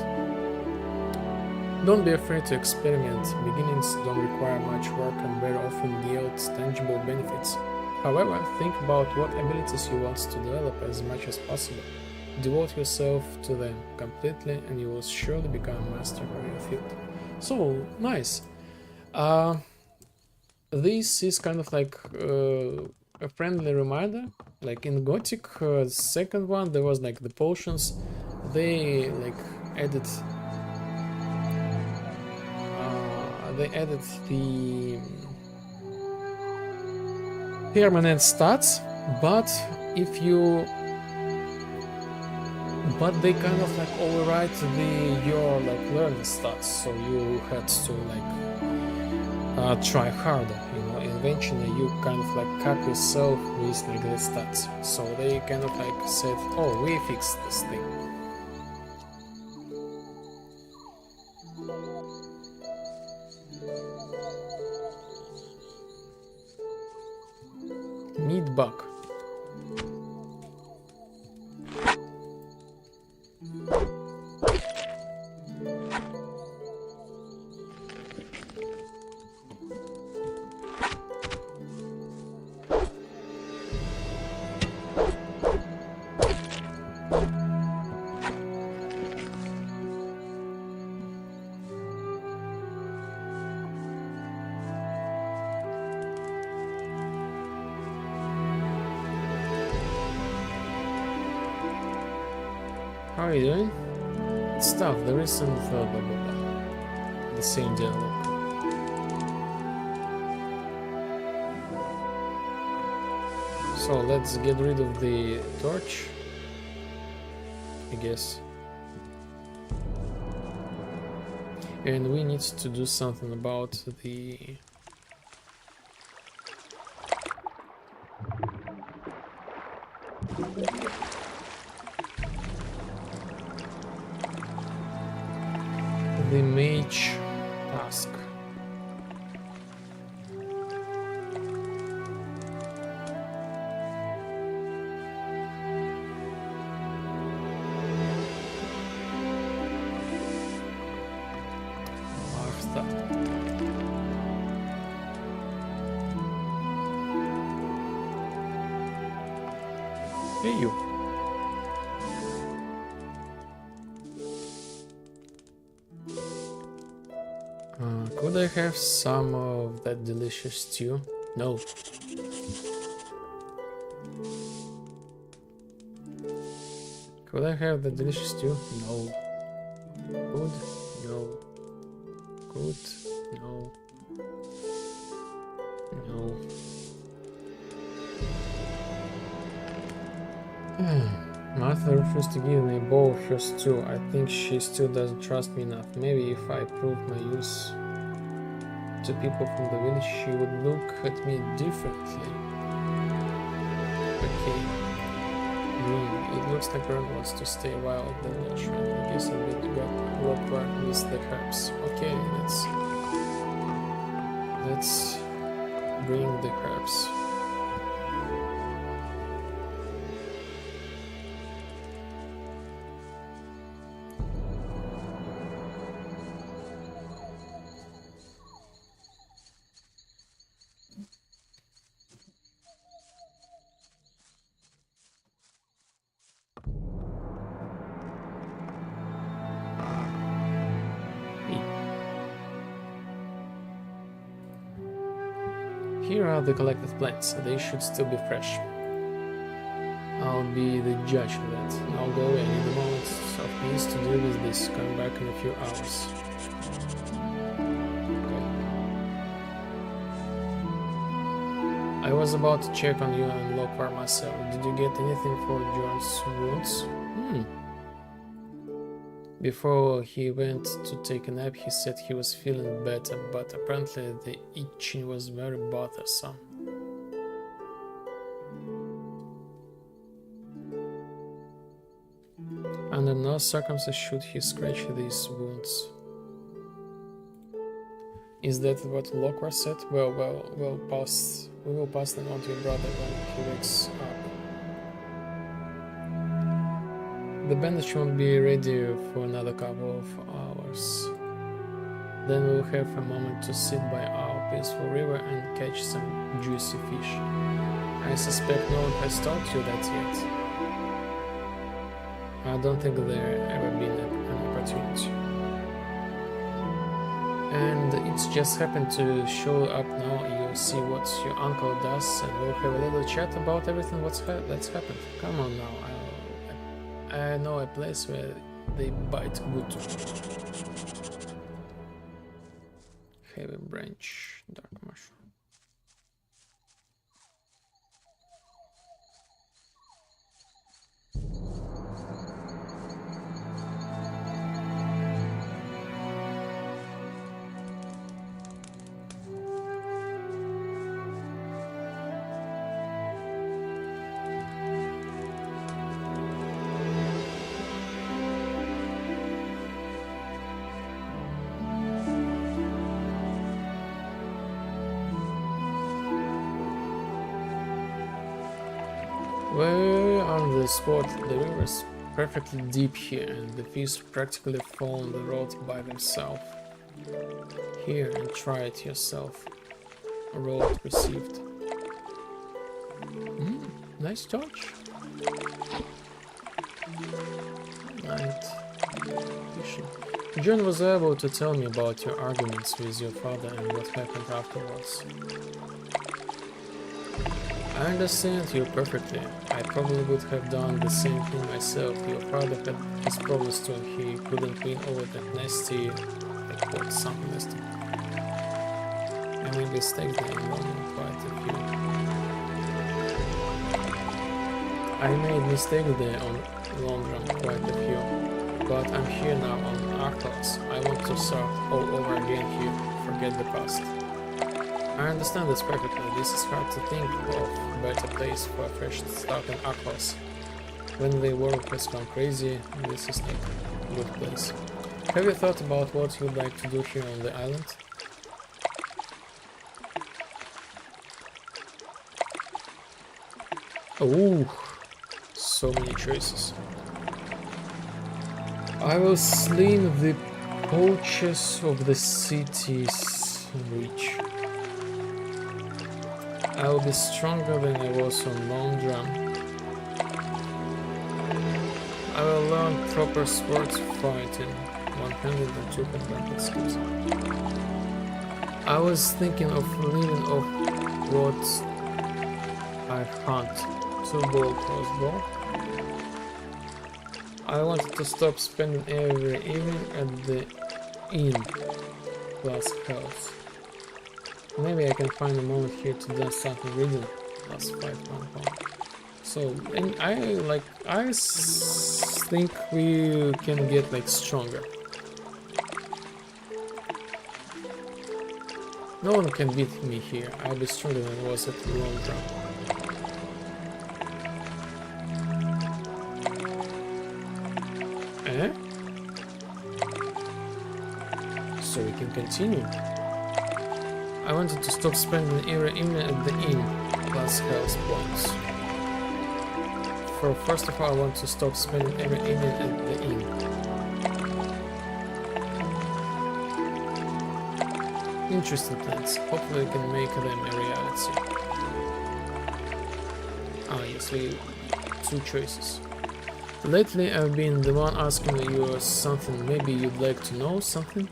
Don't be afraid to experiment. Beginnings don't require much work and very often yield tangible benefits. However, think about what abilities you want to develop as much as possible. Devote yourself to them completely and you will surely become a master of your field. So, nice. This is kind of like a friendly reminder. Like in Gothic, second one, there was like the potions. They like added... they added the permanent stats, but they kind of like override your like learning stats, so you had to like try harder, you know. Eventually you kind of like cap yourself with like the stats, so they kind of like said, oh, we fixed this thing. Meat bug. How are you doing? It's tough, there isn't blah blah blah. The same dialogue. So let's get rid of the torch, I guess. And we need to do something about the mage task. Martha. Hey you. Could I have some of that delicious stew? No. Could I have the delicious stew? No. Could? No. Could? No. No. Martha refused to give me a bowl of her stew. I think she still doesn't trust me enough. Maybe if I prove my use to people from the village, she would look at me differently. Okay. It looks like Karl wants to stay a while at the village. I guess I need to go walk around with the herbs. Okay, let's bring the herbs. Here are the collected plants. They should still be fresh. I'll be the judge of that. Now go away. I need a moment of peace to deal with this. Come back in a few hours. Okay. I was about to check on you and Lockhart myself. Did you get anything for John's wounds? Before he went to take a nap, he said he was feeling better, but apparently the itching was very bothersome. Under no circumstances should he scratch these wounds. Is that what Lockhart said? Well, we will pass them on to your brother when he wakes up. The bandage won't be ready for another couple of hours. Then we'll have a moment to sit by our peaceful river and catch some juicy fish. I suspect no one has taught you that yet. I don't think there ever been an opportunity. And it's just happened to show up now. You'll see what your uncle does and we'll have a little chat about everything that's happened. Come on now. I know a place where they bite good. Heavy branch, dark mushroom. We're on the spot. The river's perfectly deep here, and the fish practically fall on the road by themselves. Here and try it yourself. Road received. Nice touch. Night. Fishing. John was able to tell me about your arguments with your father and what happened afterwards. I understand you perfectly. I probably would have done the same thing myself. Your father had his problems too. He couldn't win over that nasty... like what? Something nasty. I made mistakes there in London quite a few. I made mistakes there on London quite a few. But I'm here now on Archolos. I want to start all over again here. Forget the past. I understand this perfectly. This is hard to think of a better place for a fresh start in Archolos. When the world has gone crazy, this is like a good place. Have you thought about what you'd like to do here on the island? Oh, so many choices. I will sling the poachers of the city's reach. I will be stronger than I was on Londra. I will learn proper sports fighting, one-handed and two-handed skills. I was thinking of living off what I hunt, 2-ball crossbow. I wanted to stop spending every evening at the inn plus house. Maybe I can find a moment here to do something reading plus 5 pound. So, and I think we can get like stronger. No one can beat me here. I'll be stronger than I was at the long run. So we can continue. I wanted to stop spending every evening at the inn, plus health points. First of all, I want to stop spending every evening at the inn. Interesting plans. Hopefully we can make them a reality. Ah yes, we 2 choices. Lately I've been the one asking you something. Maybe you'd like to know something?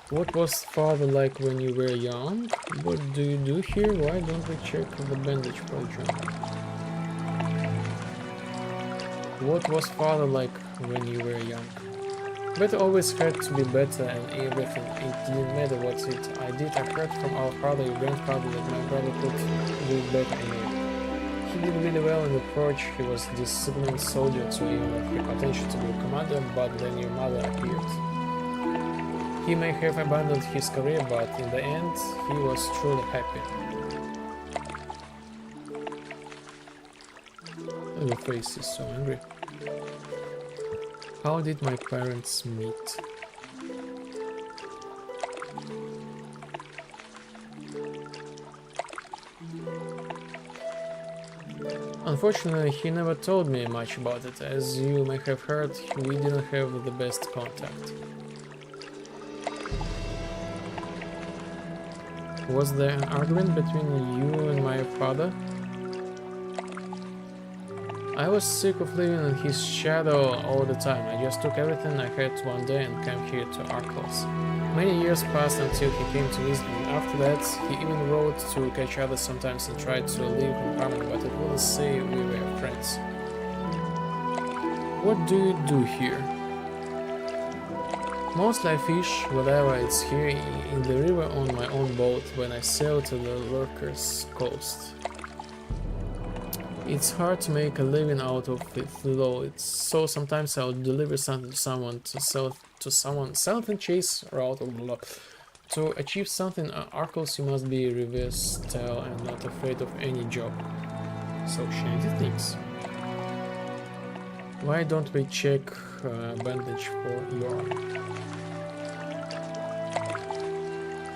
What was father like when you were young? What do you do here? Why don't we check the bandage for the journal? What was father like when you were young? Better always had to be better and everything. It didn't matter what I did. I heard from our father, your grandfather, that my brother could do better anyway. He did really well in the approach. He was a disciplined soldier, so even with the potential to be a commander, but then your mother appeared. He may have abandoned his career, but in the end, he was truly happy. Your face is so angry. How did my parents meet? Unfortunately, he never told me much about it. As you may have heard, we didn't have the best contact. Was there an argument between you and my father? I was sick of living in his shadow all the time. I just took everything I had one day and came here to Archolos. Many years passed until he came to visit me. After that, he even wrote to catch other sometimes and tried to live in harmony, but it wouldn't say we were friends. What do you do here? Mostly I fish, whatever it's here, in the river on my own boat when I sail to the Lurker's coast. It's hard to make a living out of it though, so sometimes I'll deliver something to someone, sell it and chase route, blah. To achieve something at Archolos you must be versatile and not afraid of any job. So shanty things. Why don't we check bandage for your...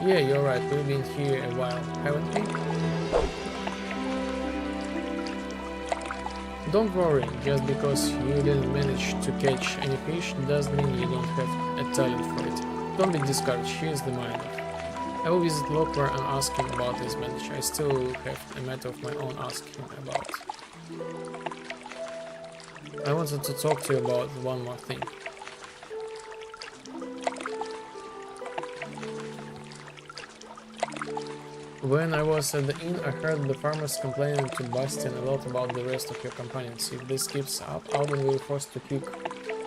Yeah, you're right, we've been here a while, haven't we? Don't worry, just because you didn't manage to catch any fish doesn't mean you don't have a talent for it. Don't be discouraged, here's the miner. I will visit Lockwer and ask him about his message. I still have a matter of my own ask him about. I wanted to talk to you about one more thing. When I was at the inn, I heard the farmers complaining to Bastian a lot about the rest of your companions. If this keeps up, Alvin will be forced to kick.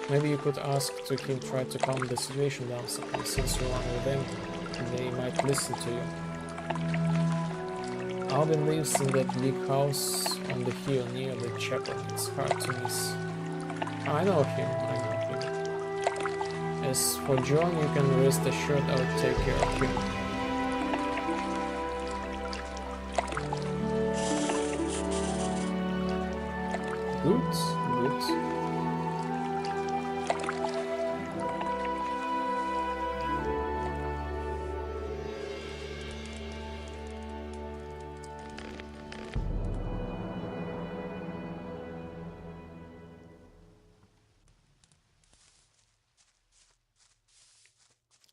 Maybe you could ask to him try to calm the situation down, since you're one with them, they might listen to you. Alvin lives in that big house on the hill near the chapel. It's hard to miss. I know him. As for John, you can rest assured I'll take care of him. Good.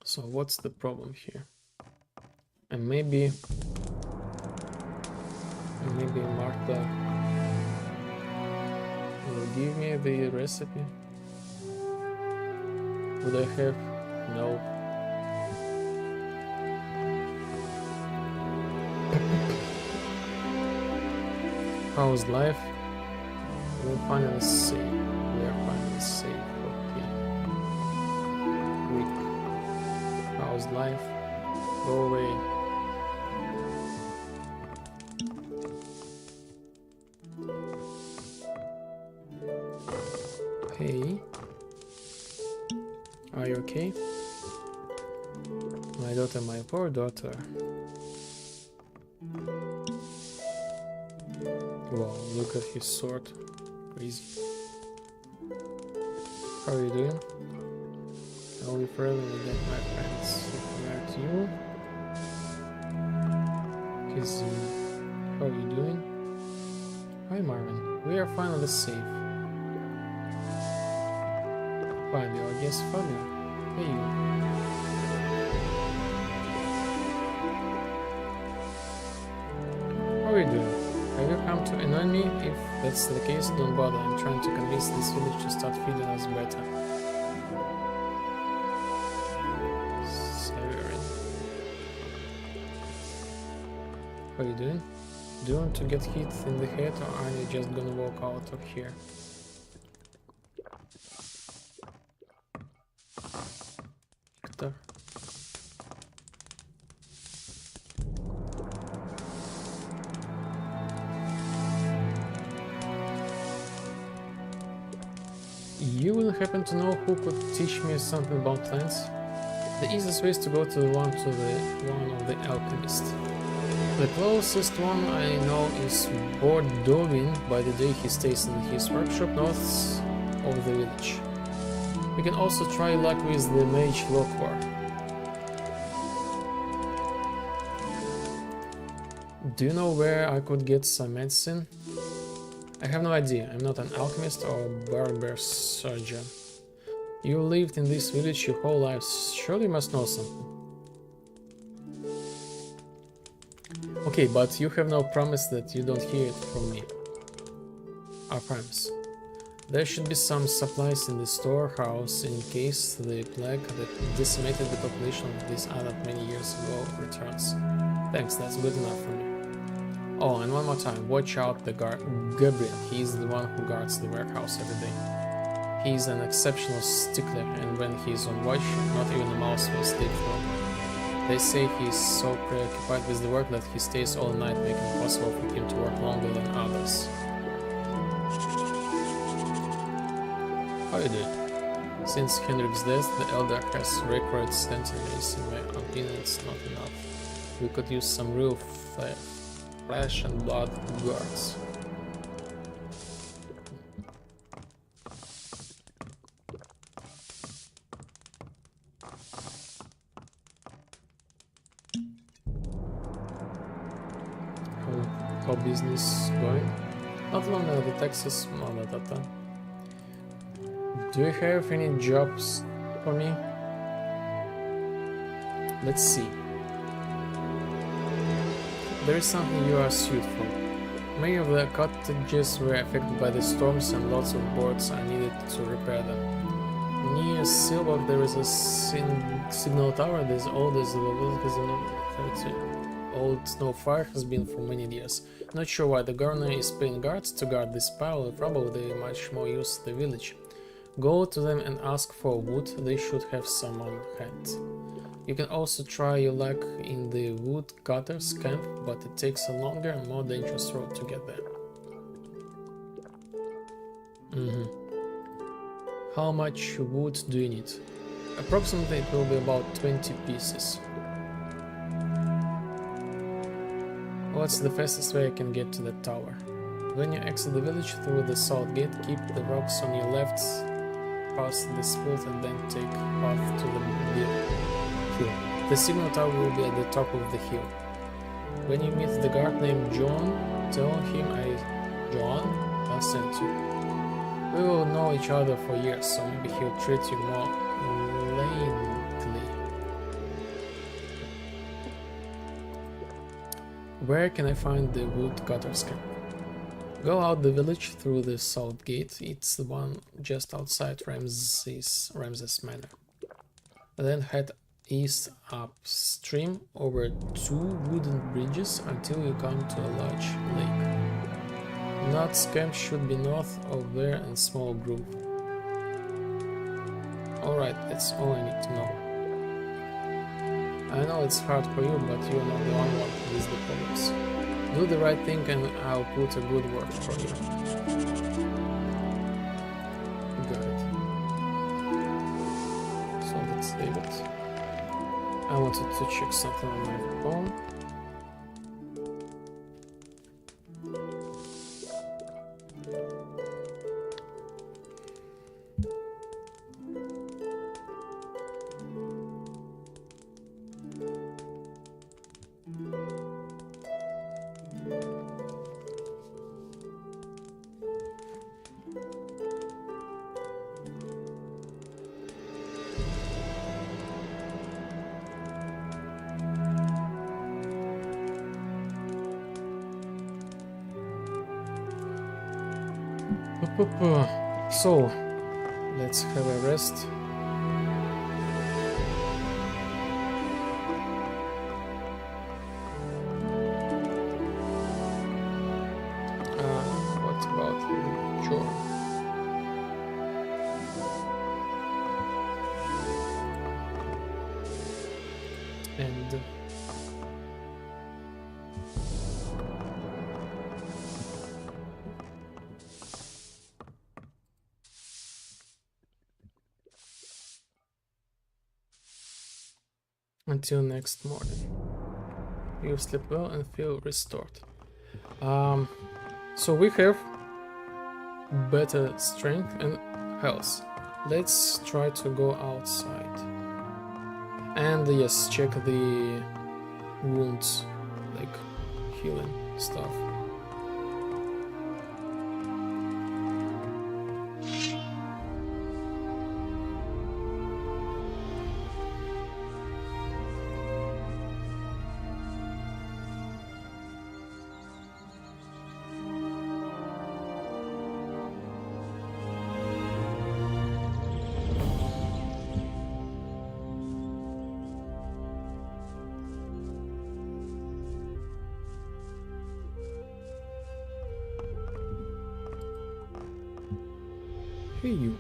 So what's the problem here? And maybe Martha will give me the recipe. Would I have? No. How's life? We're finally safe. We are finally safe. Okay. Rick. How's life? Go away. Hey. Are you okay? My daughter, my poor daughter. Wow, look at his sword. Crazy. How are you doing? I'll be forever with my friends. Back to you. Kizzy. How are you doing? Hi Marvin. We are finally safe. Fabio, I guess Fabio. Hey you. How are you doing? Have you come to annoy me? If that's the case, don't bother. I'm trying to convince this village to start feeding us better. Severin. How are you doing? Do you want to get hit in the head, or are you just gonna walk out of here? Victor. You will happen to know who could teach me something about plants? The easiest way is to go to one of the alchemists. The closest one I know is Bordovin. By the day he stays in his workshop north of the village. We can also try luck with the mage Lockwer. Do you know where I could get some medicine? I have no idea. I'm not an alchemist or barber surgeon. You lived in this village your whole life. Surely you must know something. Okay, but you have no promise that you don't hear it from me. I promise. There should be some supplies in the storehouse in case the plague that decimated the population of this island many years ago returns. Thanks, that's good enough for me. Oh, and one more time, watch out the Gabriel. He's the one who guards the warehouse every day. He's an exceptional stickler, and when he's on watch, not even a mouse will slip through. They say he's so preoccupied with the work that he stays all night, making it possible for him to work longer than others. How you doing? Since Henrik's death, the Elder has recruited centimeters. In my opinion, it's not enough. We could use some real flesh and blood guards. how business going. Not only the taxes, data. Do you have any jobs for me? Let's see. There is something you are suited for. Many of the cottages were affected by the storms and lots of boards are needed to repair them. Near Silbok there is a signal tower that is old as the old snow fire has been for many years. Not sure why the governor is paying guards to guard this pile of rubble, they much more use the village. Go to them and ask for wood, they should have some on hand. You can also try your luck in the woodcutter's camp, but it takes a longer and more dangerous road to get there. How much wood do you need? Approximately it will be about 20 pieces. What's the fastest way I can get to the tower? When you exit the village through the south gate, keep the rocks on your left, past the split and then take path to the hill. The signal tower will be at the top of the hill. When you meet the guard named John, tell him I'll send you. We will know each other for years, so maybe he'll treat you more leniently. Where can I find the woodcutter's camp? Go out the village through the south gate, it's the one just outside Ramses Manor. Then head east upstream over 2 wooden bridges until you come to a large lake. Nut's camp should be north of there and small grove. Alright, that's all I need to know. I know it's hard for you, but you're not the only one with the problems. Do the right thing and I'll put a good word for you. Got it. So let's save it. I wanted to check something on my phone. So, let's have a rest. What about Jorn? And until next morning. You sleep well and feel restored. So we have better strength and health. Let's try to go outside. And yes, check the wounds, like healing stuff. Hey you.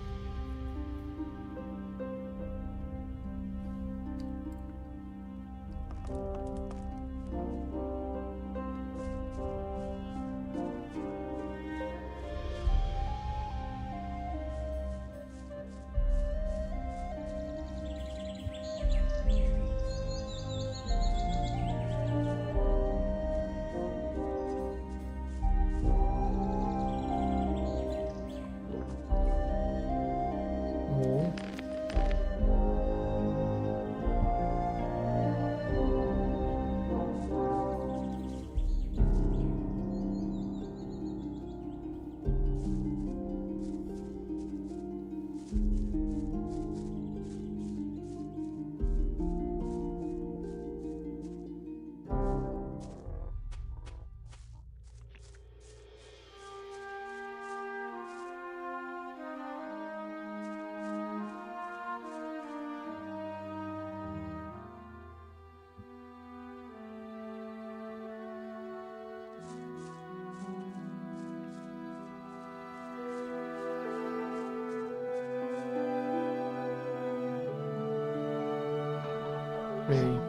Okay.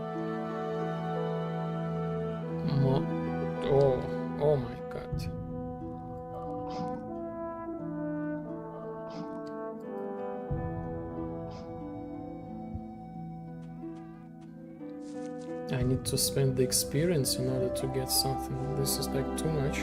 Oh, oh my god. I need to spend the experience in order to get something. This is like too much.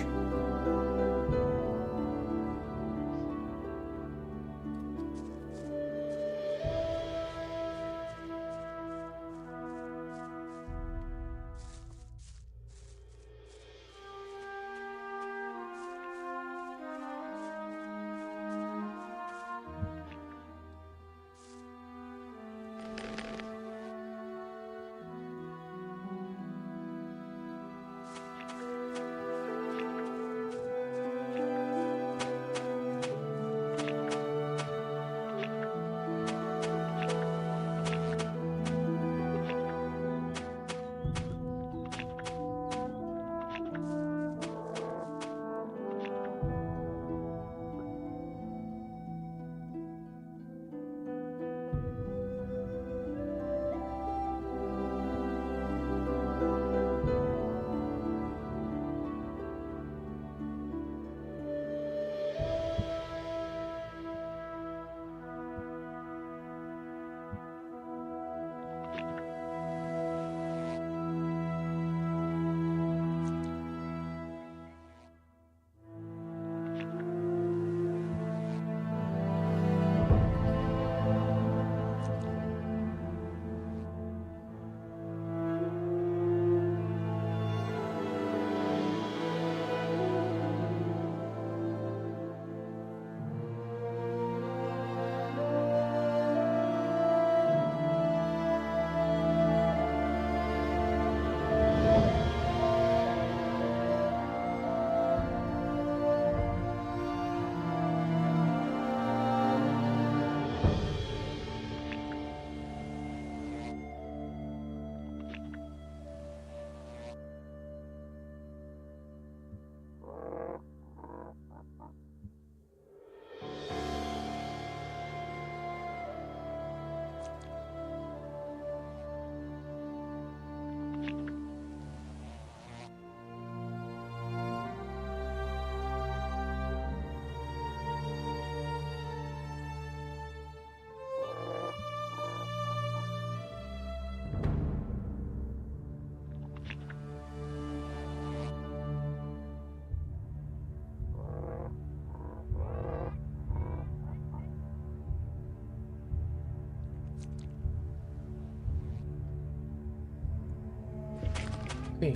Okay.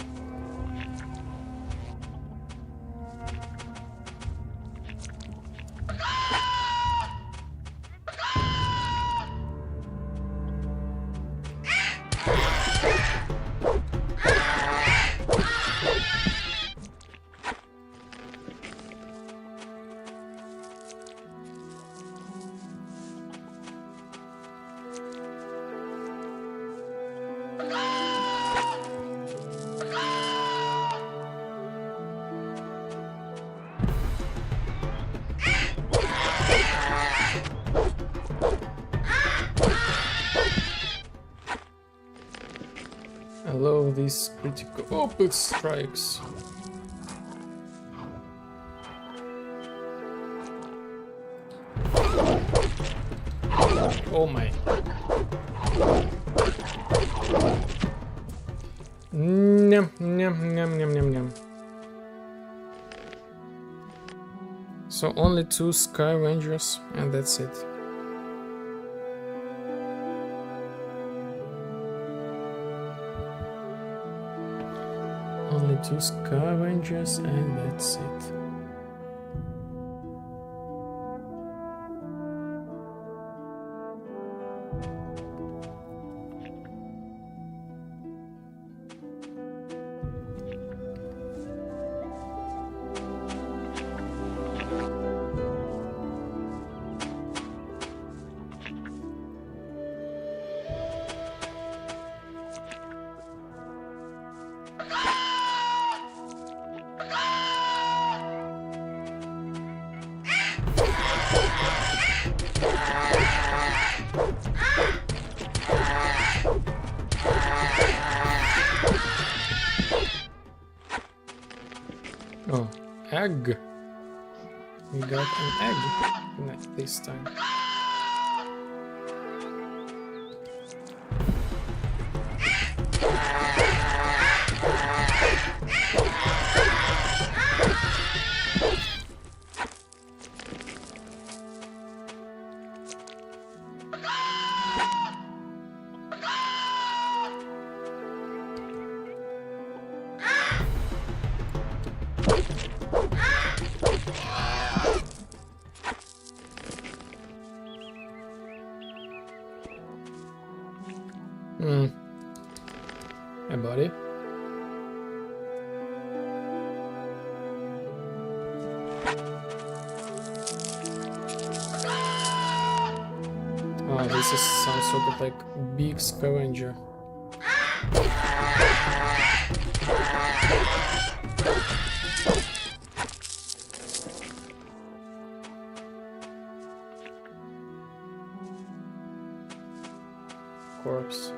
I love these critical opus strikes. Oh my. Nyam, nyam, nyam, nyam, nyam, nyam. So only 2 scavengers and that's it. Only 2 scavengers and that's it. egg. We got an egg this time. Hey, buddy. Oh, this is some sort of like big scavenger. Corpse.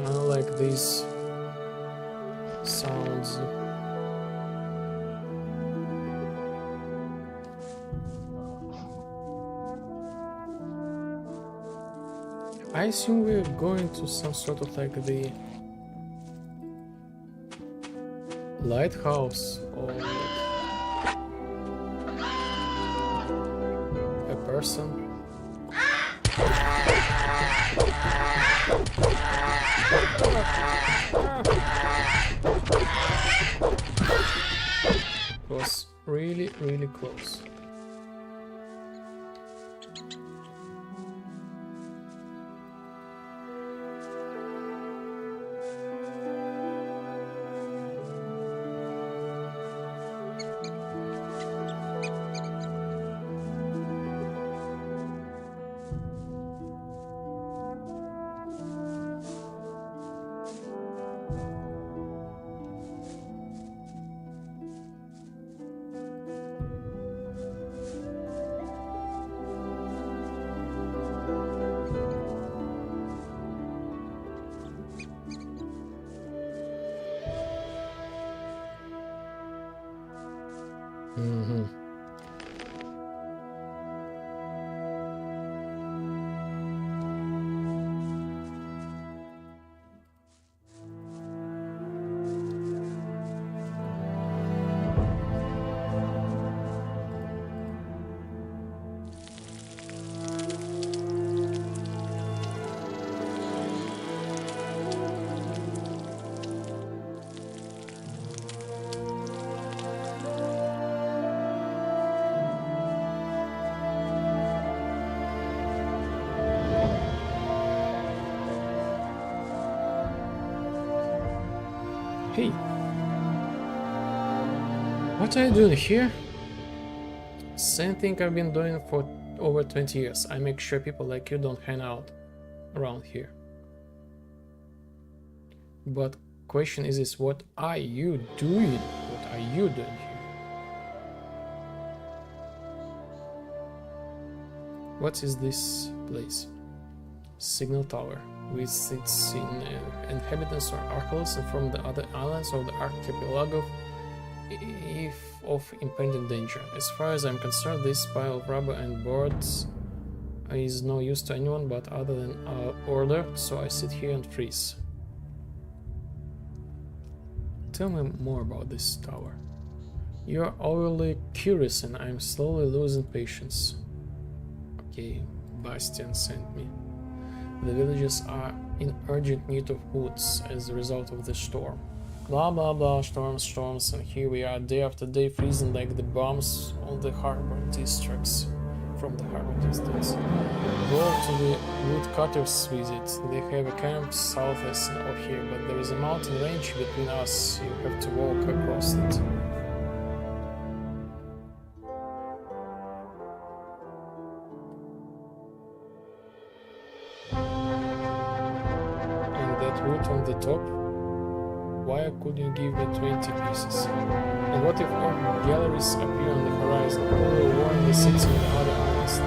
I like these sounds. I assume we're going to some sort of like the lighthouse or a person. Was really, really close. Hey, what are you doing here? Same thing I've been doing for over 20 years. I make sure people like you don't hang out around here. But question is what are you doing? What are you doing here? What is this place? Signal tower, which sits in inhabitants or Archolos and from the other islands of the archipelago if of impending danger. As far as I'm concerned, this pile of rubber and boards is no use to anyone but other than our order, so I sit here and freeze. Tell me more about this tower. You're overly curious and I'm slowly losing patience. Okay, Bastian sent me. The villagers are in urgent need of woods as a result of the storm. Blah blah blah, storms, and here we are day after day freezing like the bombs on the harbor districts. From the harbor districts. Go to the woodcutters visit. They have a camp southeast of here, but there is a mountain range between us. You have to walk across it. And that wood on the top? Why couldn't you give me 20 pieces? And what if art galleries appear on the horizon? Who will warn the city and the other islands?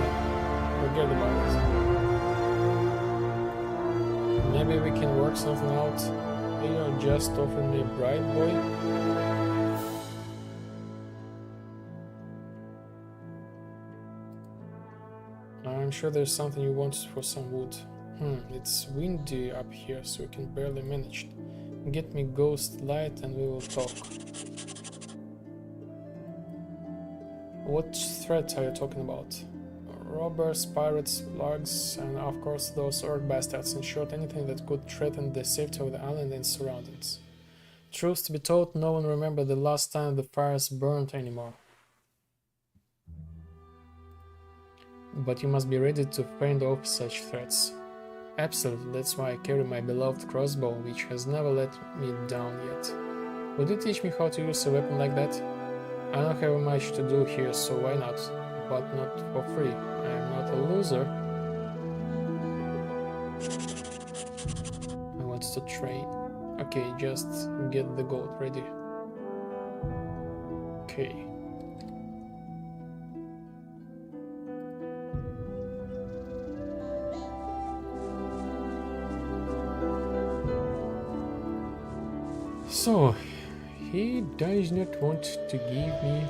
Forget about it. Maybe we can work something out. You're just offering me a bribe, boy? I'm sure there's something you want for some wood. It's windy up here, so we can barely manage it. Get me ghost light and we will talk. What threats are you talking about? Robbers, pirates, slugs, and of course those orc bastards. In short, anything that could threaten the safety of the island and surroundings. Truth to be told, no one remembers the last time the fires burned anymore. But you must be ready to fend off such threats. Absolutely, that's why I carry my beloved crossbow, which has never let me down yet. Would you teach me how to use a weapon like that? I don't have much to do here, so why not? But not for free. I am not a loser. I want to trade. Okay, just get the gold ready. Okay. So, he does not want to give me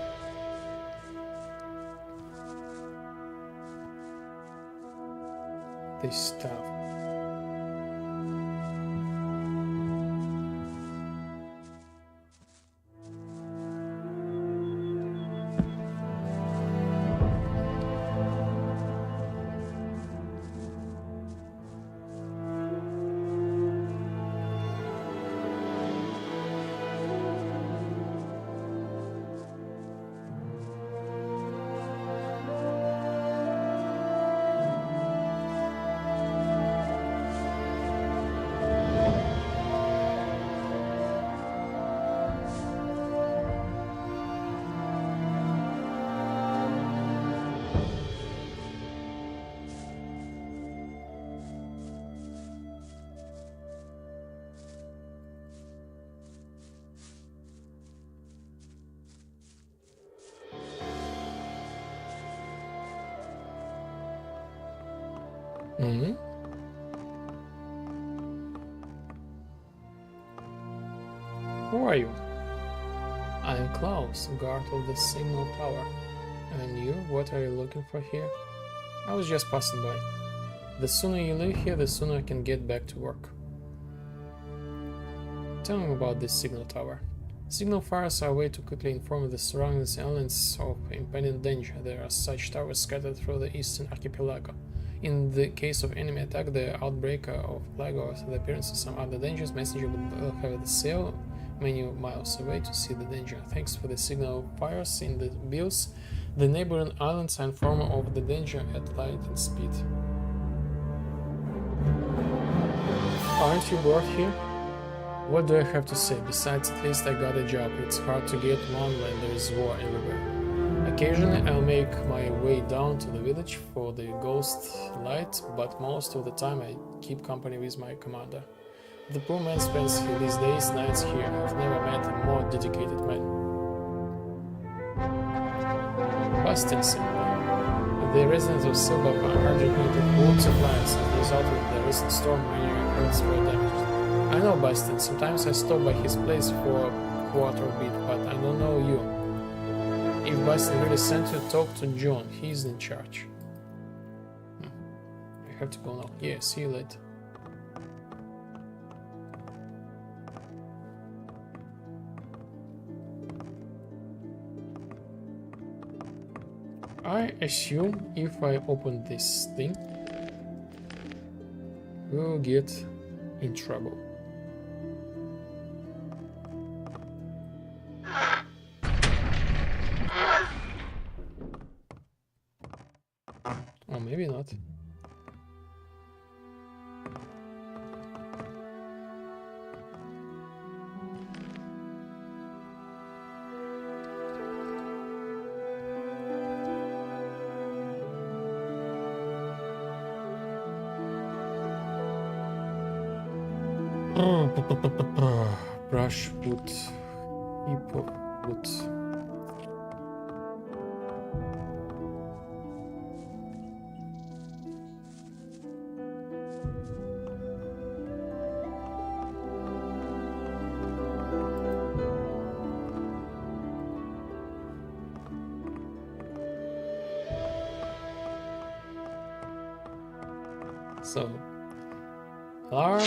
this stuff. Mm-hmm. Who are you? I am Klaus, guard of the signal tower. And you, what are you looking for here? I was just passing by. The sooner you leave here, the sooner I can get back to work. Tell me about this signal tower. Signal fires are a way to quickly inform the surrounding islands of impending danger. There are such towers scattered through the eastern archipelago. In the case of enemy attack, the outbreak of plague or the appearance of some other dangerous messenger will have the sail many miles away to see the danger. Thanks for the signal fires in the bills, the neighboring islands are informed of the danger at lightning speed. Aren't you bored here? What do I have to say? Besides, at least I got a job. It's hard to get one when there is war everywhere. Occasionally I'll make my way down to the village for the ghost light, but most of the time I keep company with my commander. The poor man spends his days, nights here. I've never met a more dedicated man. Bastards. The residents of Silva are urgent need of wood supplies as a result of the recent storm. Many herds were damaged. I know Bastin. Sometimes I stop by his place for a quarter bit, but I don't know you. If Bastin really sent you, talk to John. He's in charge. I have to go now. Yeah, see you later. I assume if I open this thing, we'll get in trouble. Or maybe not. Brushwood, heap of wood. So, alarm.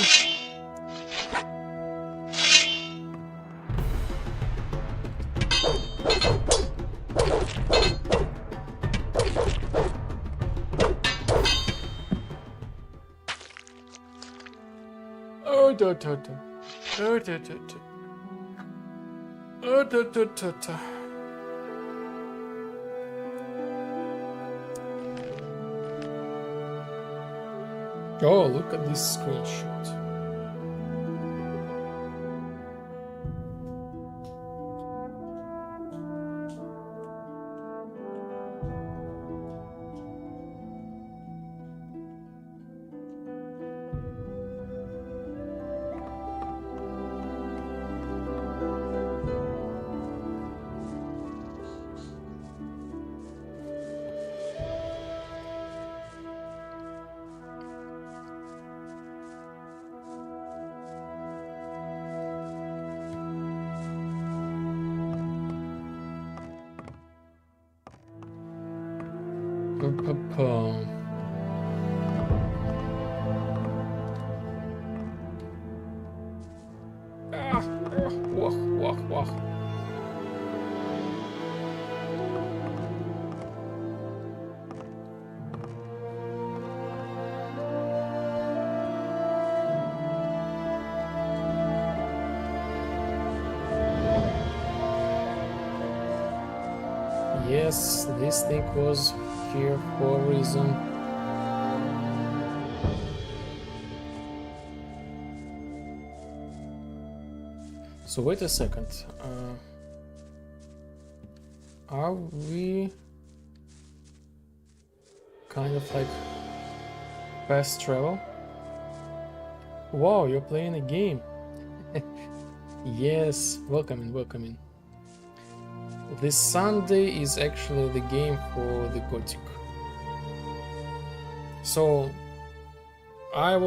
Oh, da, da, da. Oh, da, da, da. Oh, da, da, da, da. Oh, look at this screenshot. Wah. Yes, this thing was here for a reason. So wait a second. Are we kind of like fast travel? Wow, you're playing a game. Yes, welcome in. This Sunday is actually the game for the Gothic. So I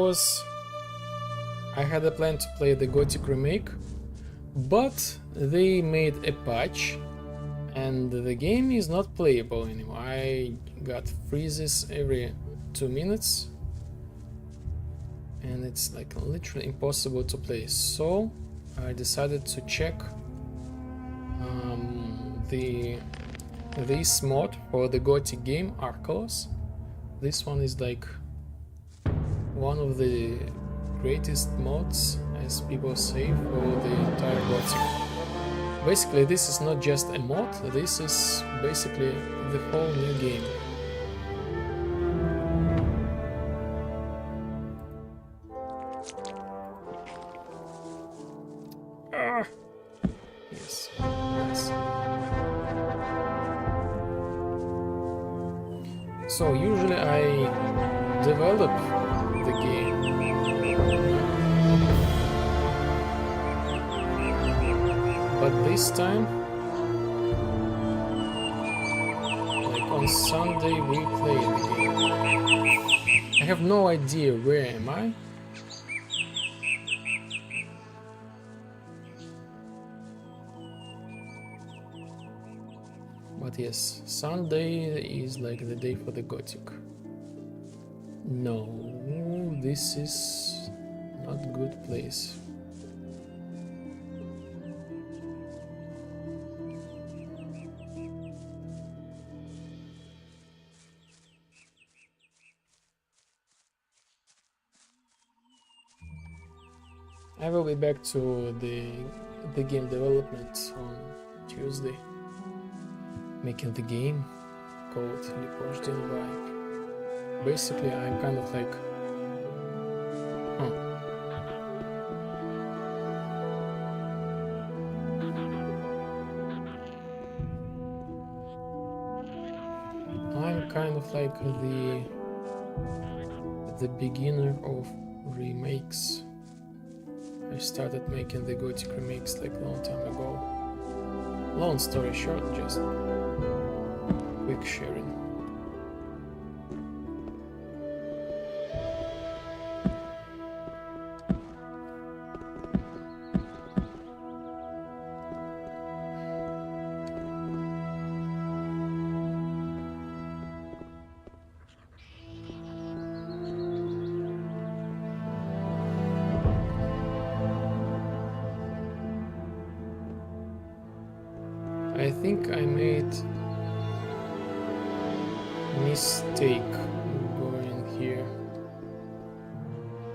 had a plan to play the Gothic remake, but they made a patch and the game is not playable anymore. I got freezes every 2 minutes and it's like literally impossible to play. So I decided to check this mod for the Gothic game Archolos. This one is like one of the greatest mods, as people say, for the entire Gothic. Basically, this is not just a mod, this is basically the whole new game. Yes, nice. So usually I develop the game. But this time, like on Sunday, we play the game. I have no idea where am I. But yes, Sunday is like the day for the Gothic. No, this is not a good place. I will be back to the game development on Tuesday, making the game called Lipochden Vibe. Basically, I'm kind of like, I'm kind of like the beginner of remakes. I started making the Gothic remakes like a long time ago. Long story short, just quick sharing. I think I made mistake going here.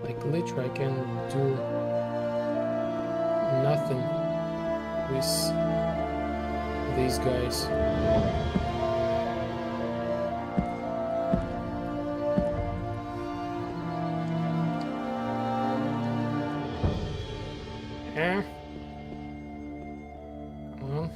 Like literally I can do nothing with these guys. Come on.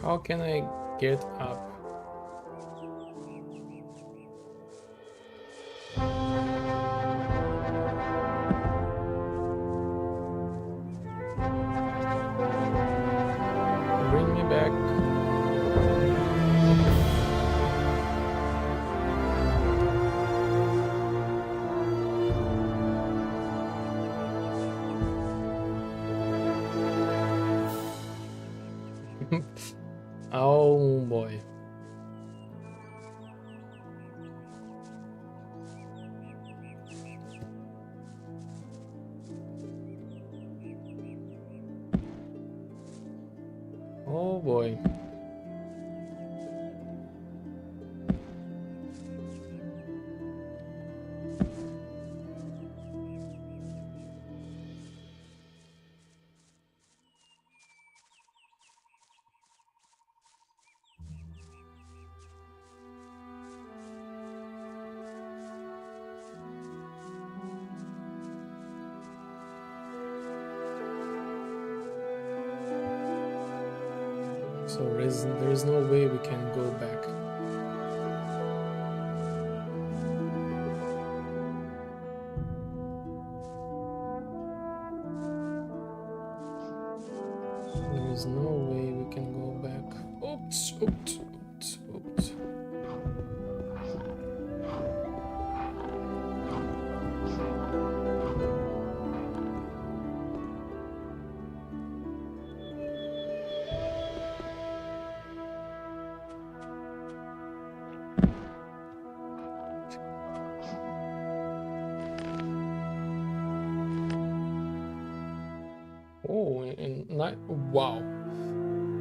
How can I get up? Bring me back. Oh boy. Oh boy. So there is no way we can go back. There is no way we can go back. Oops, oops, oops, oops. Oh, and wow.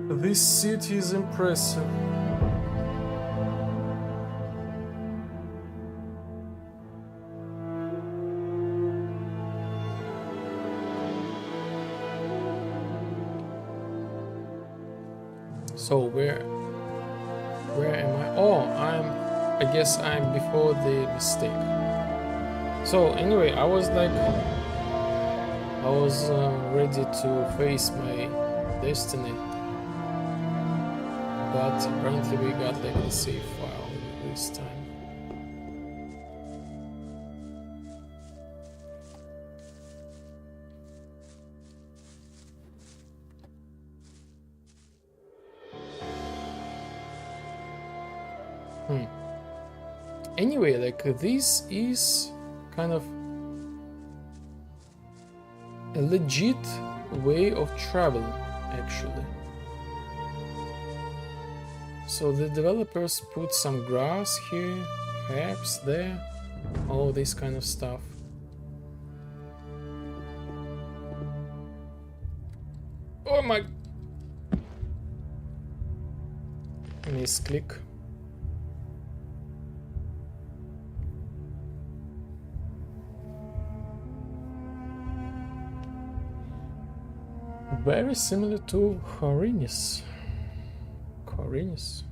This city is impressive. So where am I? Oh, I guess I'm before the mistake. So anyway, I was ready to face my destiny, but apparently we got like the save file this time. Anyway, like this is kind of a legit way of travel, actually. So the developers put some grass here, herbs there, all this kind of stuff. Oh my! Misclick. Very similar to Horinis. Horinis.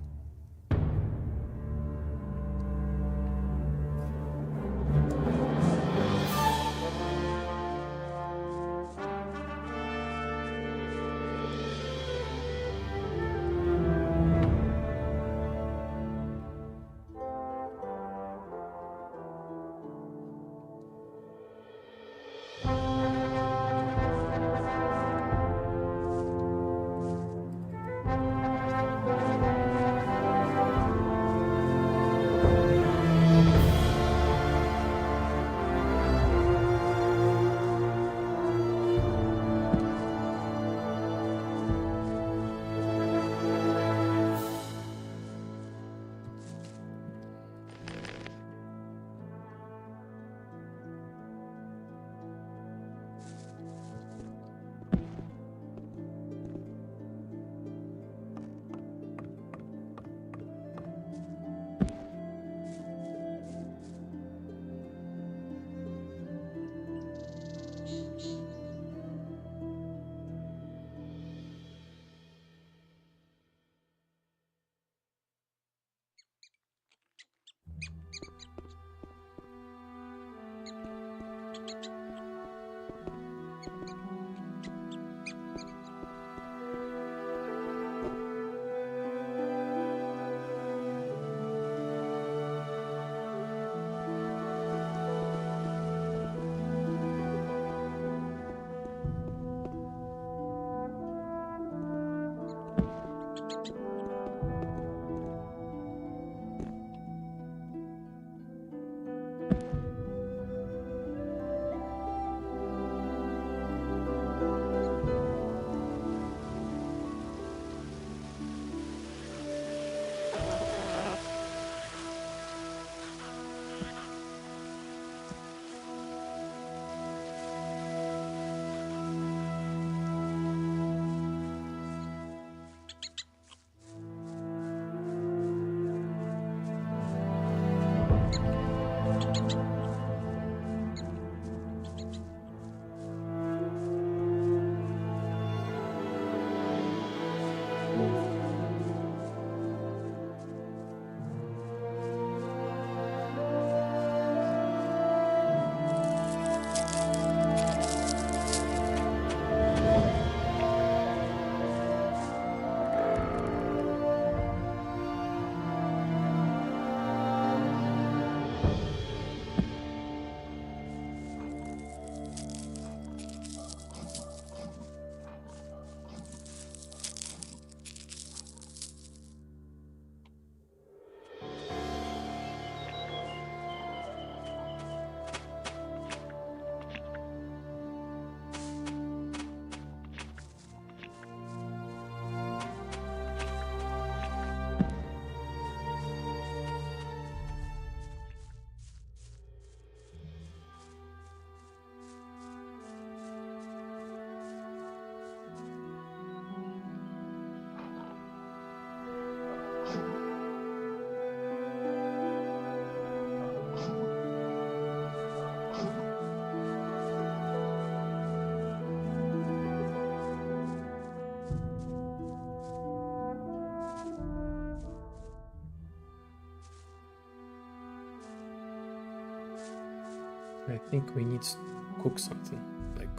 I think we need to cook something, like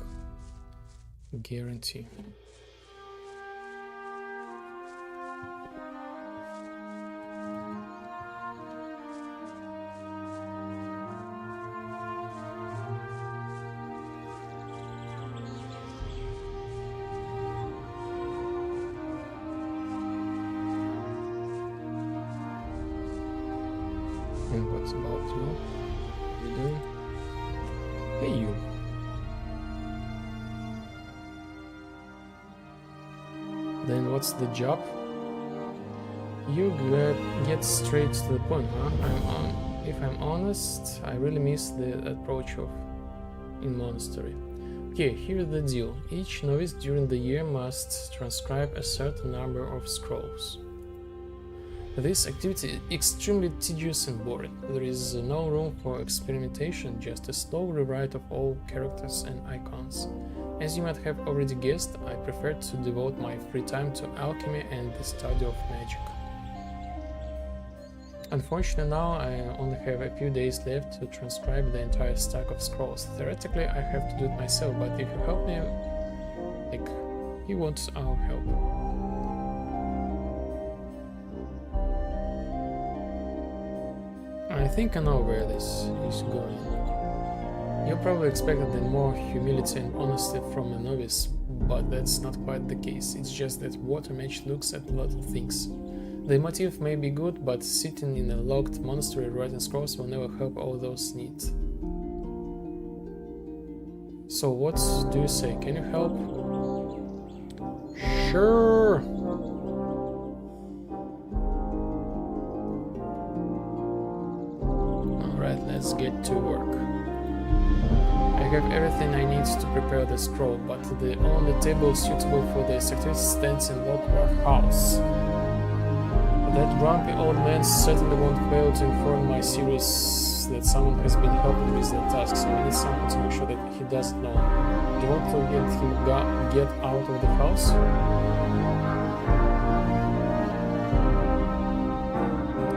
guarantee. And what's about you? What are you doing? Hey, you. Then what's the job? You get straight to the point, huh? If I'm honest, I really miss the approach of in monastery. Okay, here's the deal. Each novice during the year must transcribe a certain number of scrolls. This activity is extremely tedious and boring. There is no room for experimentation, just a slow rewrite of all characters and icons. As you might have already guessed, I prefer to devote my free time to alchemy and the study of magic. Unfortunately now I only have a few days left to transcribe the entire stack of scrolls. Theoretically I have to do it myself, but if you help me, like, he wants our help. I think I know where this is going. You probably expected more humility and honesty from a novice, but that's not quite the case. It's just that water mage looks at a lot of things. The motive may be good, but sitting in a locked monastery writing scrolls will never help all those needs. So what do you say? Can you help? Sure! Alright, let's get to work. I have everything I need to prepare the scroll, but the only table suitable for this activity stands in Gothic Archolos. That grumpy old man certainly won't fail to inform my series that someone has been helping with the task, so I need someone to make sure that he doesn't know. Do you want to get him get out of the house?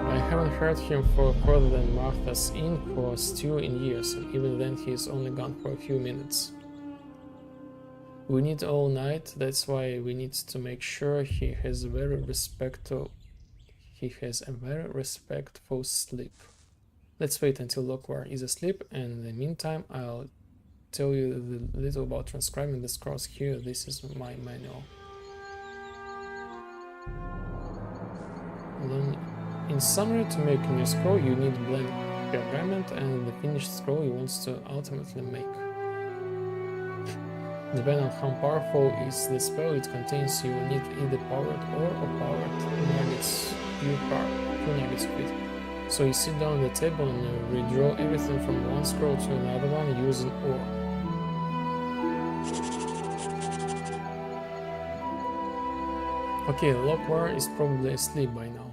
I haven't heard him for further than Martha's Inn for stew in years, and even then he is only gone for a few minutes. We need all night, that's why we need to make sure he has a very respectful sleep. Let's wait until Lokwar is asleep, and in the meantime I'll tell you a little about transcribing the scrolls here. This is my manual. Then, in summary, to make a new scroll you need blank pergament and the finished scroll you want to ultimately make. Depending on how powerful is the spell it contains, you will need either powered or overpowered nuggets. Few nuggets of it. So you sit down at the table and redraw everything from one scroll to another one using ore. Okay, Lokwar is probably asleep by now.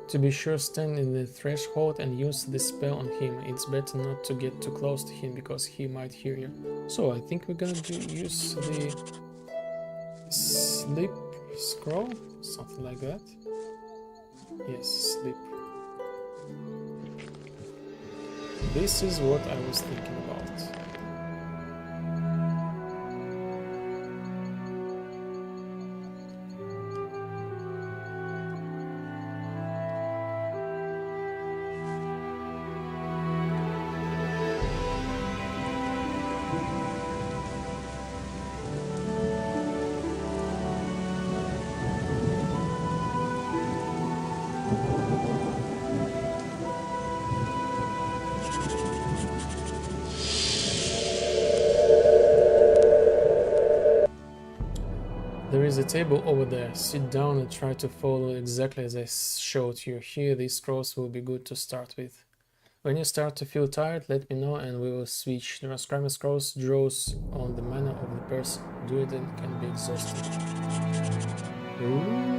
To be sure, stand in the threshold and use this spell on him. It's better not to get too close to him because he might hear you. So I think we're gonna use the sleep scroll, something like that. Yes, sleep. This is what I was thinking about. There is a table over there. Sit down and try to follow exactly as I showed you. Here, these scrolls will be good to start with. When you start to feel tired, let me know and we will switch. Transcribing scrolls draws on the manner of the person. Do it and it can be exhausting. Ooh.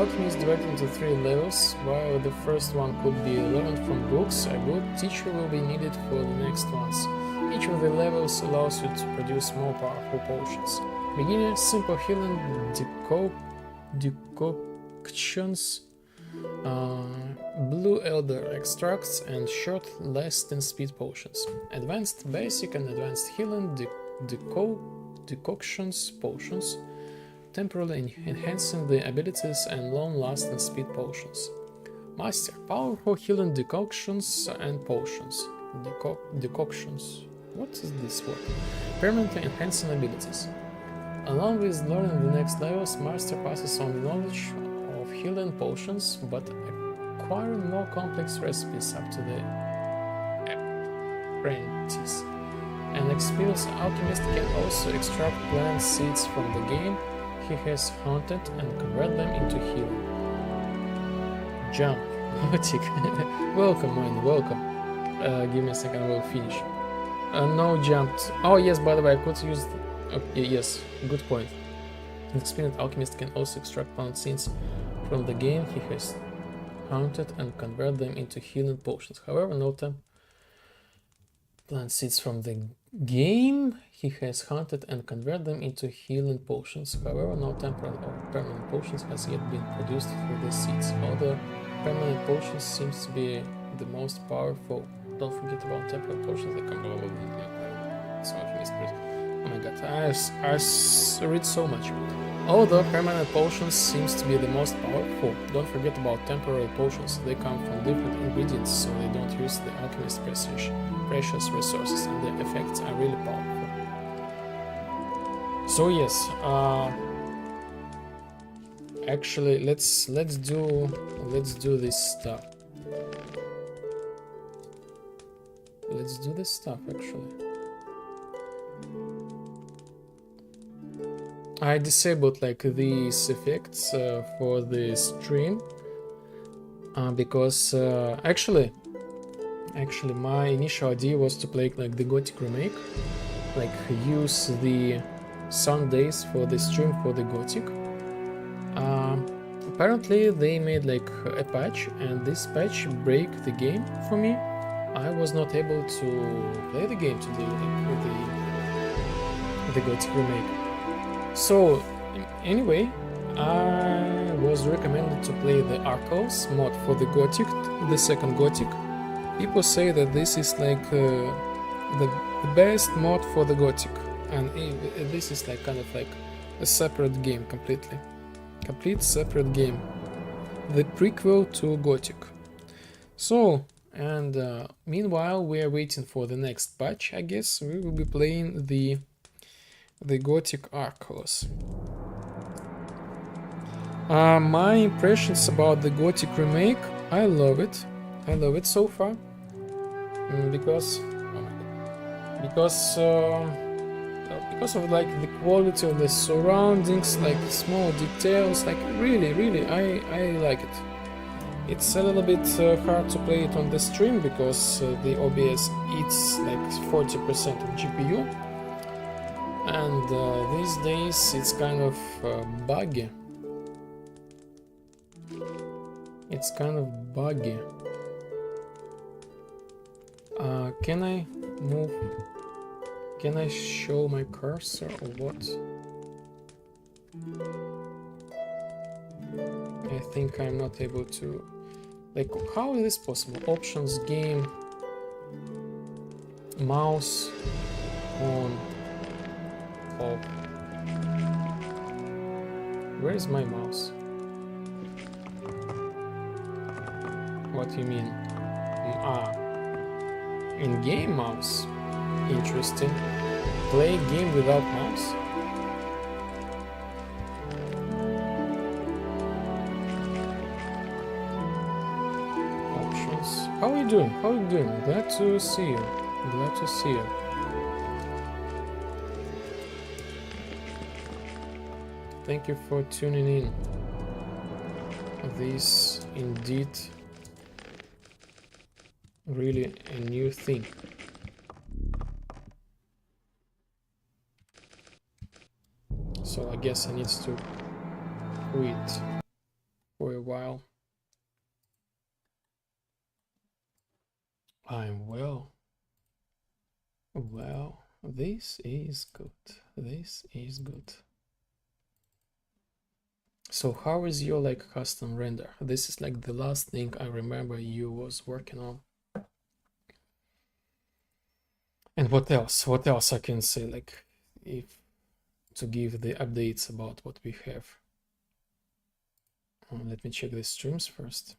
alchemy is divided into 3 levels. While the first one could be learned from books, a good teacher will be needed for the next ones. Each of the levels allows you to produce more powerful potions. Beginner, simple healing decoctions, blue elder extracts, and short lasting speed potions. Advanced, basic, and advanced healing decoctions potions, temporarily enhancing the abilities, and long-lasting speed potions. Master, powerful healing decoctions and potions. Decoctions. What is this word? Permanently enhancing abilities. Along with learning the next levels, Master passes on the knowledge of healing potions, but acquiring more complex recipes up to the apprentice. An experienced alchemist can also extract plant seeds from the game he has hunted and convert them into healing. Jump. Gothic. Welcome, man, welcome. Give me a second, I will finish. No jumped. Oh yes, by the way, I could use... Okay, yes, good point. An experienced alchemist can also extract plant seeds from the game he has hunted and convert them into healing potions. However, no time. Plant seeds from the game he has hunted and convert them into healing potions. However, no temporary or permanent potions has yet been produced through the seeds. Although permanent potions seems to be the most powerful. Don't forget about temporary potions that come over the so oh my god, I read so much. Although permanent potions seems to be the most powerful, don't forget about temporary potions. They come from different ingredients, so they don't use the alchemist's precious resources, and the effects are really powerful. So yes, actually, let's do this stuff. Let's do this stuff actually. I disabled like these effects for the stream because actually my initial idea was to play like the Gothic remake, like use the Sundays for the stream for the Gothic. Apparently they made like a patch, and this patch break the game for me. I was not able to play the game today, like the Gothic remake. So anyway, I was recommended to play the Archolos mod for the Gothic, the second Gothic. People say that this is like the best mod for the Gothic, and this is like kind of like a separate game completely, complete separate game, the prequel to Gothic. So, and meanwhile we are waiting for the next patch. I guess we will be playing the Gothic Archolos. My impressions about the Gothic remake, I love it so far, because of like the quality of the surroundings, like small details, like really I like it. It's a little bit hard to play it on the stream because the OBS eats like 40% of GPU, and these days it's kind of buggy. It's kind of buggy. Can I move? Can I show my cursor or what? I think I'm not able to. Like, how is this possible? Options, game, mouse, on, off. Where is my mouse? What do you mean? In-game mouse. Interesting. Play game without mouse? Options. How are you doing? How are you doing? Glad to see you. Glad to see you. Thank you for tuning in. This indeed really a new thing. So I guess I need to quit while. I'm well. Well, this is good. This is good. So how is your like custom render? This is like the last thing I remember you was working on. And what else? What else I can say, like, if to give the updates about what we have. Let me check the streams first.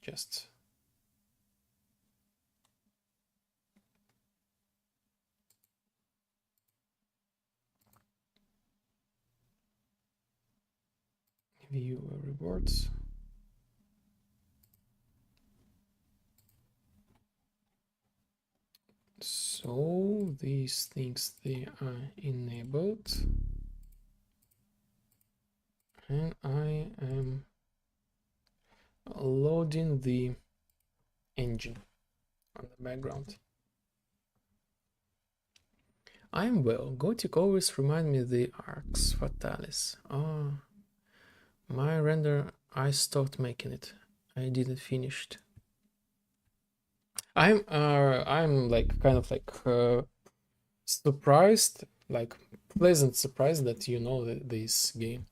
Just view rewards. So these things, they are enabled, and I am loading the engine on the background. I'm well. Gothic always remind me the Arcs Fatalis. Oh, my render, I stopped making it. I didn't finish it. I'm like kind of like surprised, like pleasant surprised that you know this game.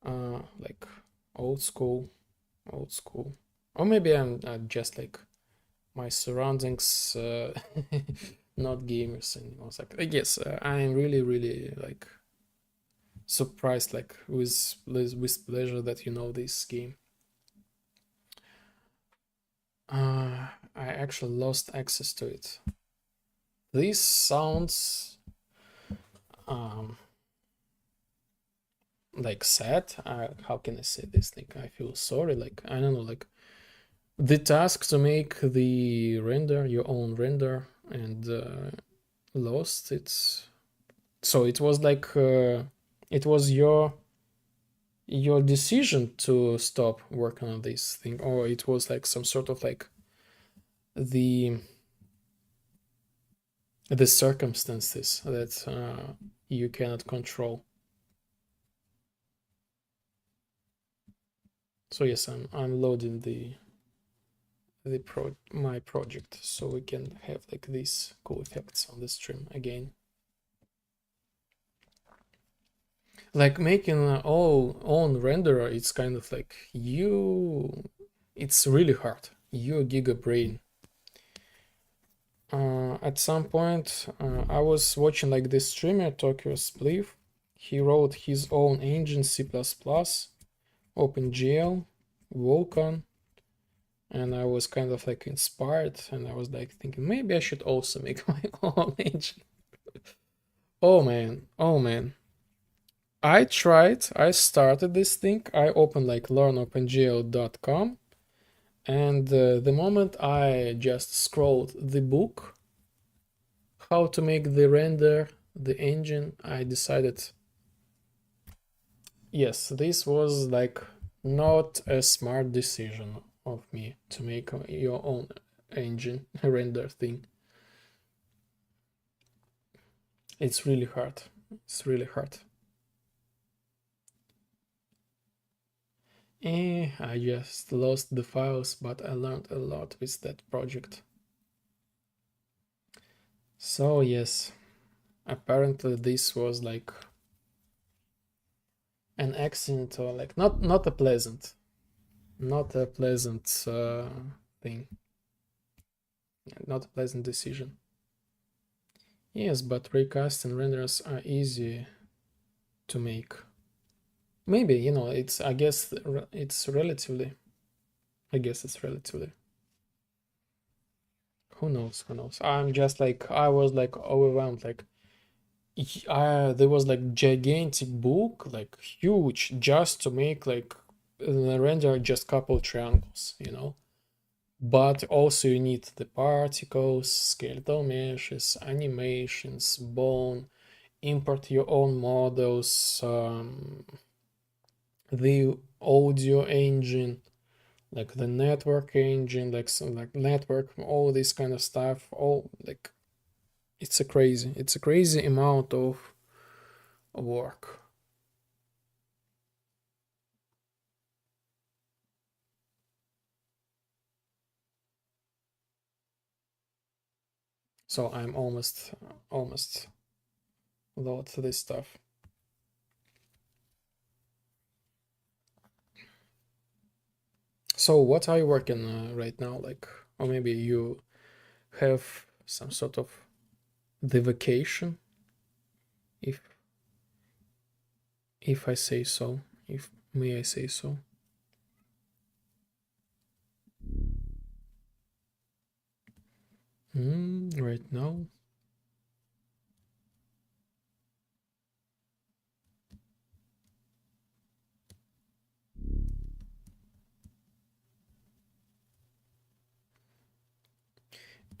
Like old school, or maybe I'm just like my surroundings, not gamers anymore. It's like I guess I'm really like surprised, like with pleasure that you know this game. I actually lost access to it. This sounds like sad. How can I say this? Like I feel sorry. Like I don't know. Like the task to make the render, your own render, and lost. It's so it was like it was your decision to stop working on this thing, or it was like some sort of like the circumstances that you cannot control. So yes, I'm loading my project so we can have like these cool effects on the stream again. Like making an own renderer, it's kind of like it's really hard. You giga brain. At some point, I was watching like this streamer, Tokyo Spliff. He wrote his own engine, C++, OpenGL, Vulkan, and I was kind of like inspired, and I was like thinking maybe I should also make my own engine. Oh man. I started this thing. I opened like learnopengl.com, and the moment I just scrolled the book, how to make the render, the engine, I decided, yes, this was like not a smart decision of me to make your own engine render thing. It's really hard. It's really hard. I just lost the files, but I learned a lot with that project. So yes, apparently this was like an accident, or like not a pleasant thing, not a pleasant decision. Yes, but recasting renders are easy to make. Maybe, you know, I guess it's relatively. Who knows? I'm just like, I was like overwhelmed. Like, there was like gigantic book, like huge, just to make like render just couple triangles, you know. But also you need the particles, skeletal meshes, animations, bone, import your own models, the audio engine, like the network engine, like some like network, all this kind of stuff. All like it's a crazy amount of work. So I'm almost load this stuff. So what are you working right now? Like, or maybe you have some sort of the vacation, if I say so, if may I say so. Right now.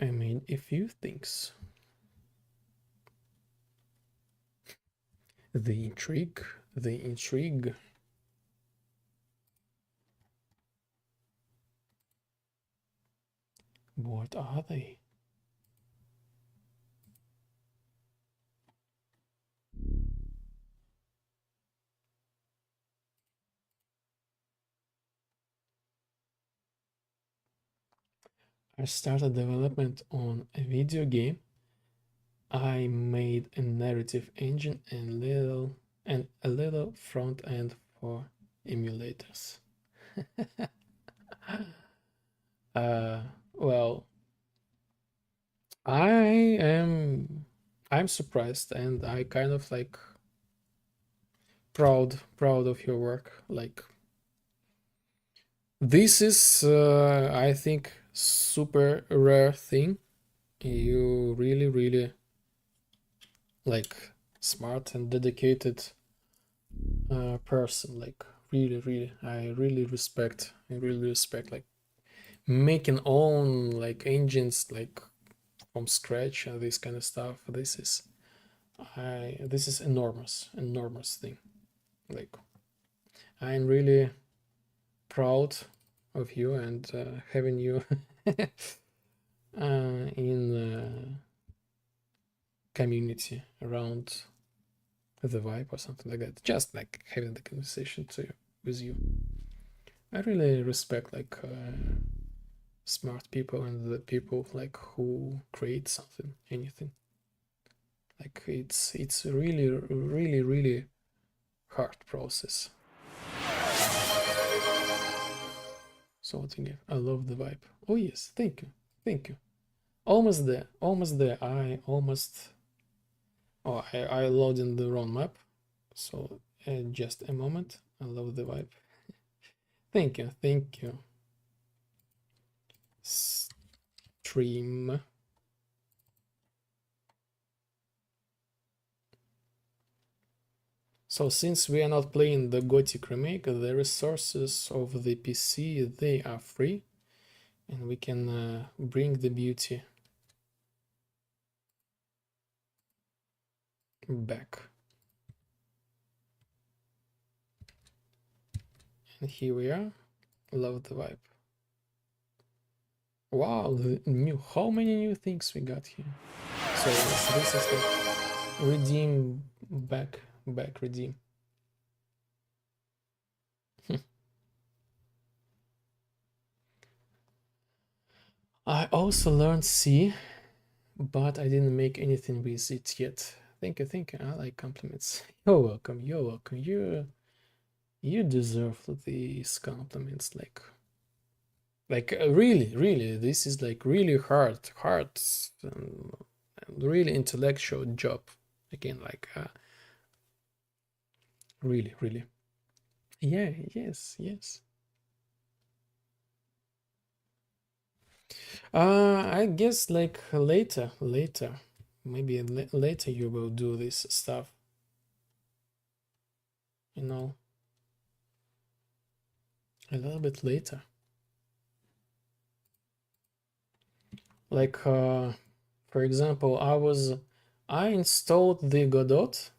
I made a few things. The intrigue. What are they? I started development on a video game. I made a narrative engine and a little front end for emulators. Well, I'm surprised, and I kind of like proud of your work. Like, this is I think super rare thing. You really like smart and dedicated person. Like, really I really respect like making own like engines like from scratch and this kind of stuff. This is enormous thing. Like, I'm really proud of you and having you in the community around the vibe or something like that. Just like having the conversation with you. I really respect like smart people and the people like who create something, anything. Like, it's really hard process. So what again? I love the vibe. Oh yes, thank you. Almost there. I almost. Oh, I loaded the wrong map. So just a moment. I love the vibe. Thank you. Stream. So since we are not playing the Gothic remake, the resources of the PC, they are free, and we can bring the beauty back. And here we are. Love the vibe. Wow, how many new things we got here. So this is like redeem, back redeem. I also learned C, but I didn't make anything with it yet. Thank you. I like compliments. You're welcome. You deserve these compliments. Like really, this is like really hard and really intellectual job. Again, like really. Yeah, yes. I guess like later. Maybe later you will do this stuff. You know, a little bit later. Like, for example, I installed the Godot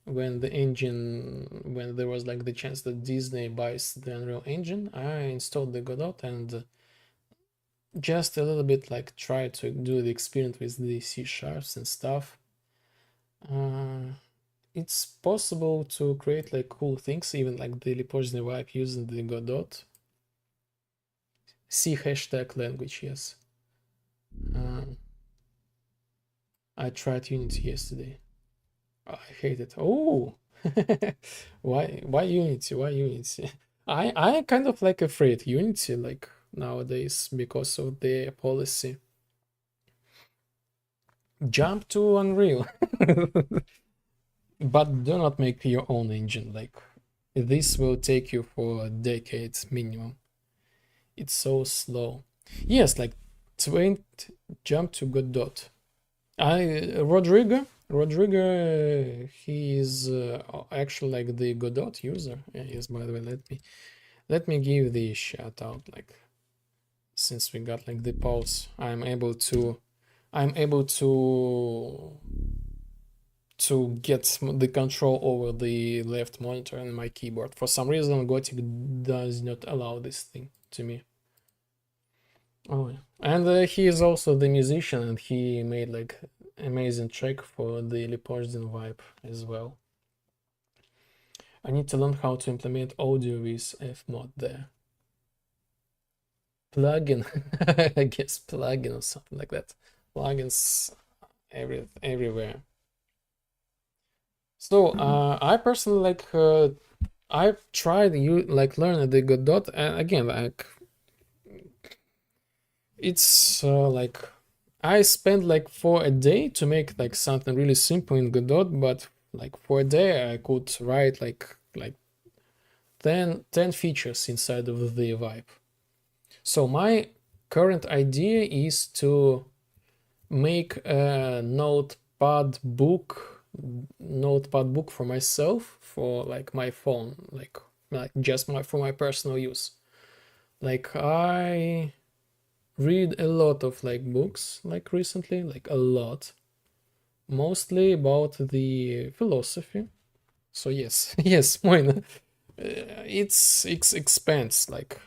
when there was like the chance that Disney buys the Unreal Engine. I installed the Godot and just a little bit like try to do the experiment with the C sharps and stuff. It's possible to create like cool things, even like the Lipochny vibe using the Godot. C hashtag language, yes. I tried Unity yesterday. I hate it. Oh, why Unity? Why Unity? I kind of like afraid Unity like nowadays because of the policy. Jump to Unreal, but do not make your own engine. Like this will take you for decades minimum. It's so slow. Yes, like 20 jump to Godot. Rodrigo, he is actually like the Godot user. Yeah, yes, by the way, let me give the shout out. Like since we got like the pulse, I'm able to get the control over the left monitor and my keyboard. For some reason, Gothic does not allow this thing to me. Oh yeah, and he is also the musician, and he made like amazing track for the Leopardin vibe as well. I need to learn how to implement audio with Fmod there. Plugin, I guess plugin or something like that. Plugins everywhere. So I personally like I've tried learning the Godot, and again like it's like I spent like for a day to make like something really simple in Godot, but like for a day I could write like 10 features inside of the vibe. So my current idea is to make a notepad book for myself, for like my phone, like just for my personal use. Like I read a lot of like books like recently, like a lot, mostly about the philosophy. So yes, yes, mine. It's expands. Like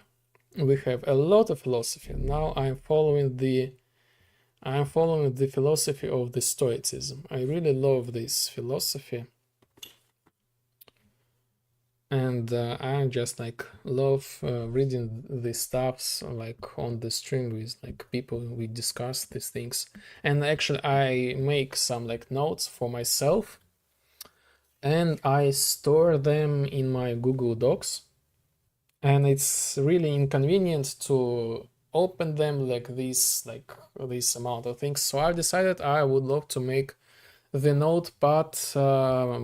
we have a lot of philosophy. Now I'm following the philosophy of the Stoicism. I really love this philosophy, and I just like love reading the stuffs like on the stream with like people. We discuss these things, and actually I make some like notes for myself, and I store them in my Google Docs. And it's really inconvenient to open them like this amount of things. So I decided I would love to make the notepad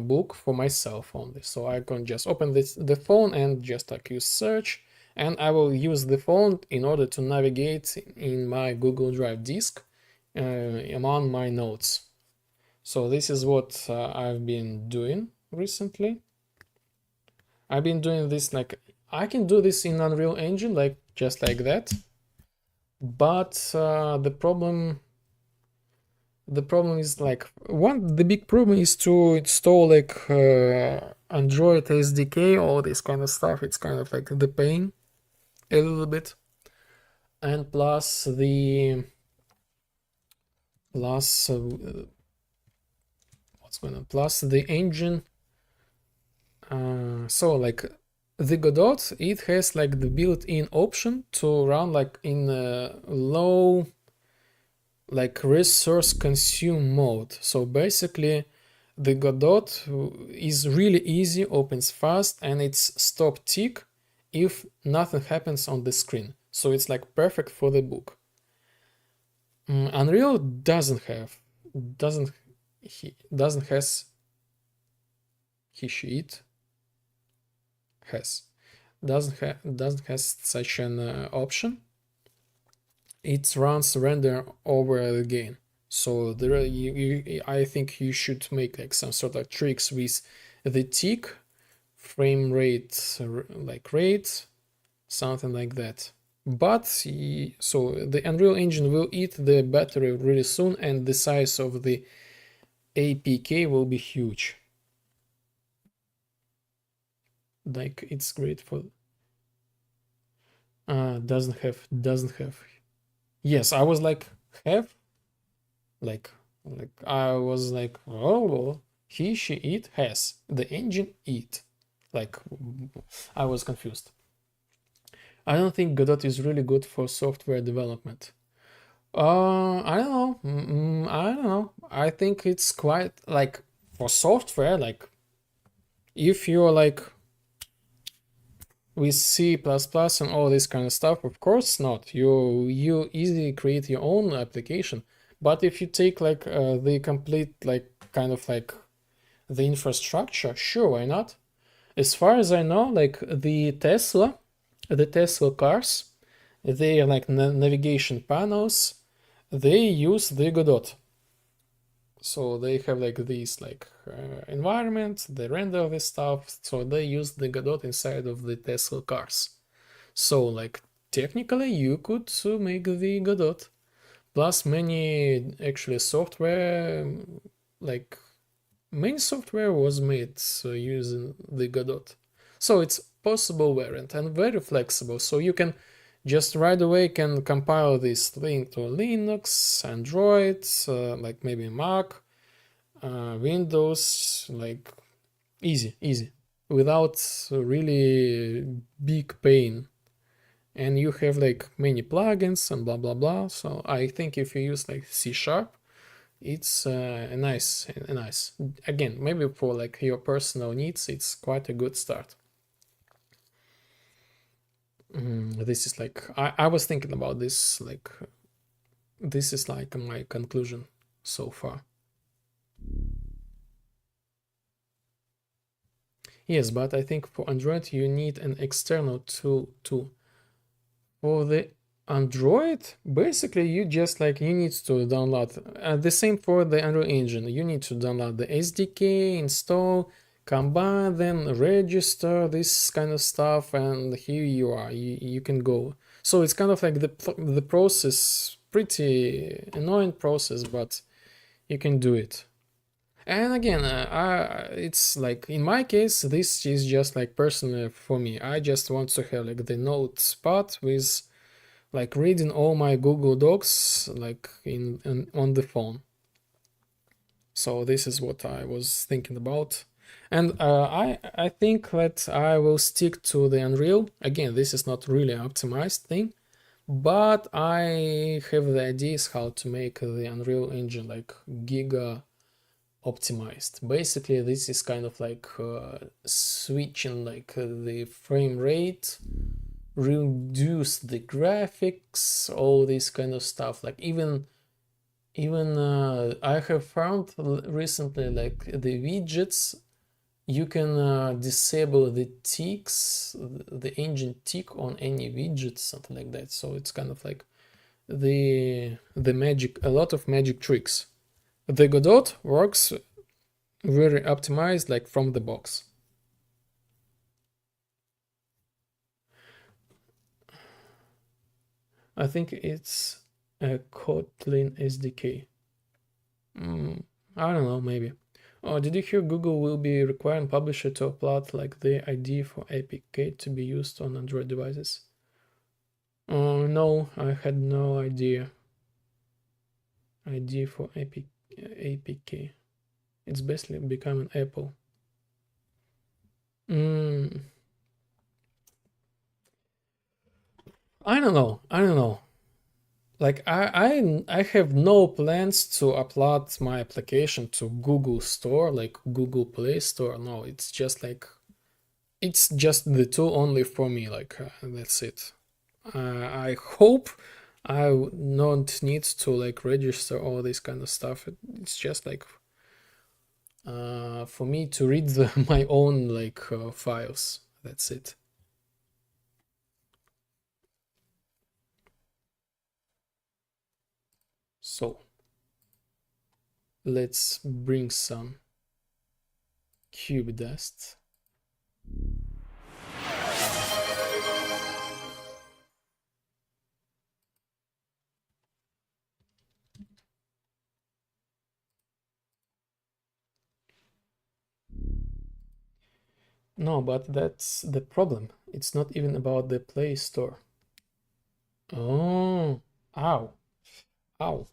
book for myself only. So I can just open the phone and just like use search, and I will use the phone in order to navigate in my Google Drive disk among my notes. So this is what I've been doing recently. I've been doing this like I can do this in Unreal Engine, like just like that. But the problem is like the big problem is to install like Android SDK, all this kind of stuff. It's kind of like the pain a little bit, and plus the engine. So like the Godot, it has like the built-in option to run like in a low like resource consume mode. So basically the Godot is really easy, opens fast, and it's stop tick if nothing happens on the screen. So it's like perfect for the book. Unreal doesn't has doesn't has such an option. It runs render over again. So there I think you should make like some sort of tricks with the tick, frame rate, like rate, something like that. But so the Unreal Engine will eat the battery really soon, and the size of the APK will be huge. Like it's great for doesn't have. Yes, I was like have like I was like, oh, he, she, it, has the engine eat. Like I was confused. I don't think Godot is really good for software development. I don't know. I don't know. I think it's quite like for software, like if you're like with C++ and all this kind of stuff, of course not. You easily create your own application. But if you take like the complete like kind of like the infrastructure, sure, why not? As far as I know, like the Tesla cars, they are like navigation panels. They use the Godot. So they have like these like environment, they render this stuff, so they use the Godot inside of the Tesla cars. So like technically you could make the Godot. Plus many actually software, like many software was made using the Godot. So it's possible variant and very flexible. So you can just right away can compile this thing to Linux, Android, like maybe Mac, Windows, like easy, without really big pain. And you have like many plugins and blah blah blah. So I think if you use like C#, it's nice. Again, maybe for like your personal needs, it's quite a good start. This is like I was thinking about this, like this is like my conclusion so far. Yes, but I think for Android you need an external tool too. For the Android, basically you just like you need to download the same for the Android engine. You need to download the SDK, install, combine, then register this kind of stuff, and here you are. You can go. So it's kind of like the process, pretty annoying process, but you can do it. And again, it's like in my case, this is just like personal for me. I just want to have like the note spot with like reading all my Google Docs like in on the phone. So this is what I was thinking about. And I think that I will stick to the Unreal. Again, this is not really optimized thing, but I have the ideas how to make the Unreal Engine like giga optimized. Basically, this is kind of like switching like the frame rate, reduce the graphics, all this kind of stuff. Like even I have found recently like the widgets, you can disable the ticks, the engine tick on any widget, something like that. So it's kind of like the magic, a lot of magic tricks. The Godot works very optimized, like from the box. I think it's a Kotlin SDK. I don't know, maybe. Oh, did you hear Google will be requiring publisher to upload like the ID for APK to be used on Android devices? Oh no, I had no idea. ID for APK. It's basically becoming Apple. I don't know. Like I have no plans to upload my application to Google Store, like Google Play Store. No, it's just like it's just the tool only for me. Like that's it. I hope I don't need to like register all this kind of stuff. It's just like for me to read my own like files. That's it. So let's bring some cube dust. No, but that's the problem. It's not even about the Play Store. Oh, ow, ow.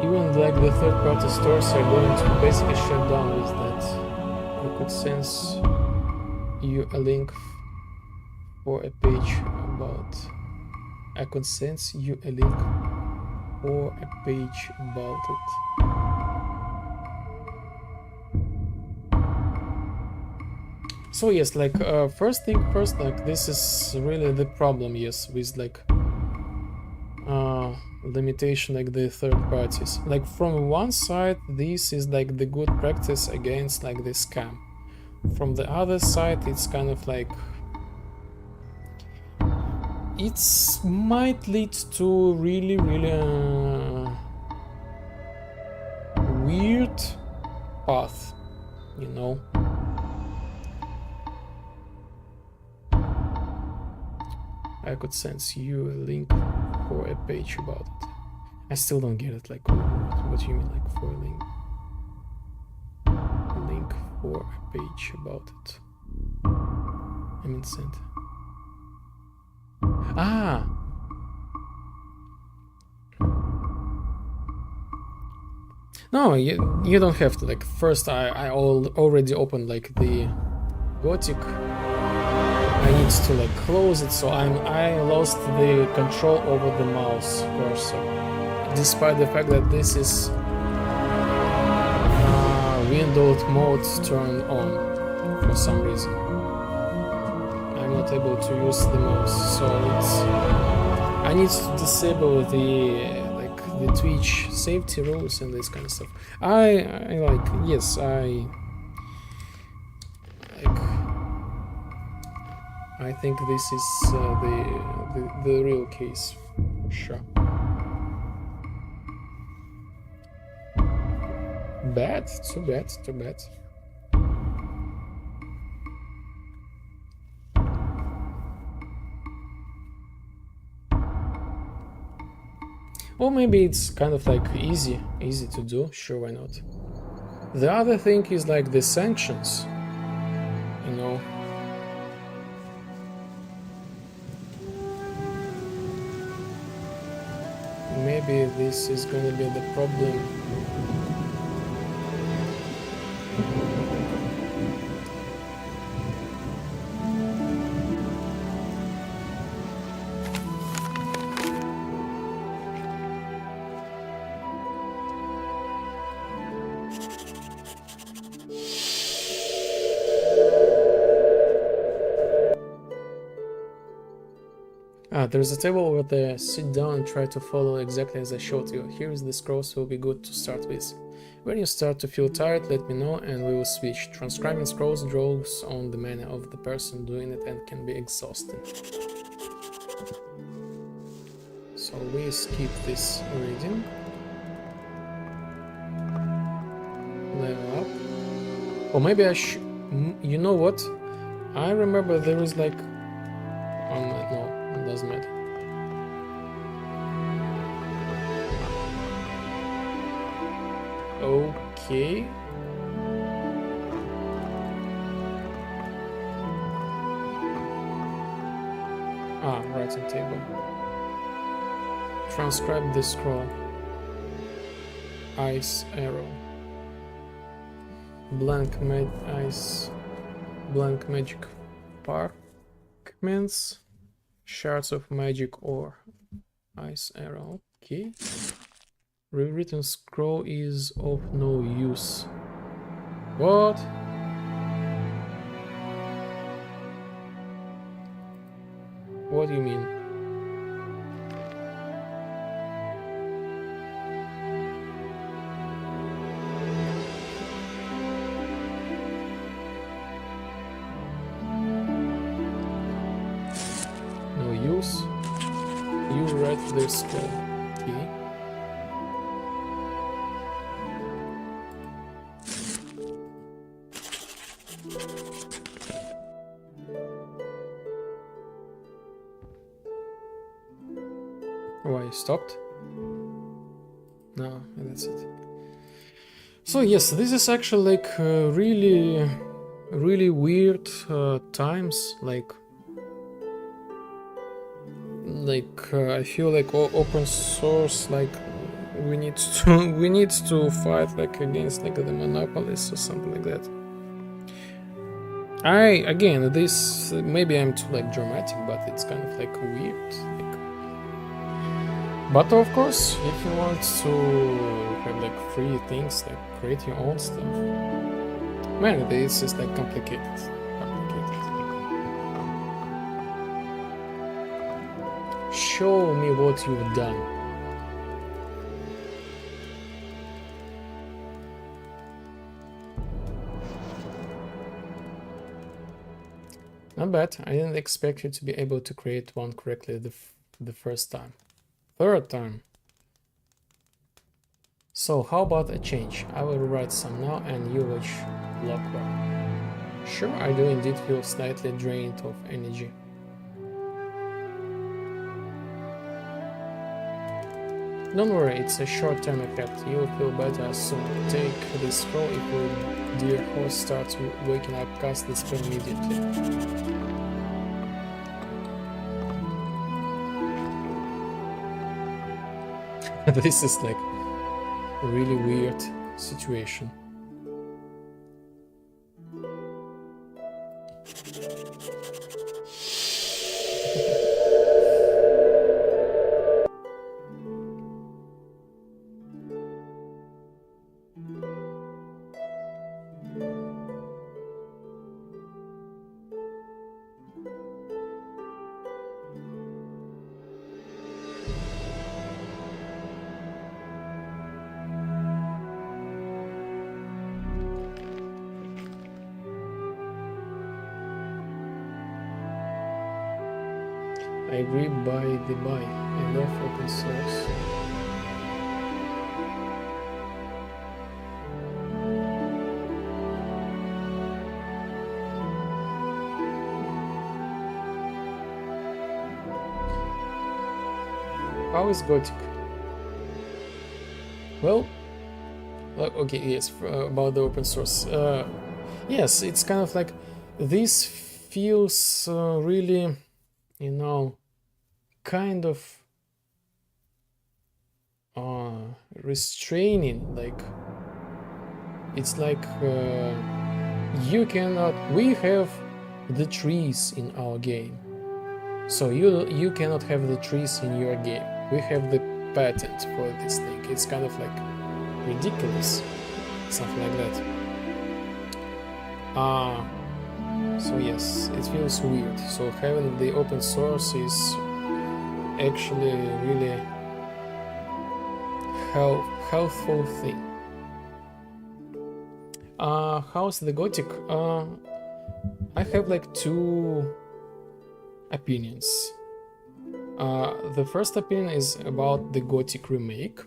even like the third-party stores are going to basically shut down with that. I could sense you a link for a page about. I could sense you a link for a page about it. So yes, like first thing first, like this is really the problem, yes, with like limitation like the third parties. Like from one side, this is like the good practice against like the scam. From the other side, it's kind of like it might lead to really weird path, you know. I could sense you a link for a page about it. I still don't get it, like what you mean, like for a link for a page about it. I mean sent. Ah! No, you don't have to. Like first, I already opened like the Gothic. I need to like close it, so I lost the control over the mouse cursor, despite the fact that this is windowed mode turned on for some reason. I'm not able to use the mouse, so I need to disable the the Twitch safety rules and this kind of stuff. I like, yes, I think this is the real case, sure. Bad, too bad, too bad. Or maybe it's kind of like easy to do, sure, why not. The other thing is like the sanctions, you know. Maybe this is gonna be the problem. There's a table over there. Sit down and try to follow exactly as I showed you. Here is the scrolls, will be good to start with. When you start to feel tired, let me know and we will switch. Transcribing scrolls draws on the manner of the person doing it and can be exhausting. So we skip this reading. Level up. Or maybe I should... You know what? I remember there is like... no. Doesn't matter. Okay. Writing table. Transcribe the scroll. Ice arrow. Blank magic parchments. Shards of magic ore. Ice arrow. Okay. Rewritten scroll is of no use. What? What do you mean? You write the scroll. Okay. Why stopped? No, that's it. So yes, this is actually like really weird times, like I feel like open source like we need to we need to fight like against like the monopolies or something like that. Again, this maybe I'm too like dramatic, but it's kind of like weird. Like, but of course, if you want to have like free things, like create your own stuff, man, this is like complicated. Show me what you've done. Not bad. I didn't expect you to be able to create one correctly the first time. Third time. So how about a change? I will write some now and you watch Blockwork. Sure, I do indeed feel slightly drained of energy. Don't worry, it's a short-term effect. You'll feel better soon. Take this scroll if your dear host starts waking up. Cast the spell immediately. This is like a really weird situation. I agree by the by. I love open source. How is Gothic? Well, okay, yes, about the open source. Yes, it's kind of like this feels really, you know, kind of restraining. Like it's like you cannot. We have the trees in our game, so you cannot have the trees in your game. We have the patent for this thing. It's kind of like ridiculous, something like that. So yes, it feels weird. So having the open source is actually really helpful thing. How's the Gothic? I have like two opinions. The first opinion is about the Gothic remake.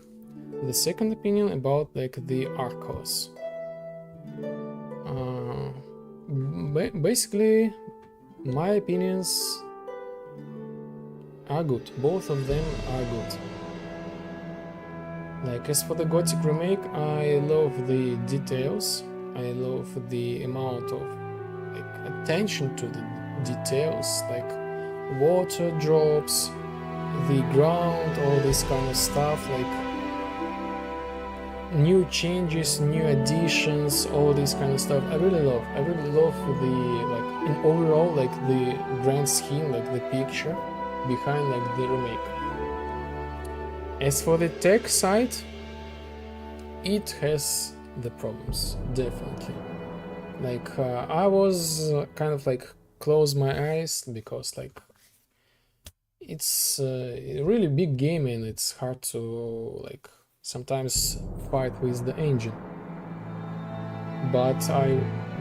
The second opinion about like the Archolos. Basically, my opinions are good. Both of them are good. Like as for the Gothic remake, I love the details. I love the amount of like attention to the details, like water drops, the ground, all this kind of stuff, like new changes, new additions, all this kind of stuff. I really love the like in overall like the grand scheme, like the picture behind like the remake. As for the tech side, it has the problems, definitely. Like I was kind of like close my eyes because like it's a really big game and it's hard to like sometimes fight with the engine. But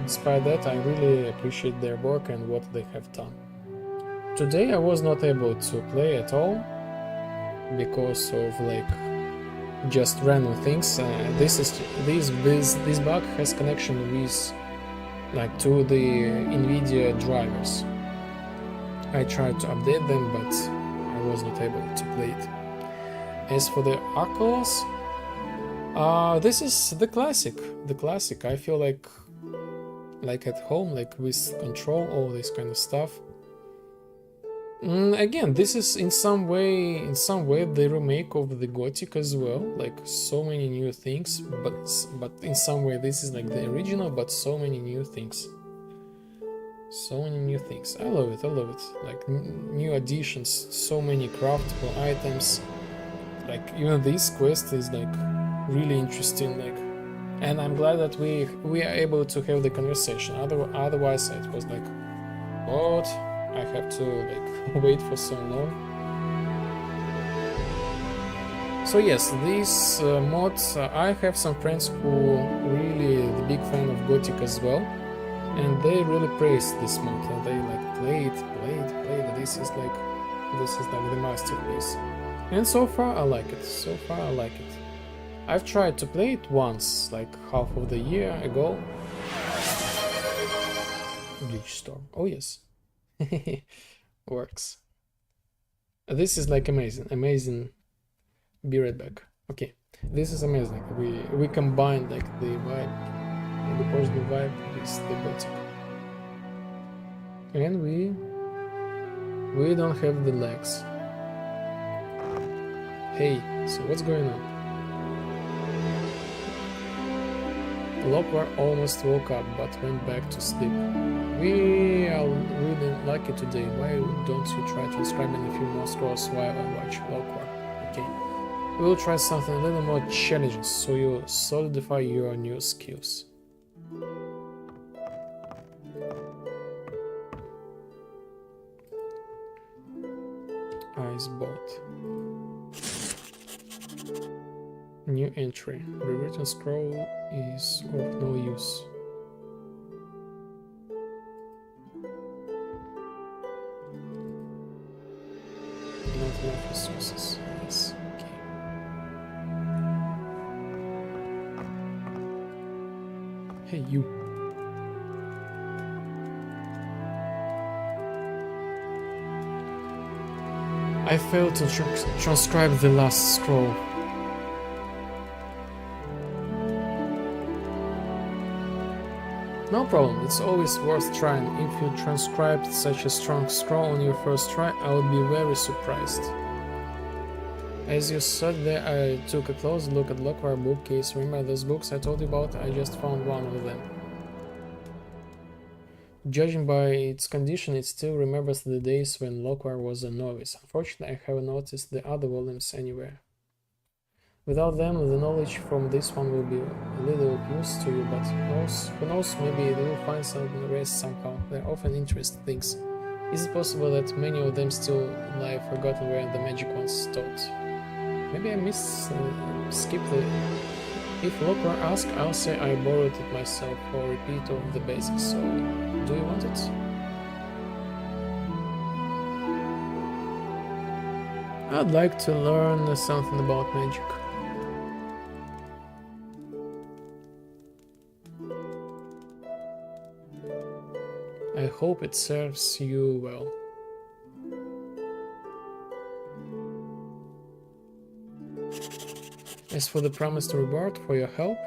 despite that, I really appreciate their work and what they have done. Today I was not able to play at all because of like just random things. This bug has connection with like to the NVIDIA drivers. I tried to update them, but I was not able to play it. As for the Archolos, this is the classic. The classic. I feel like at home, like with control, all this kind of stuff. Again, this is in some way the remake of the Gothic as well. Like so many new things, but in some way this is like the original, but so many new things. So many new things. I love it. I love it. Like new additions, so many craftable items. Like even this quest is like really interesting. Like, and I'm glad that we are able to have the conversation. Otherwise, it was like, what? I have to like wait for so long. So yes, these mods. I have some friends who really the big fan of Gothic as well. And they really praise this mod, and they like play it. This is like the masterpiece. And so far I like it. I've tried to play it once, like half of the year ago. Bleach Storm. Oh yes. Works. This is like amazing. Be right back. Okay. This is amazing. We combined like the vibe. The positive vibe with the Gothic. And we don't have the legs. Hey, so what's going on? Lockwar almost woke up but went back to sleep. We are really lucky today. Why don't you try transcribing a few more scrolls while I watch Lockwar? Okay. We'll try something a little more challenging so you solidify your new skills. Icebot. New entry. Rewritten scroll is of no use. Not enough resources. Yes. Okay. Hey you. I failed to transcribe the last scroll. No problem, it's always worth trying. If you transcribed such a strong scroll on your first try, I would be very surprised. As you sat there, I took a close look at Lockwar bookcase. Remember those books I told you about? I just found one of them. Judging by its condition, it still remembers the days when Lockwar was a novice. Unfortunately, I haven't noticed the other volumes anywhere. Without them, the knowledge from this one will be a little use to you, but who knows, maybe you will find some rest somehow. They're often interesting things. Is it possible that many of them still lie forgotten where the magic ones taught? Maybe I skipped the... If Lockwar asks, I'll say I borrowed it myself for a repeat of the basics, so do you want it? I'd like to learn something about magic. I hope it serves you well. As for the promised reward for your help,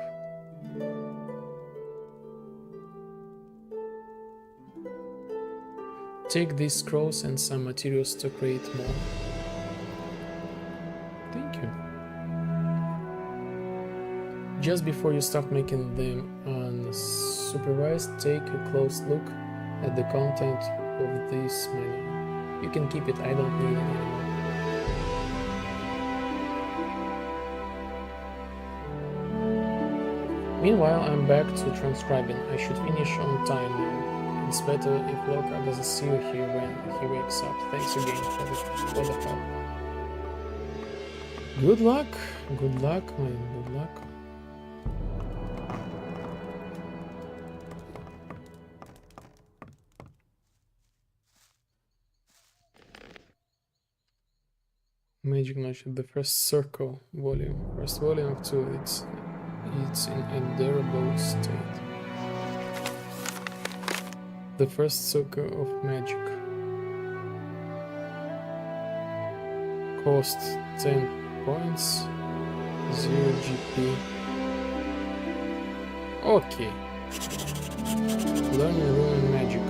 take these scrolls and some materials to create more. Thank you. Just before you start making them unsupervised, take a close look at the content of this menu. You can keep it, I don't need it anymore. Meanwhile, I'm back to transcribing. I should finish on time now. It's better if Lockwar doesn't see you here when he wakes up. Thanks again for the help. Good luck, man, good luck. Magic Match, the first circle volume. First volume of 2, it's in endurable state. The first circle of magic. Cost 10 points. 0 GP. Okay. Learning Ruin Magic.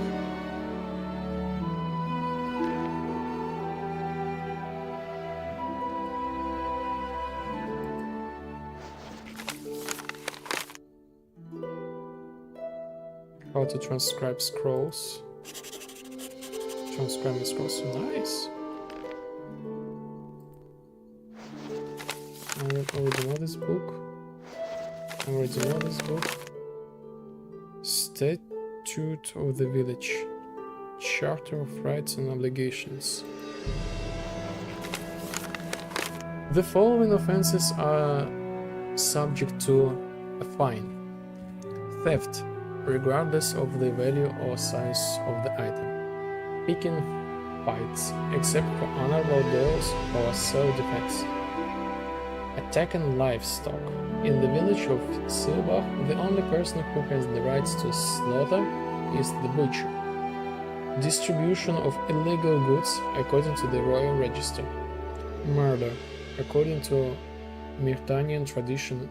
How to transcribe scrolls. Transcribing scrolls, nice. I already know this book. Statute of the Village. Charter of Rights and Obligations. The following offenses are subject to a fine. Theft, regardless of the value or size of the item. Picking fights, except for honorable duels or self-defense. Attacking livestock. In the village of Silbach, the only person who has the rights to slaughter is the butcher. Distribution of illegal goods according to the royal register. Murder. According to Myrtanian tradition,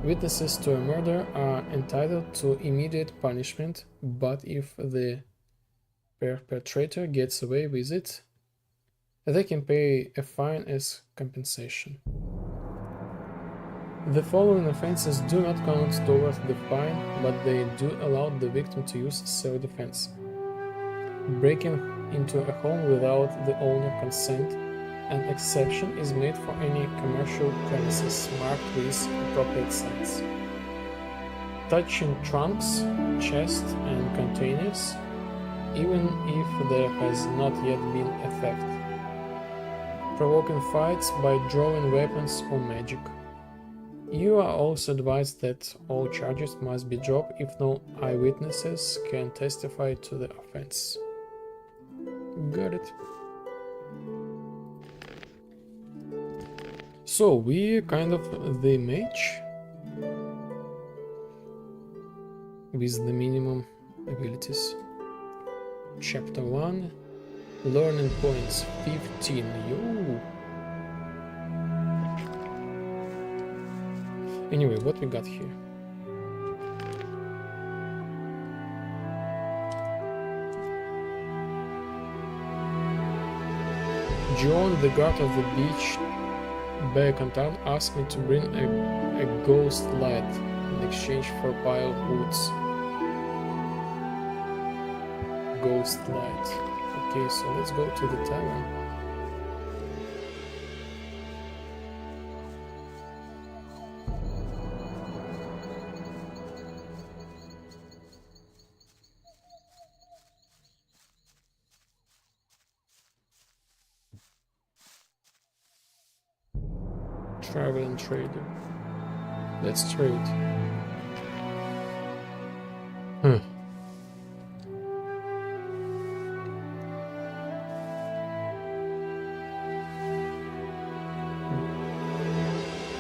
witnesses to a murder are entitled to immediate punishment, but if the perpetrator gets away with it, they can pay a fine as compensation. The following offenses do not count towards the fine, but they do allow the victim to use self-defense. Breaking into a home without the owner consent. An exception is made for any commercial premises marked with appropriate signs. Touching trunks, chests, and containers, even if there has not yet been a theft. Provoking fights by drawing weapons or magic. You are also advised that all charges must be dropped if no eyewitnesses can testify to the offense. Got it. So we kind of the mage with the minimum abilities. Chapter 1, learning points 15. Yo. Anyway, what we got here? John, the guard of the beach back on town, asked me to bring a ghost light in exchange for pile woods. Ghost light. Okay, so let's go to the tavern. Traveling trader. Let's trade.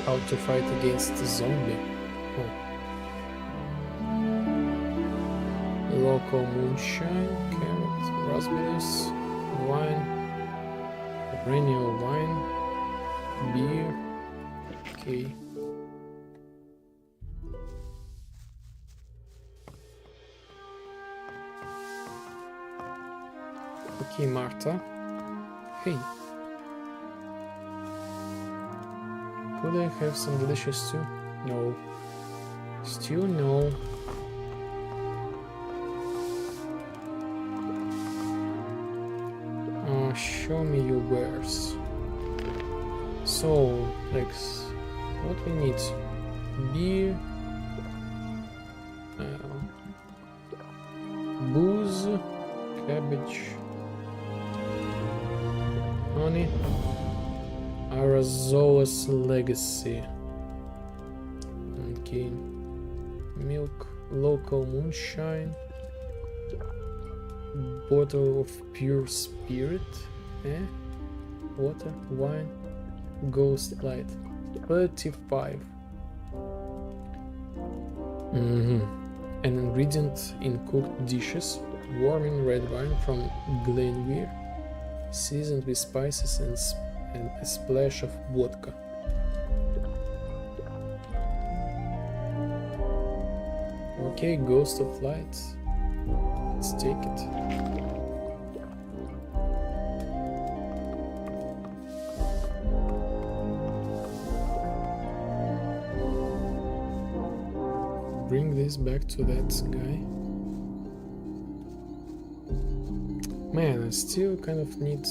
How to fight against a zombie. Local moonshine, carrot, raspberries, wine, perennial wine, beer. Okay. Okay, Marta. Hey. Could I have some delicious stew? No. Stew? No. Show me your wares. So, like, what we need? Beer, booze, cabbage, honey, Arazola's legacy. Okay, milk, local moonshine, bottle of pure spirit, water, wine, ghost light. 35. An ingredient in cooked dishes, warming red wine from Glenweir, seasoned with spices and a splash of vodka. Okay, Ghost of Light. Let's take it. Bring this back to that guy. Man, I still kind of need...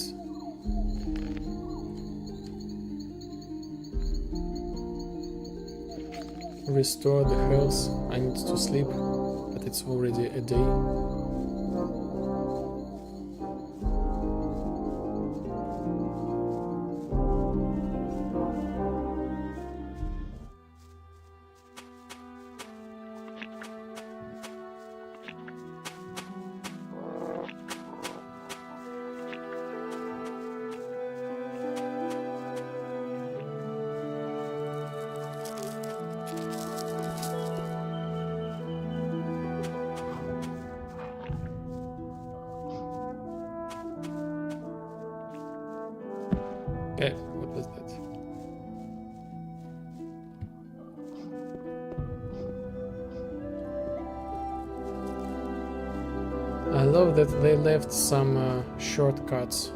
restore the health. I need to sleep, but it's already a day. Okay, what was that? I love that they left some shortcuts.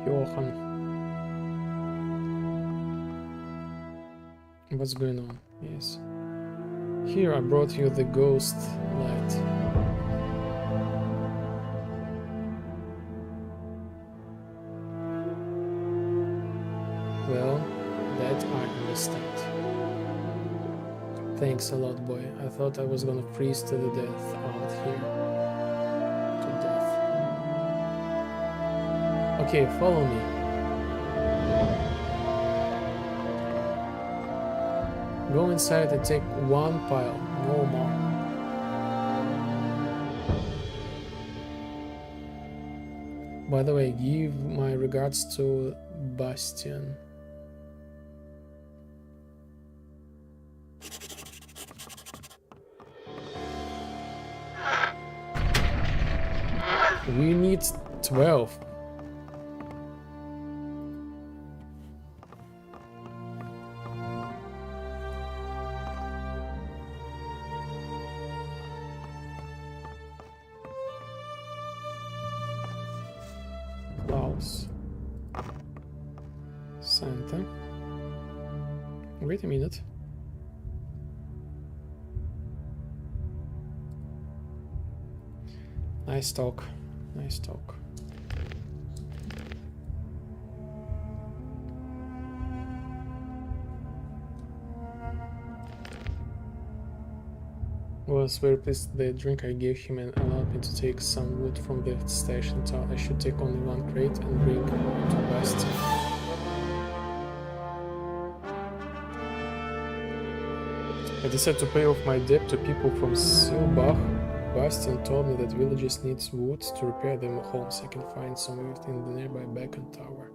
Johan. What's going on? Yes. Here, I brought you the ghost light. Well, that I understand. Thanks a lot, boy. I thought I was gonna freeze to the death out here. To death. Okay, follow me. Go inside and take one pile, no more. By the way, give my regards to Bastian. We need 12. Santa. Wait a minute. Nice talk. Nice talk. Was very pleased the drink I gave him and allowed me to take some wood from the station tower. I should take only one crate and bring it to Bastian. I decided to pay off my debt to people from Silbach. Bastian told me that villagers need wood to repair their homes. I can find some of it in the nearby beacon tower.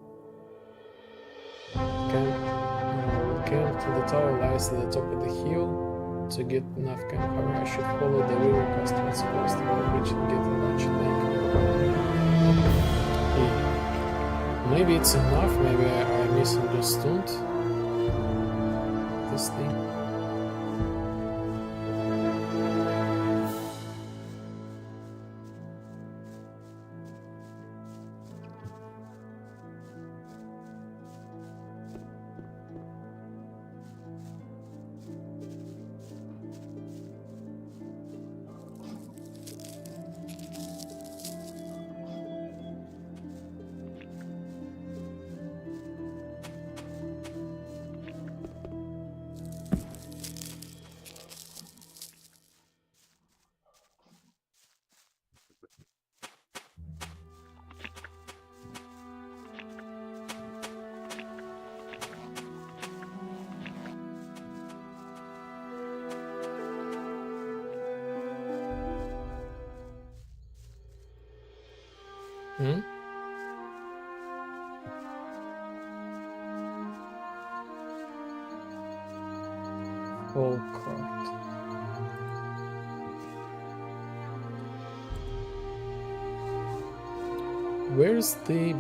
Camp to the tower lies at the top of the hill. To get enough camp cover, I should follow the river customers across the bridge and get a lunch lake. Maybe it's enough, maybe I misunderstood this thing. Whole cart. Where's the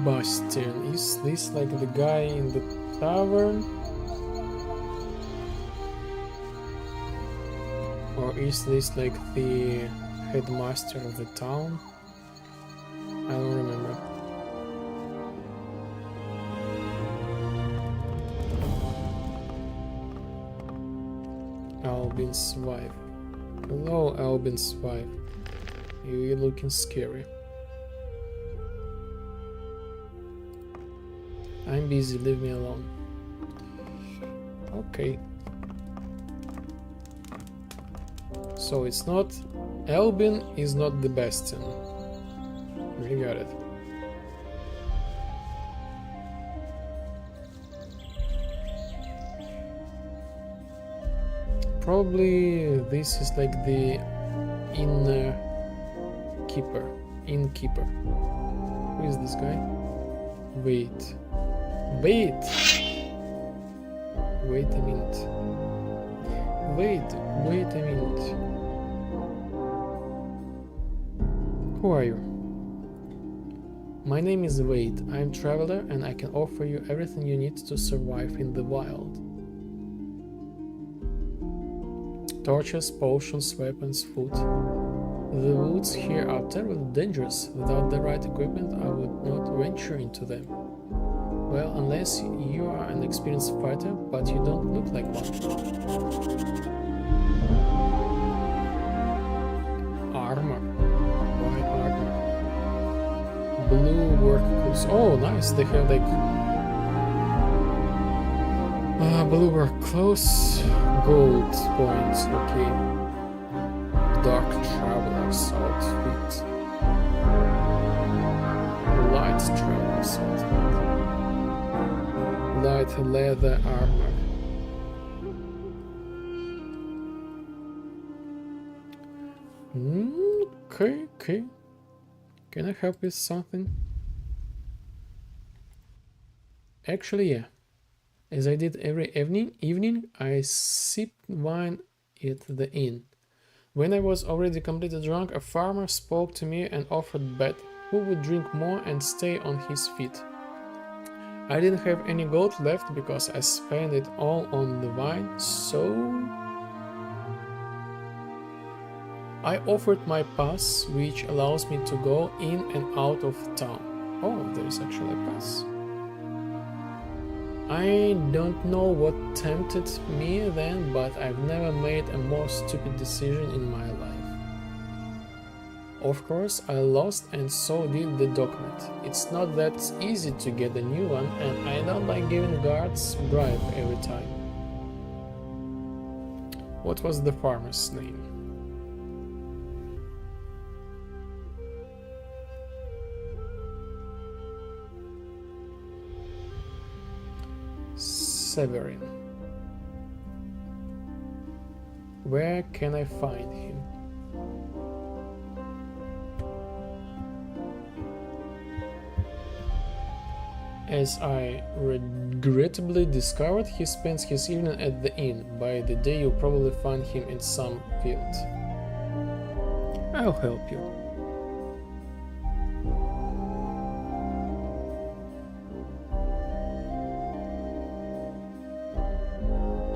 Bastian? Is this like the guy in the tavern? Or is this like the headmaster of the town? I don't remember. Albin's wife. Hello, Albin's wife. You're looking scary. I'm busy, leave me alone. Okay. So it's not... Albin is not the Bastion. We got it. Probably this is like the innkeeper. Who is this guy? Wait. Wait a minute. Wait a minute. Who are you? My name is Wade. I'm traveler and I can offer you everything you need to survive in the wild. Torches, potions, weapons, food. The woods here are terribly dangerous. Without the right equipment, I would not venture into them. Well, unless you are an experienced fighter, but you don't look like one. Armor. Why armor? Blue work clothes. Oh, nice. They have like blue work clothes. Gold points. Okay. Dark traveler's outfit. Light traveler's outfit. Light leather armor. Okay. Can I help with something? Actually, yeah. As I did every evening, I sipped wine at the inn. When I was already completely drunk, a farmer spoke to me and offered bet who would drink more and stay on his feet. I didn't have any gold left because I spent it all on the wine, so I offered my pass, which allows me to go in and out of town. Oh, there's actually a pass. I don't know what tempted me then, but I've never made a more stupid decision in my life. Of course, I lost and so did the document. It's not that easy to get a new one, and I don't like giving guards bribe every time. What was the farmer's name? Severin. Where can I find him? As I regrettably discovered, he spends his evening at the inn. By the day you'll probably find him in some field. I'll help you.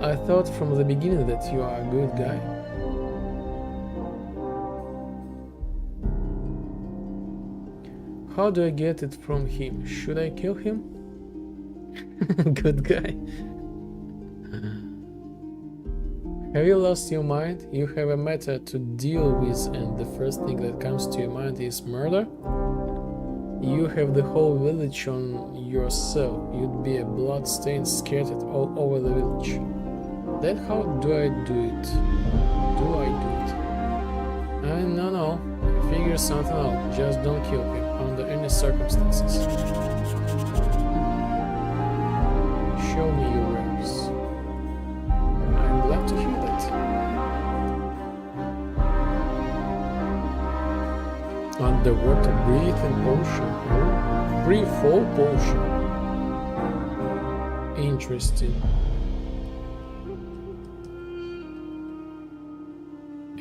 I thought from the beginning that you are a good guy. How do I get it from him? Should I kill him? Good guy. Have you lost your mind? You have a matter to deal with and the first thing that comes to your mind is murder? You have the whole village on yourself. You'd be a bloodstain scattered all over the village. Then how do I do it? No. Figure something out. Just don't kill him under any circumstances. Show me your wares. I'm glad to hear that. Underwater breathing potion. Free-fall potion. Interesting.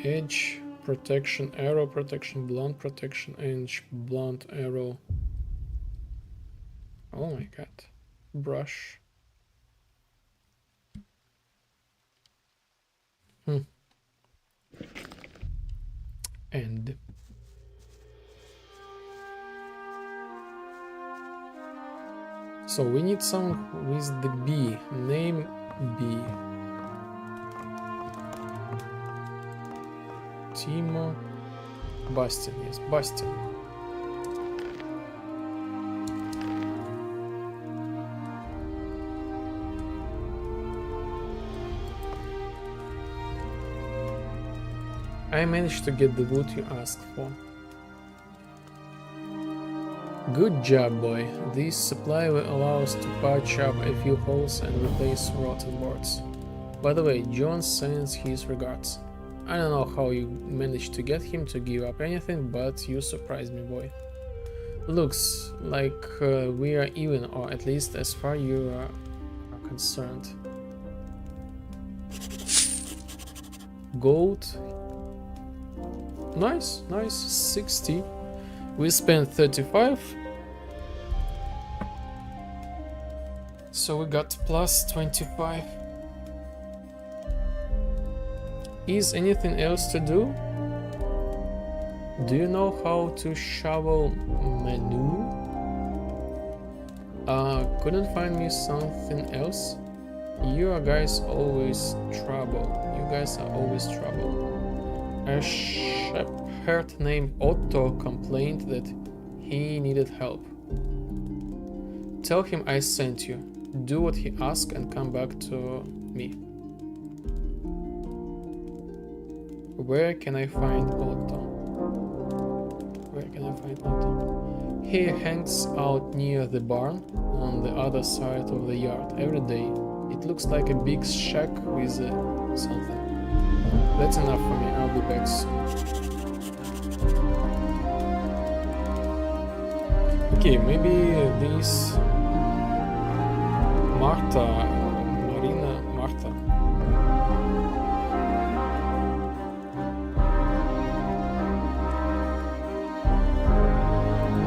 Edge protection, arrow protection, blunt protection, edge, blunt arrow. Oh my god. Brush. End. So we need someone with the B. Name B. Timo. Bastian, yes, Bastian. I managed to get the wood you asked for. Good job, boy. This supply will allow us to patch up a few holes and replace rotten boards. By the way, John sends his regards. I don't know how you managed to get him to give up anything, but you surprised me, boy. Looks like we are even, or at least as far you are concerned. Gold. Nice, nice. 60. We spent 35. So we got plus 25. Is anything else to do? Do you know how to shovel menu? Couldn't find me something else? You guys always trouble. You guys are always trouble. A shepherd named Otto complained that he needed help. Tell him I sent you. Do what he asked and come back to me. Where can I find Otto? Where can I find Otto? He hangs out near the barn on the other side of the yard every day. It looks like a big shack with something. That's enough for me. I'll be back soon. Okay, maybe this Martha.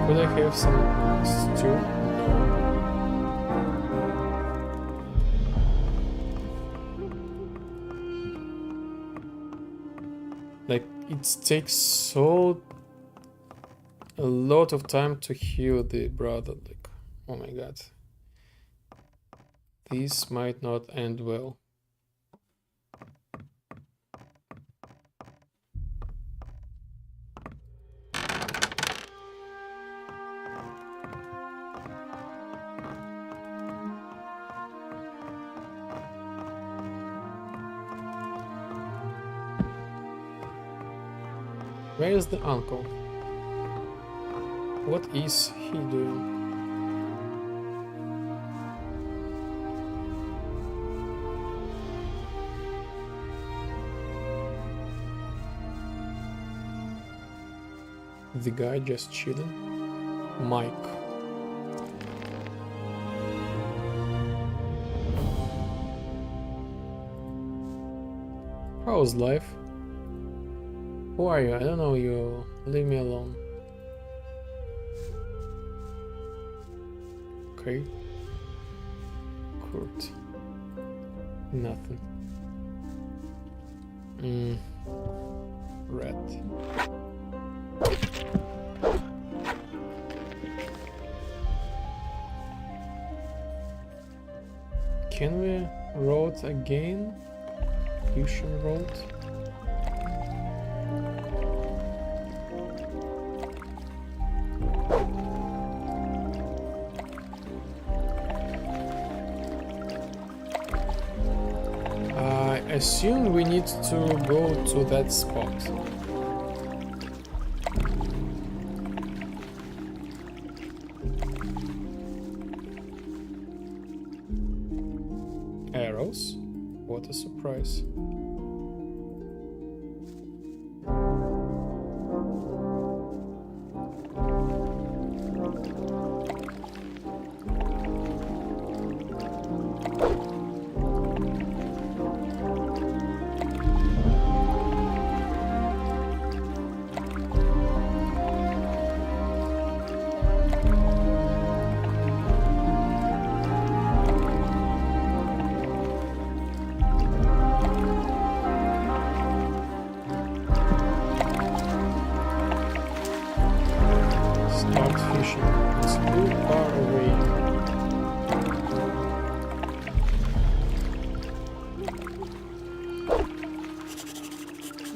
Could I have some stew? No. Like, it takes so a lot of time to heal the brother. Like, oh my god. This might not end well. Where is the uncle? What is he doing? The guy just chilling? Mike. How's life? Who are you? I don't know you. Leave me alone. Okay. Kurt. Nothing. Red. Can we road again? Fusion road? I assume we need to go to that spot. Arrows? What a surprise.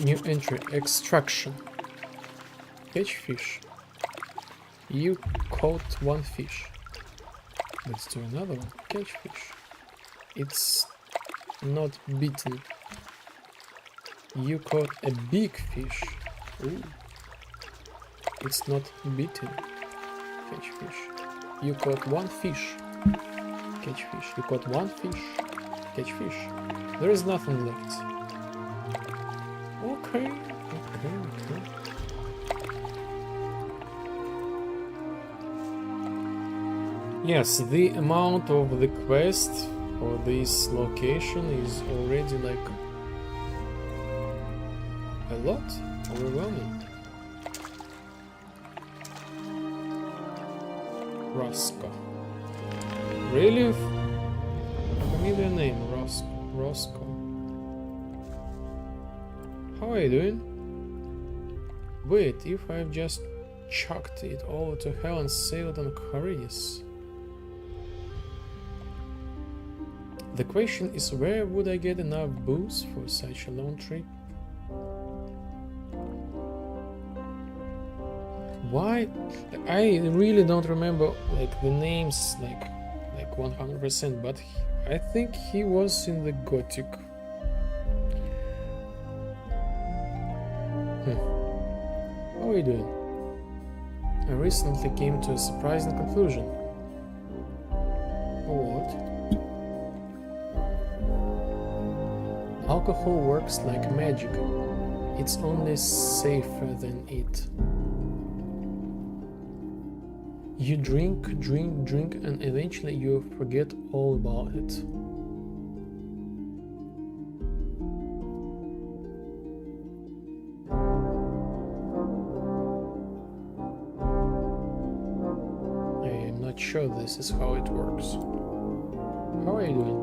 New entry, extraction. Catch fish. You caught one fish. Let's do another one. Catch fish. It's not beaten. You caught a big fish. Ooh. It's not beaten. Catch fish. You caught one fish. Catch fish. You caught one fish. Catch fish. There is nothing left. Okay. Yes, the amount of the quest for this location is already like a lot, overwhelming. Roscoe. Really? Familiar name, Roscoe. How are you doing? Wait, if I've just chucked it all to hell and sailed on Carius. The question is, where would I get enough booze for such a long trip? Why? I really don't remember like the names like 100%, but I think he was in the Gothic. How are you doing? I recently came to a surprising conclusion. What? Alcohol works like magic. It's only safer than it. You drink, and eventually you forget all about it. I'm not sure this is how it works. How are you doing?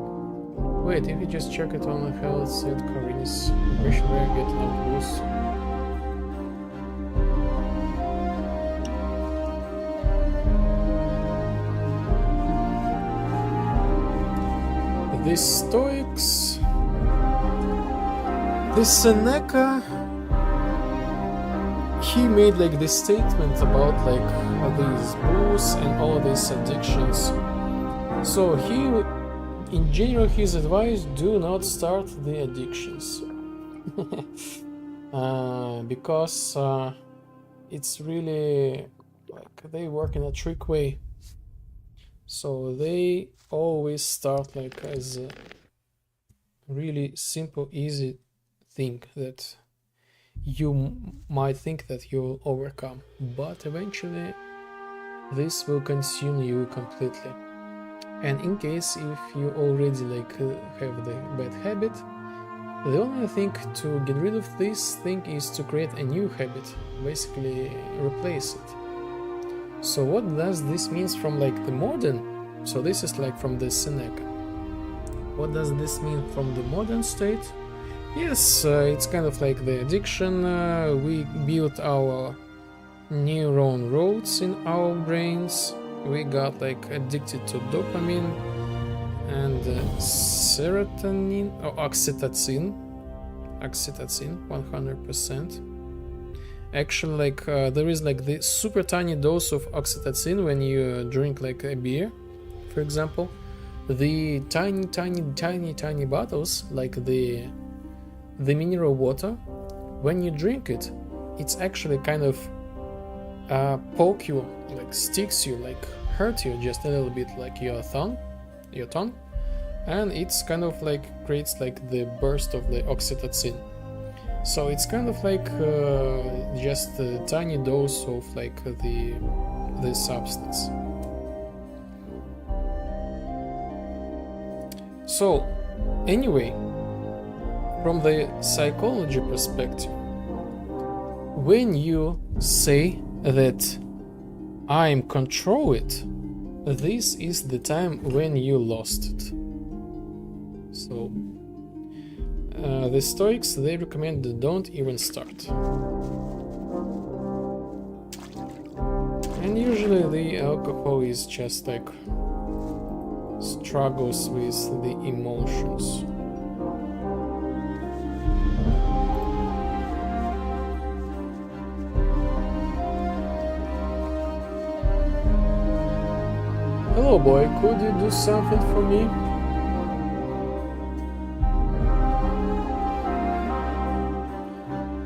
Wait, if you just check it on the health, said Carius, question where I get enough boost. The Stoics, the Seneca, he made like this statement about like these booze and all these addictions. So he, in general, his advice: do not start the addictions, because it's really like they work in a trick way. So they always start like as a really simple, easy thing that you might think that you'll overcome, but eventually this will consume you completely. And in case if you already like have the bad habit, the only thing to get rid of this thing is to create a new habit, basically replace it. So what does this mean from like the modern? So this is like from the Seneca. What does this mean from the modern state? Yes, it's kind of like the addiction. We built our neuron roads in our brains. We got like addicted to dopamine and serotonin or oxytocin. Oxytocin, 100%. Actually, like there is like the super tiny dose of oxytocin when you drink like a beer, for example. The tiny bottles, like the mineral water, when you drink it, it's actually kind of poke you, like sticks you, like hurt you just a little bit, like your tongue, and it's kind of like creates like the burst of the oxytocin. So it's kind of like just a tiny dose of like the substance. So anyway, from the psychology perspective, when you say that I'm control it, this is the time when you lost it. So the Stoics, they recommend that don't even start. And usually the alcohol is just like struggles with the emotions. Hello boy, could you do something for me?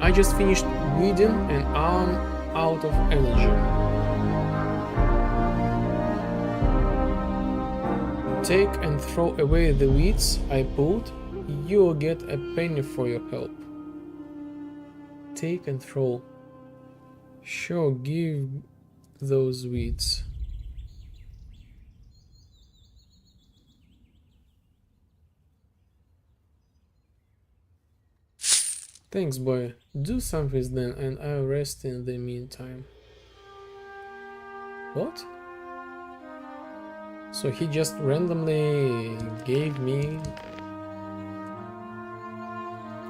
I just finished weeding and I'm out of energy. Take and throw away the weeds I pulled. You will get a penny for your help. Take and throw. Sure, give those weeds. Thanks, boy. Do something then, and I'll rest in the meantime. What? So he just randomly gave me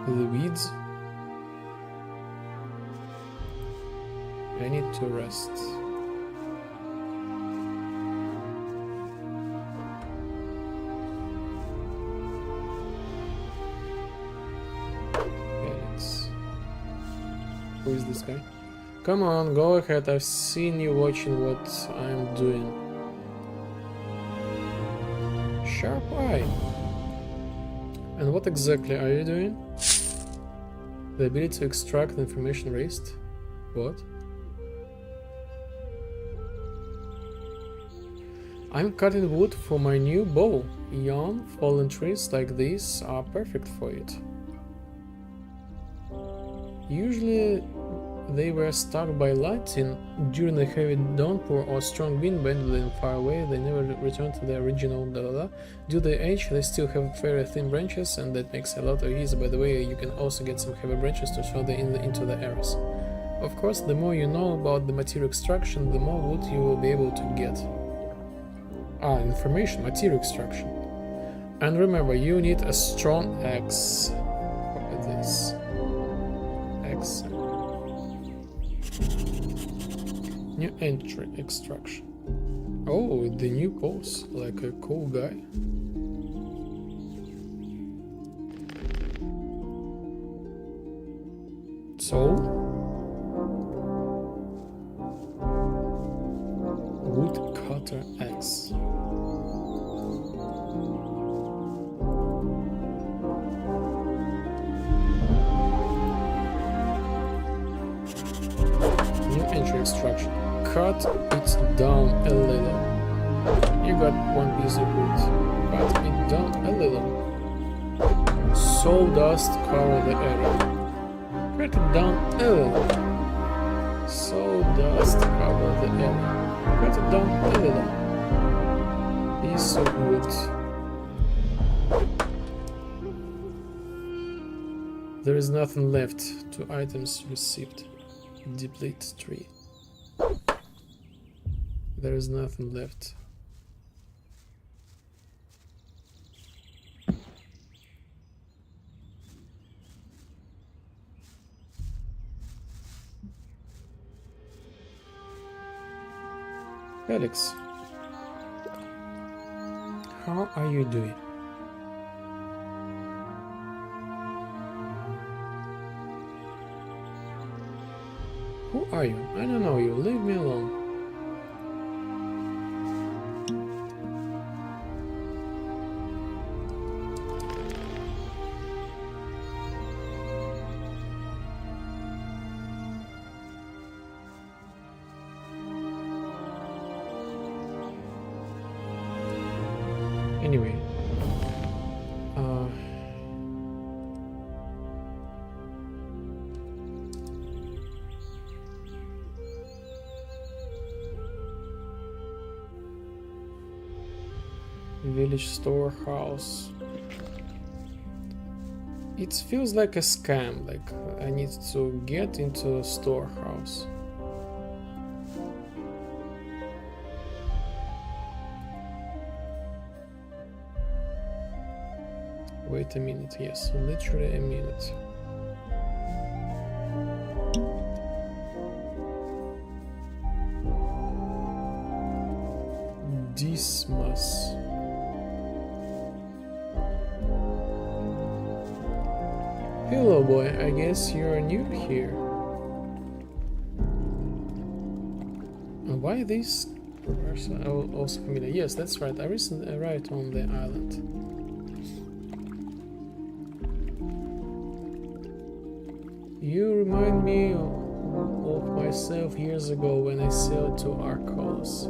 the weeds? I need to rest. Who is this guy? Come on, go ahead. I've seen you watching what I'm doing. Sharp eye. And what exactly are you doing? The ability to extract information raised. What? I'm cutting wood for my new bow. Young, fallen trees like these are perfect for it. Usually they were struck by lightning during a heavy downpour or strong wind bent them far away. They never returned to their original Due to the age, they still have very thin branches, and that makes a lot of ease. By the way, you can also get some heavy branches to throw into the areas. Of course, the more you know about the material extraction, the more wood you will be able to get. Information, material extraction. And remember, you need a strong axe for this. New entry extraction. Oh, the new pose, like a cool guy. So, woodcutter axe. Entry extraction. Cut it down a little. You got one piece of wood. Cut it down a little. Sawdust cover the area. Cut it down a little. Sawdust cover the area. Cut it down a little. Piece of wood. There is nothing left. 2 items received. Deplete tree. There is nothing left. Felix, how are you doing? Who are you? I don't know you. Leave me alone. Anyway. Village storehouse. It feels like a scam, like I need to get into a storehouse. Wait a minute, yes, literally a minute. Dismas. Hello boy, I guess you're new here. Why this Also familiar. Yes, that's right. I recently arrived on the island. You remind me of myself years ago when I sailed to Archolos.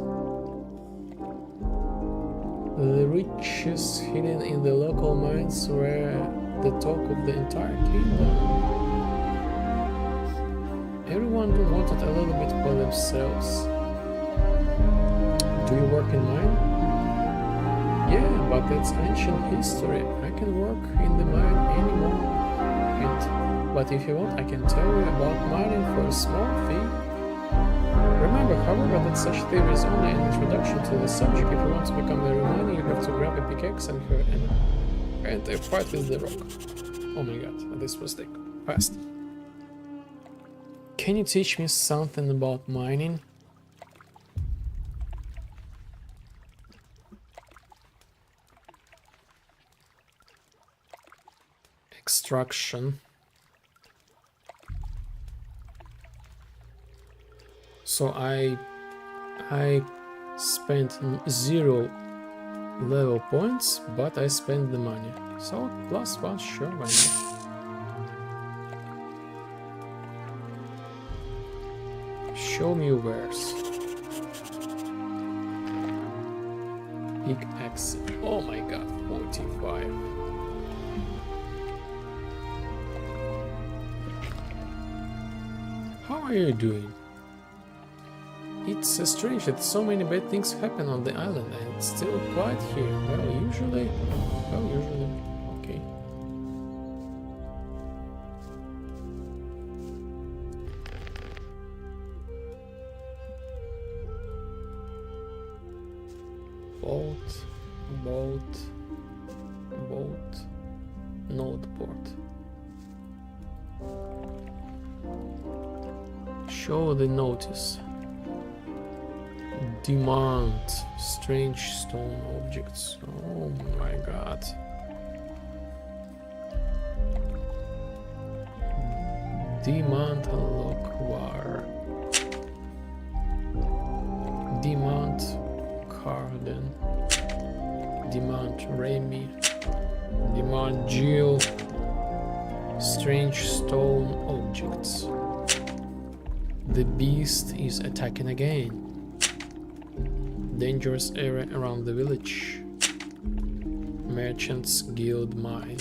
The riches hidden in the local mines were the talk of the entire kingdom. Everyone wanted a little bit for themselves. Do you work in mine? Yeah, but that's ancient history. I can work in the mine anymore. But if you want, I can tell you about mining for a small fee. Remember, however, that such theory is only an introduction to the subject. If you want to become very money, you have to grab a pickaxe and fight with the rock. Oh my god, this was like fast. Can you teach me something about mining? Extraction. So I spent 0 level points, but I spent the money. So +1, sure, why not? Show me wares. Pickaxe. Oh my god, 45. How are you doing? It's strange that so many bad things happen on the island and it's still quiet here. Well, usually, okay. Boat, noteboard. Show the notice. Demand strange stone objects. Oh my god. Demand Lokwar. Demand Carden. Demand Remy. Demand Jill. Strange stone objects. The beast is attacking again. Dangerous area around the village. Merchants Guild mine.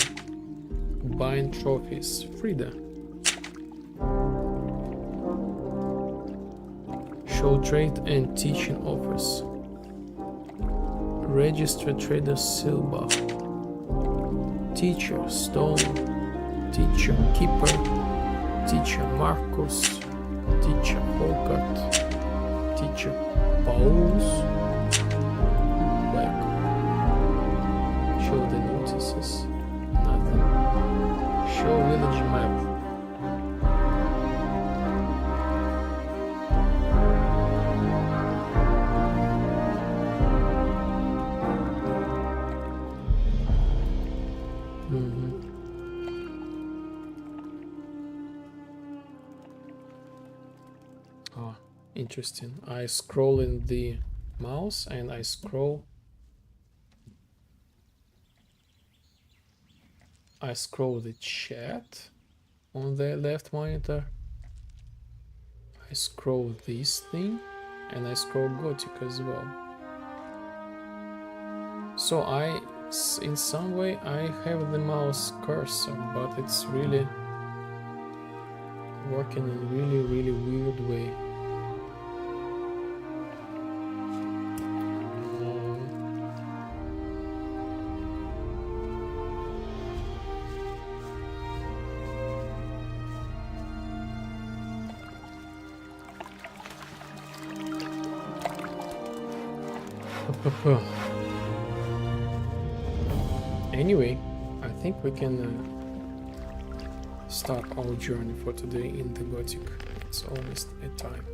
Buying trophies. Frida. Show trade and teaching offers. Register trader Silva. Teacher Stone. Teacher Keeper. Teacher Marcus. Teacher Volkert. Teacher Pauls. Back. Show the notices. Nothing. Show village map. Oh, interesting. I scroll in the mouse and I scroll the chat on the left monitor. I scroll this thing and I scroll Gothic as well. So in some way I have the mouse cursor, but it's really working in a really weird way. Anyway, I think we can start our journey for today in the Gothic. It's almost at time.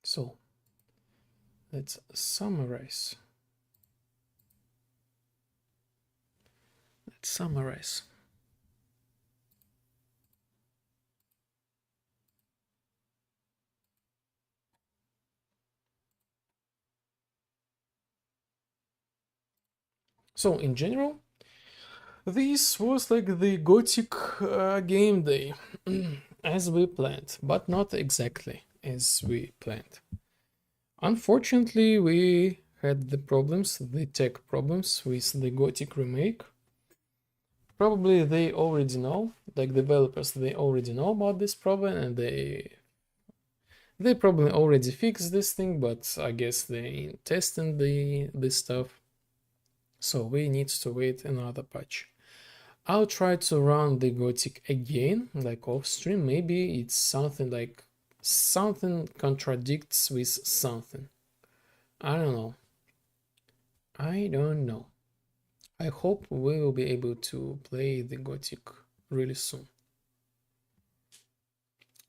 So, Let's summarize. Let's summarize. So in general, this was like the Gothic game day as we planned, but not exactly as we planned. Unfortunately, we had the problems, the tech problems with the Gothic remake. Probably they already know, like developers, they already know about this problem, and they probably already fixed this thing, but I guess they testing this stuff. So we need to wait another patch. I'll try to run the Gothic again, like off stream. Maybe it's something like something contradicts with something. I don't know. I don't know. I hope we will be able to play the Gothic really soon.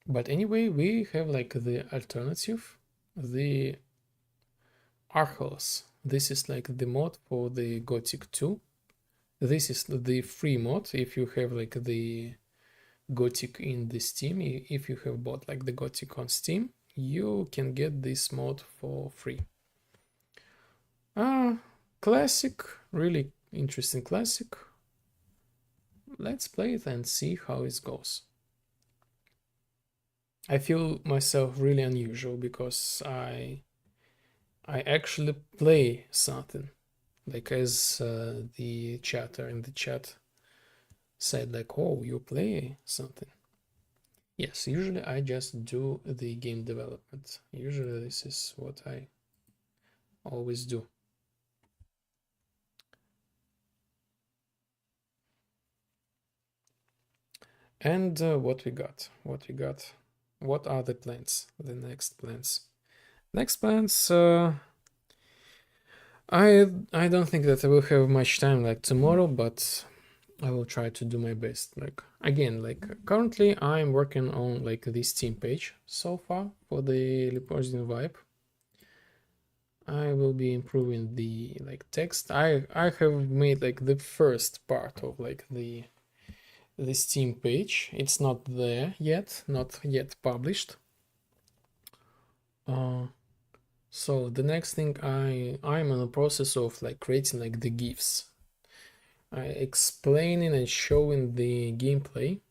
But anyway, we have like the alternative, the Archolos. This is like the mod for the Gothic 2. This is the free mod if you have like the Gothic in the Steam. If you have bought like the Gothic on Steam, you can get this mod for free. Classic, really interesting classic. Let's play it and see how it goes. I feel myself really unusual because I actually play something, like as the chatter in the chat said, like, oh, you play something. Yes, usually I just do the game development. Usually this is what I always do. And what we got? What are the plans? The next plans? Next plans, I don't think that I will have much time like tomorrow, but I will try to do my best. Like again, like currently I'm working on like this Steam page so far for the Leopoldine vibe. I will be improving the like text. I have made like the first part of like the Steam page. It's not there yet, not yet published. So the next thing I'm in the process of like creating like the GIFs, explaining and showing the gameplay.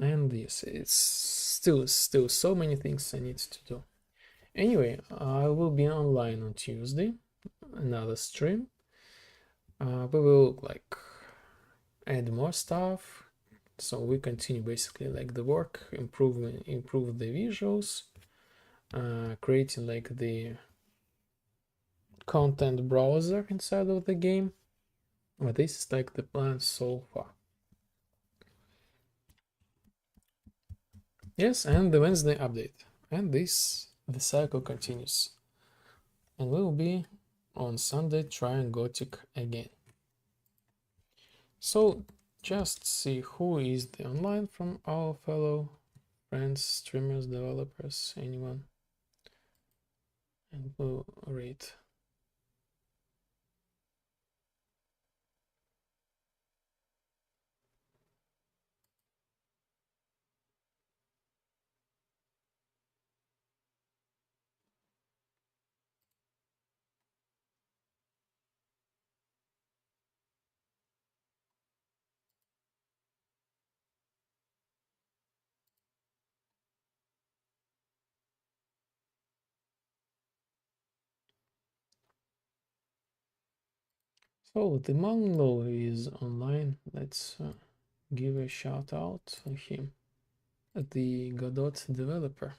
And yes, it's still so many things I need to do. Anyway, I will be online on Tuesday, another stream. We will like add more stuff, so we continue basically like the work, improve the visuals, creating like the content browser inside of the game. But this is like the plan so far. Yes, and the Wednesday update, and the cycle continues, and we will be on Sunday trying Gothic again. So just see who is the online from our fellow friends, streamers, developers, anyone, and we'll rate. So the Manglo is online. Let's give a shout out to him, the Godot developer.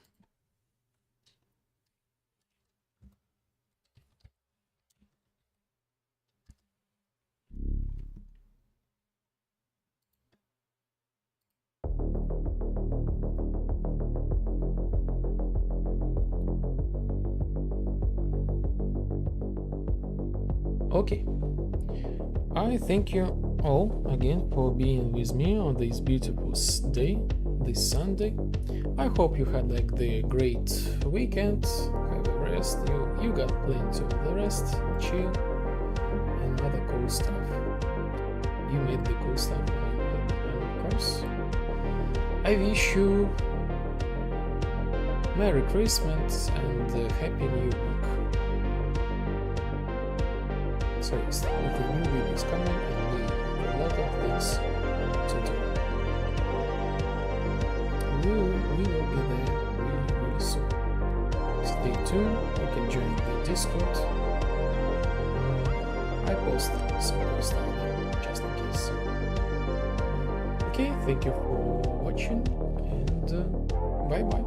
Okay, I thank you all again for being with me on this beautiful day, this Sunday. I hope you had like the great weekend. Have a rest. You got plenty of the rest, chill, and other cool stuff. You made the cool stuff, and of course, I wish you Merry Christmas and Happy New Week. So yes, the new week is coming and we have a lot of things to do. We will be there really soon. Stay tuned, you can join the Discord. I post some cool stuff there, just in case. Okay, thank you for watching and bye bye.